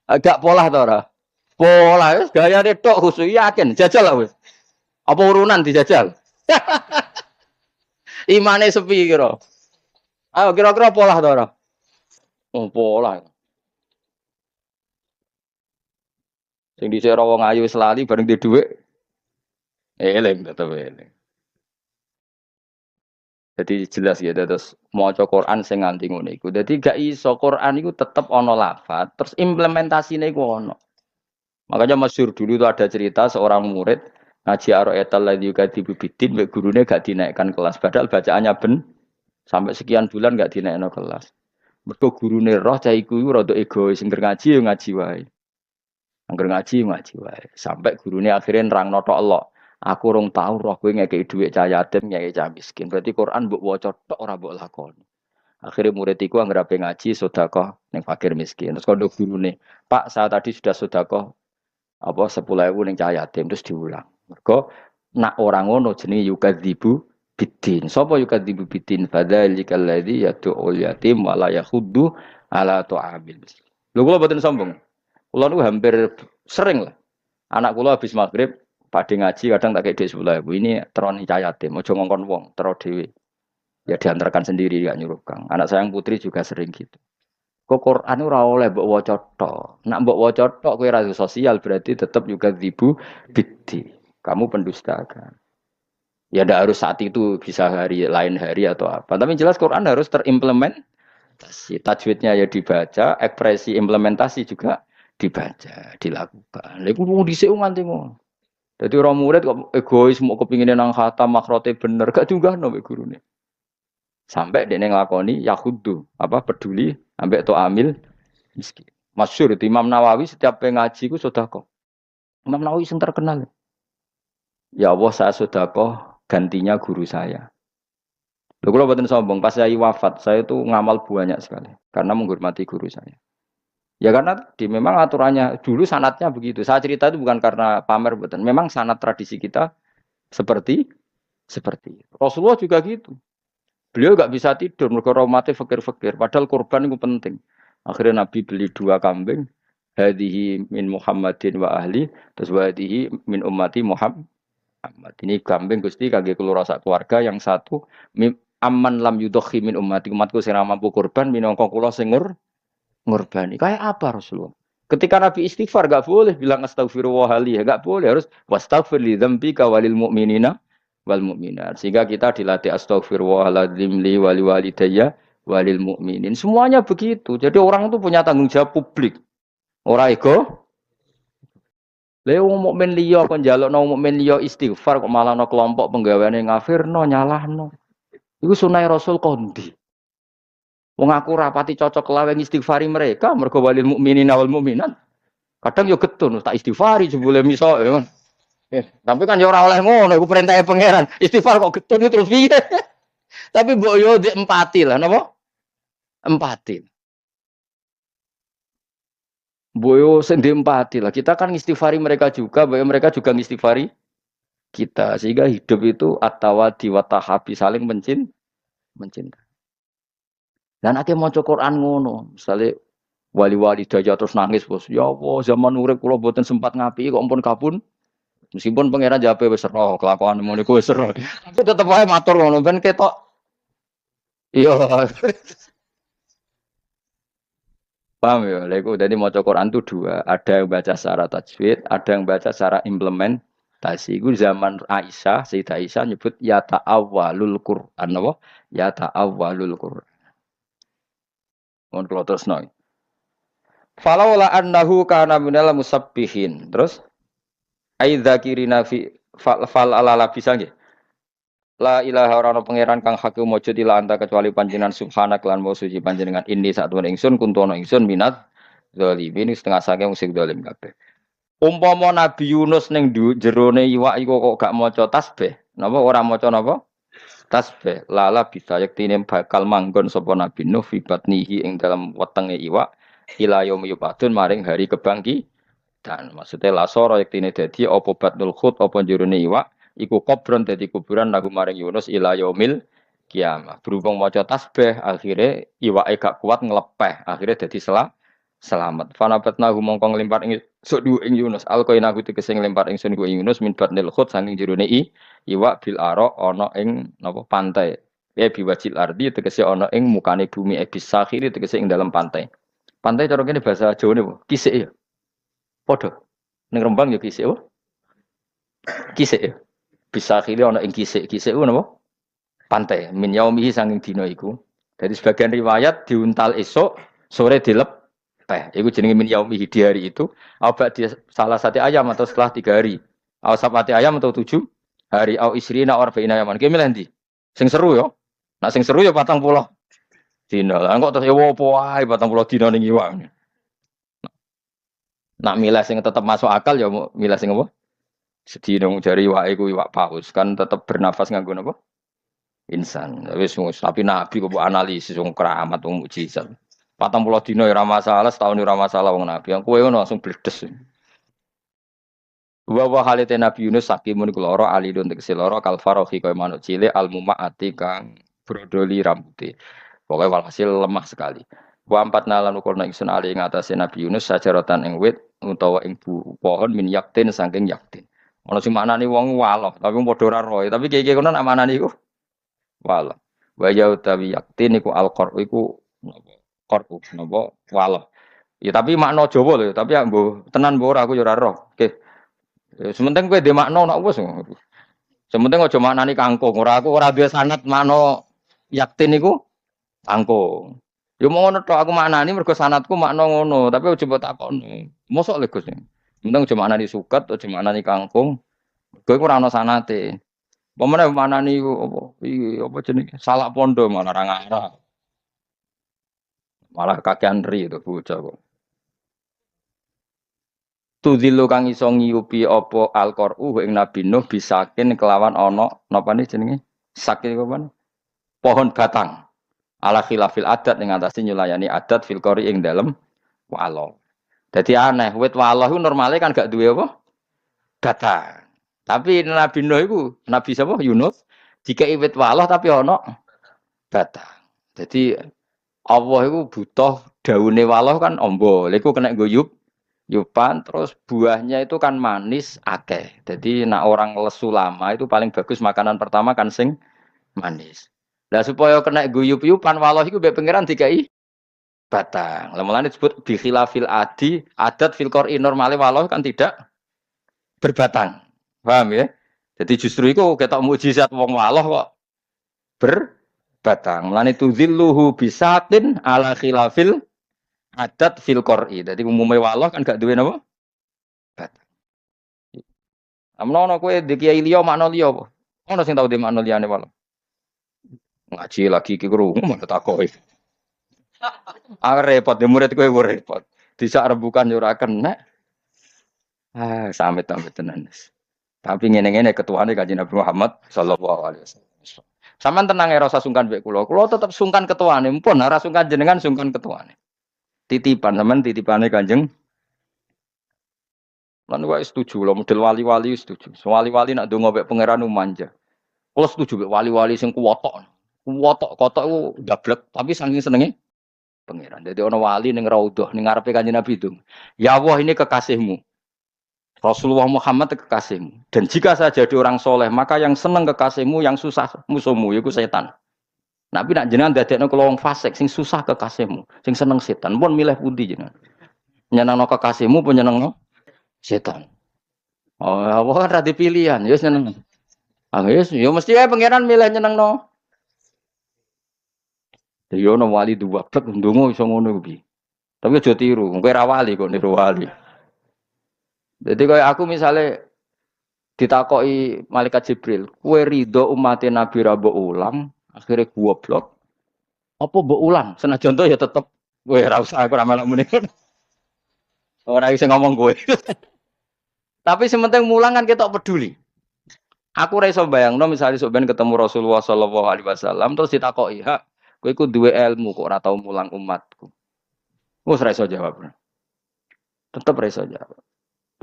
Agak pola to ora? Pola wis gayane tok khusus yakin jajal lah wis. Apa urunan dijajal? Imane sepi kira. Ayo kira-kira pola to ora? Oh, pola. Sing dhisik wong ayu wis lali bareng di dhuwit. Eling tetep eling. Jadi jelas ya terus maca Quran sing nganti ngono iku. Dadi gak iso Quran iku tetep ana lafaz, terus implementasine iku ana. Makanya masyhur dulu itu ada cerita seorang murid ngaji Ar-Ra'yatal ladzi yukadzibu biddin, mbek gurune gak dinaikkan kelas padahal bacaannya sampai sekian bulan gak dinaikno kelas. Mergo gurune roh cah iku rada egois, sing ngaji yo ngaji wae. Angger ngaji ngaji wae. Sampai gurune akhirnya nerangno tok Allah. Aku rong tau roh kowe ngekeki dhuwit cah yatim, ngekeki cah miskin. Berarti Quran mbok waca tok ora mbok lakoni. Akhirnya murid iku anggere ape ngaji sedekah ning fakir miskin. Terus kondo gurune, "Pak, saya tadi sudah sedekah apa 10.000 ning cah yatim," terus diulang. Mergo nak orang ngono jenenge yukadzibu biddin. Sapa yukadzibu biddin? Fadzalikal ladzi yad'ul yatim wa la yakhuddu ala ta'amil miskin. Lho kula mboten sombong. Kula niku hampir sering lah. Anak kula habis maghrib padhe ngaji kadang tak kei 10.000. Ini teroni cah yatim, aja ngongkon wong, tero dhewe. Ya diantarkan sendiri gak nyuruh Kang. Anak saya yang putri juga sering gitu. Kok Quran ora oleh mbok waca tok. Nak mbok waca tok kowe ra sosial berarti tetap juga dzibu biddi. Kamu pendusta kan. Ya ndak harus saat itu bisa hari lain hari atau apa. Tapi jelas Quran harus terimplementasi. Tajwidnya ya dibaca, ekspresi implementasi juga dibaca, dilakukan. Lha iku wong dhisik nganti ngono. Dadi orang murid kok egois mau kepingin nang khatam makrote bener gak diunggahno mbek gurune. Sampai dia ngelakoni yahudu apa peduli ambek to amil miskin. Masyhur itu Imam Nawawi setiap ngaji ku sedekah. Imam Nawawi sing terkenal. Ya Allah saya sedekah gantinya guru saya. Lho kula mboten sombong, pas saya wafat saya itu ngamal banyak sekali karena menghormati guru saya. Ya karena memang aturannya dulu sanatnya begitu. Saya cerita itu bukan karena pamer mboten. Memang sanat tradisi kita seperti Rasulullah juga gitu. Beliau nggak bisa tidur, mergo rahmate fakir-fakir. Padahal kurban itu penting. Akhirnya Nabi beli 2 kambing. Hadihi min Muhammadin wa ahli, terus wa hadihi min ummati Muhammad. Ini kambing Gusti kangge kula sak keluarga, yang satu aman lam yudhi min ummati, umatku sing ora mampu kurban minangka kula sing ngurbani. Kayak apa Rasulullah? Ketika Nabi istighfar gak boleh bilang astagfirullahaladzim, gak boleh, harus wastaghfir li dzambika walil mu'minina wal mu'minat. Sehingga kita dilatih astagfirullahaladzim li wali walidayya walil mu'minin. Semuanya begitu. Jadi orang itu punya tanggung jawab publik. Ora ego. Lha wong mukmin liya kon njalukno mukmin liya istighfar kok malah ana kelompok penggaweane ngafirno nyalahno. Iku sunah Rasul kondi. Wong aku rapati cocok lawe istighfari mereka mergo walil mukminin wal mukminat. Kadang yo getun tak istighfari jebule miso ya kan. Tapi kan yo ora oleh ngono iku perintahe pangeran. Istighfar kok getun terus piye? Tapi mbok yo empati lah napa? Empati. Boyo sendiri empati lah. Kita kan istighfari mereka juga, bahwa mereka juga istighfari kita. Sehingga hidup itu at-tawadi wa tahabi saling mencinta. Dan akhirnya mau Quran ngono, misalnya wali-wali daya terus nangis bos. Ya Allah, zaman urip kula boten sempat ngapi kok ampun kabun. Meskipun pangeran jawabe wis roh, kelakuan ngono iku wis roh. Tapi tetep wae matur ngono ben ketok. Iya. Paham ya? Lha jadi maca Quran itu dua, ada yang baca secara tajwid, ada yang baca secara implementasi. Iku zaman Aisyah, Sayyidah Aisyah nyebut ya ta'awwalul Qur'an apa? Ya ta'awwalul Qur'an. Mun kula terusno. Falaula annahu kana minal musabbihin. Terus aidzakirina fi fal alala bisa nggih? La ilaha ora ana pangeran kang hak mujud ila anta kecuali panjenengan subhanak lan mau suci panjenengan ini satune ingsun kuntono ingsun minat zalimin setengah saking sing zalim kabeh. Umpama Nabi Yunus ning jerone iwak iku kok gak maca tasbih, napa ora maca napa? Tasbih. Lala bisa yektine bakal manggon sapa Nabi Nuh fi batnihi ing dalam wetenge iwak ila yaumi yub'atsun maring hari kebangkitan. Maksudnya lasara yektine dadi apa batnul khut apa jerone iwak iku kubron dadi kuburan lagu maring Yunus ila yaumil kiamah. Berhubung maca tasbih akhirnya iwake gak kuat nglepeh, akhirnya dadi selamat. Fanabatna mongko nglimpar ing sok ing Yunus. Alqaina ku tegese nglimpar ingsun ku Yunus min batnil khut saking jerone iwak bil aro ana ing napa pantai. Ya biwajil ardi tegese ana ing mukane bumi ebis sakhiri tegese ing dalam pantai. Pantai cara kene bahasa Jawane apa? Kisik ya. Padha. Ning Rembang ya kisik apa? Kisik ya. Bisa akhirnya ana ing kisik ku napa? Pantai min yaumihi sanging dina iku. Dari sebagian riwayat diuntal esok, sore dilepeh. Iku jenenge min yaumihi di hari itu. Apa di salah satu ayam atau setelah 3 hari. Au sapati ayam atau 7 hari. Au isrina arba'ina yaman. Ki milih ndi? Sing seru ya. Nak sing seru ya 40 dina. Lah kok terus ya opo wae 40 dina ning iwak. Nak milih sing tetep masuk akal ya milih sing apa? Sedina jari iwak iku iwak paus kan tetap bernafas nganggo napa? Insan. Tapi nabi kok analisis wong keramat wong mukjizat. 40 dina ya ora masalah, setahun ora masalah wong nabi. Yang kowe ngono langsung bledes. Wa halite Nabi Yunus sakimun iku lara alidun tegese lara kal farohi kaya manuk cilik al mumaati kang brodoli rambuté. Pokoke walhasil lemah sekali. Wa empat nalan ukurna ingsun ali ing atase Nabi Yunus sajaratan ing wit utawa ing pohon min yaktin saking yaktin. Ono sing maknane wong waloh, tapi padha ora roe. Tapi kiye-kiye kono nak maknane iku waloh. Wa ya utawi yaktin iku al-qur'u iku napa? Qur'u napa? Waloh. Ya tapi makna Jawa lho, tapi ya mbuh tenan mbuh ora aku ya ora roh. Oke. Sementing kowe dhe makna nak wis. Sementing aja maknani kangkung. Ora aku ora duwe sanad makna yaktin iku kangkung. Ya mau ngono tok aku maknani mergo sanadku makna ngono, tapi aja mbok takokno. Mosok lho Gus. Mending cuma anani suket atau cuma anani kangkung. Gue kurang no sanate. Pemene manani apa? Iki apa jenenge? Salak pondo malah ra ngarah. Malah kakean ri itu bocah kok. Tudzilu kang iso ngiyupi apa al-qur'u ing Nabi Nuh bisakin kelawan ana napa nih jenenge? Sakin apa? Pohon batang. Ala khilafil adat ing atase nyulayani adat fil qori ing dalem walo. Jadi aneh, wit waloh itu normalnya kan gak duwe apa? Batang. Tapi Nabi Nuh itu, Nabi siapa? Yunus. Jika wit waloh tapi ono batang. Jadi Allah itu butuh daune waloh kan ombo. Lha iku kena guyup yupan terus buahnya itu kan manis akeh. Jadi nak orang lesu lama itu paling bagus makanan pertama kan sing manis. Lah supaya kena guyup-yupan waloh iku mbek pangeran dikai batang. Lah mulane disebut bi khilafil adi, adat fil qur'i normale waloh kan tidak berbatang. Paham ya? Jadi justru itu ketok mukjizat wong waloh kok berbatang. Mulane tudzilluhu bisatin ala khilafil adat fil qur'i. Jadi umumnya waloh kan gak duwe napa? Batang. Amnono kowe di kiai liya makna liya apa? Ono sing tau di makna liyane waloh. Ngaji lagi ki krungu mana takoki. Ah repot de murid kowe repot. Disak rembukan yo ora kena. Ah samit-samit tenan. Tapi ngene-ngene ketuane Kanjeng Nabi Muhammad sallallahu alaihi wasallam. Saman tenang ya rasa sungkan mbek kula. Kula tetep sungkan ketuane, mumpun ora sungkan jenengan sungkan ketuane. Titipan sampean titipane Kanjeng. Lan wae setuju lho model wali-wali setuju. Wali-wali nak ndonga mbek pangeran manja. Kula setuju mbek wali-wali sing kuwotok. Kuwotok-kotok ku dablek, tapi saking senenge pangeran. Dadi ana wali ning raudhah ning ngarepe Kanjeng Nabi itu. Ya Allah ini kekasihmu. Rasulullah Muhammad kekasihmu. Dan jika saya jadi orang soleh, maka yang seneng kekasihmu, yang susah musuhmu, yaitu setan. Nabi nak jenengan dadekno kula wong fasik, sing susah kekasihmu, sing seneng setan. Pun milih pundi jenengan? Nyenengno kekasihmu, pun nyenengno setan. Oh, apa kan ra pilihan, ya seneng. Ah, ya mesti ae pangeran milih nyenengno. Ya ono wali dua blek ndonga iso ngono kuwi. Tapi aja tiru, kowe ra wali kok niru wali. Jadi kayak aku misalnya ditakoki malaikat Jibril, kue ridho umat Nabi Rabo ulang, akhirnya goblok. Apa mbok ulang? Senajan to ya tetep kowe ora usah aku ra melok muni. Ora iso ngomong kowe. Tapi sementing mulang kan ketok peduli. Aku ora iso bayangno misalnya sok ben ketemu Rasulullah sallallahu alaihi wasallam terus ditakoki, "Ha, kowe iku duwe ilmu kok ora tau mulang umatku." Wes ora iso jawab. Tetep ora iso jawab.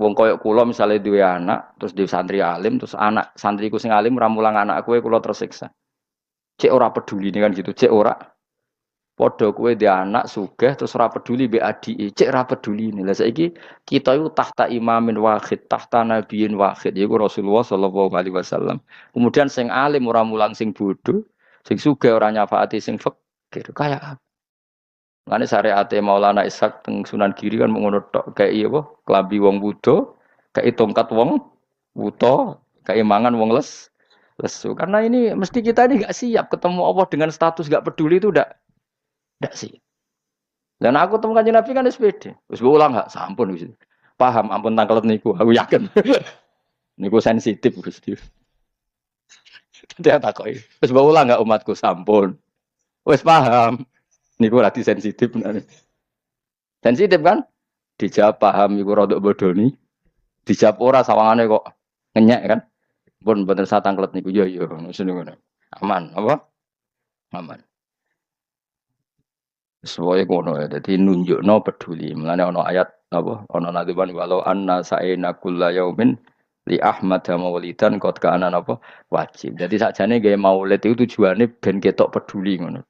Wong koyok kula misalnya duwe anak, terus di santri alim, terus anak santriku sing alim ora mulang anak kowe kula tersiksa. Cek ora peduli kan gitu, cek ora. Padha kowe di anak sugih terus ora peduli mbek adike, cek ora peduli. Lah saiki kita iku tahta imamin wahid, tahta nabiyin wahid, yaiku Rasulullah sallallahu alaihi wasallam. Kemudian sing alim ora mulang sing bodoh, sing sugih ora nyafaati sing fakir. Kayak apa? Ngene syariate Maulana Ishaq teng Sunan Giri kan ngono tok kayak iya apa klambi wong wudo kayak tongkat wong wuto kayak mangan wong lesu karena ini mesti kita ini enggak siap ketemu Allah dengan status enggak peduli itu enggak sih. Dan aku temu Kanjeng Nabi kan SPD wis ulang enggak sampun wis paham ampun tangkelet niku aku yakin niku sensitif Gusti. Dia takoki wis ulang enggak umatku sampun wis paham. Niku rati sensitif benar. Sensitif kan? Dijawab paham iku rodok bodoni. Dijawab ora sawangane kok ngenyek kan? Pun bener satangklet niku yo ngono. Aman apa? Aman. Sesuai ngono ya. Dadi nunjukno peduli. Mulane ana ayat apa? Ana nadhiban walau anna sa'ina kulla yaumin li Ahmad maulidan qad kana apa? Wajib. Dadi sakjane gawe maulid itu tujuane ben ketok peduli ngono.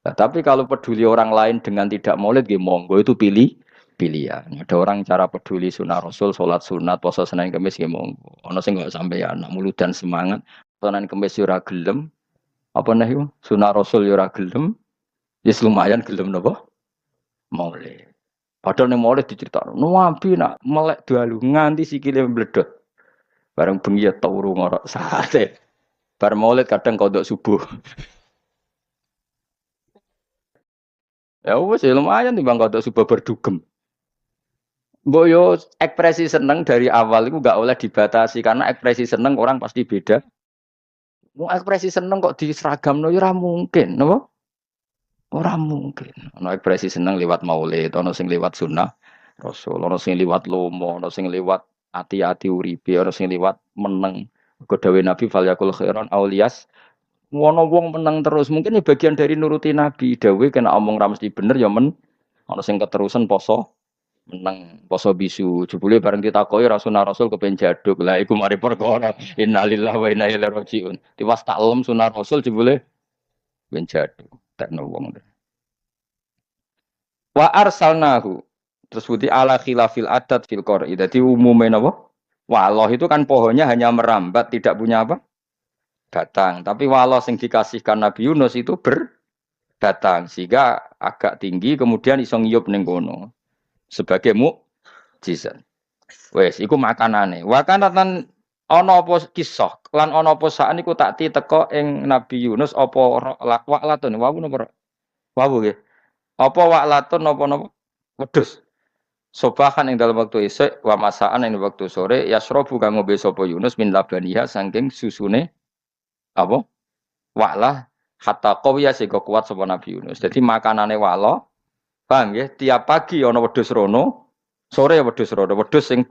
Nah, tapi kalau peduli orang lain dengan tidak maulid, monggo itu pilihan. Ada orang cara peduli sunnah Rasul, sholat sunat, puasa Senin Kamis, monggo. Ono sing nggak sampai anak muludan semangat, Senin Kamis yura gelem, apa nih sunnah Rasul yura gelem, ya lumayan gelem nopo maulid. Padahal nih maulid diceritakan, nuampi nak melek dalu nganti sikile mbledot, bareng bengi ya turu ngorok sate, bareng maulid kadang kodok subuh. Ya wes lumayan timbang kodok subuh berdugem. Mbok yo ekspresi seneng dari awal itu enggak oleh dibatasi karena ekspresi seneng orang pasti beda. Mau ekspresi seneng kok diseragamno yo ora mungkin, napa? Ora mungkin. Ono ekspresi seneng lewat maulid, ono sing lewat sunnah Rasul, ono sing lewat lomo, ono sing lewat ati-ati uripe, ono sing lewat meneng. Kok dawuh Nabi fal yakul khairan aulias wono wong menang terus mungkin ini bagian dari nuruti Nabi dawuh kena omong ra mesti bener ya men ana sing keterusan poso menang poso bisu jebule bareng ditakoki Rasulullah Rasul kepen jaduk lah iku mari perkara innalillahi wa inna ilaihi rajiun tiwas taklem sunah Rasul jebule ben jadu tekno wong. Wa arsalnahu terus putih ala khilafil adat fil qori. Dadi umume napa? Waloh itu kan pohonnya hanya merambat, tidak punya apa? Batang. Tapi waloh yang dikasihkan Nabi Yunus itu berbatang sehingga agak tinggi kemudian iso ngiyup ning kono sebagai mukjizat. Wes iku makanane. Wa kanatan ana apa kisah lan ana apa sak niku tak teko ing Nabi Yunus apa wa'latun wawu napa? Wawu nggih. Apa wa'latun napa-napa? Wedhus. Sobahan ing dalam waktu isuk wa masaan ing waktu sore yasrobu kang ngombe sapa Yunus min labaniha saking susune apa wa'lah hatta qawiya sing kuat sapa Nabi Yunus. Jadi makanane wa'lah paham nggih tiap pagi ana wedhus rono sore wedhus rono wedhus sing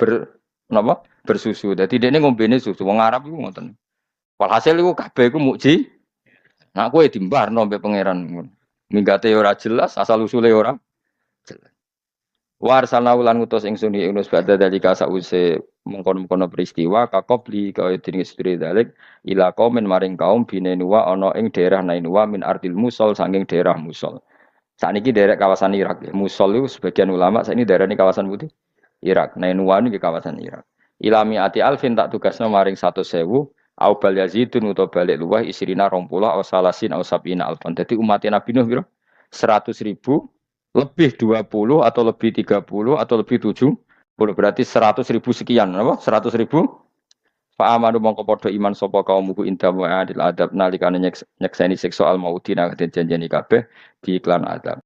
napa bersusu. Dadi dekne ngombene susu wong Arab iku ngoten. Walhasil iku kabeh iku mukji. Nah kowe dimbarno mbek pangeran. Minggate ora jelas asal usule ora jelas. Warsalna ulan ngutus ingsun Yunus badha dalika sause mengkono-mengkono peristiwa kakobli kaya dene sedherek dalik ila qaumin maring kaum binenua ana ing daerah Nainua min ardil Musol saking daerah Musol. Sakniki daerah kawasan Irak. Musol itu sebagian ulama sakniki daerah ini kawasan putih Irak. Nainua ini kawasan Irak. Ilami ati alfin tak tugasna maring 100.000 au bal yazidun utawa balik luwah isrina 20 au salasin au sabina alfan. Dadi umat Nabi Nuh piro? 100.000 lebih 20 atau lebih 30 atau lebih 70 berarti 100.000 sekian apa 100.000 fa amanu mongko padha iman sapa kaum muku inda wa adil adab nalikane nyekseni siksa al mautina janjeni kabeh di iklan adab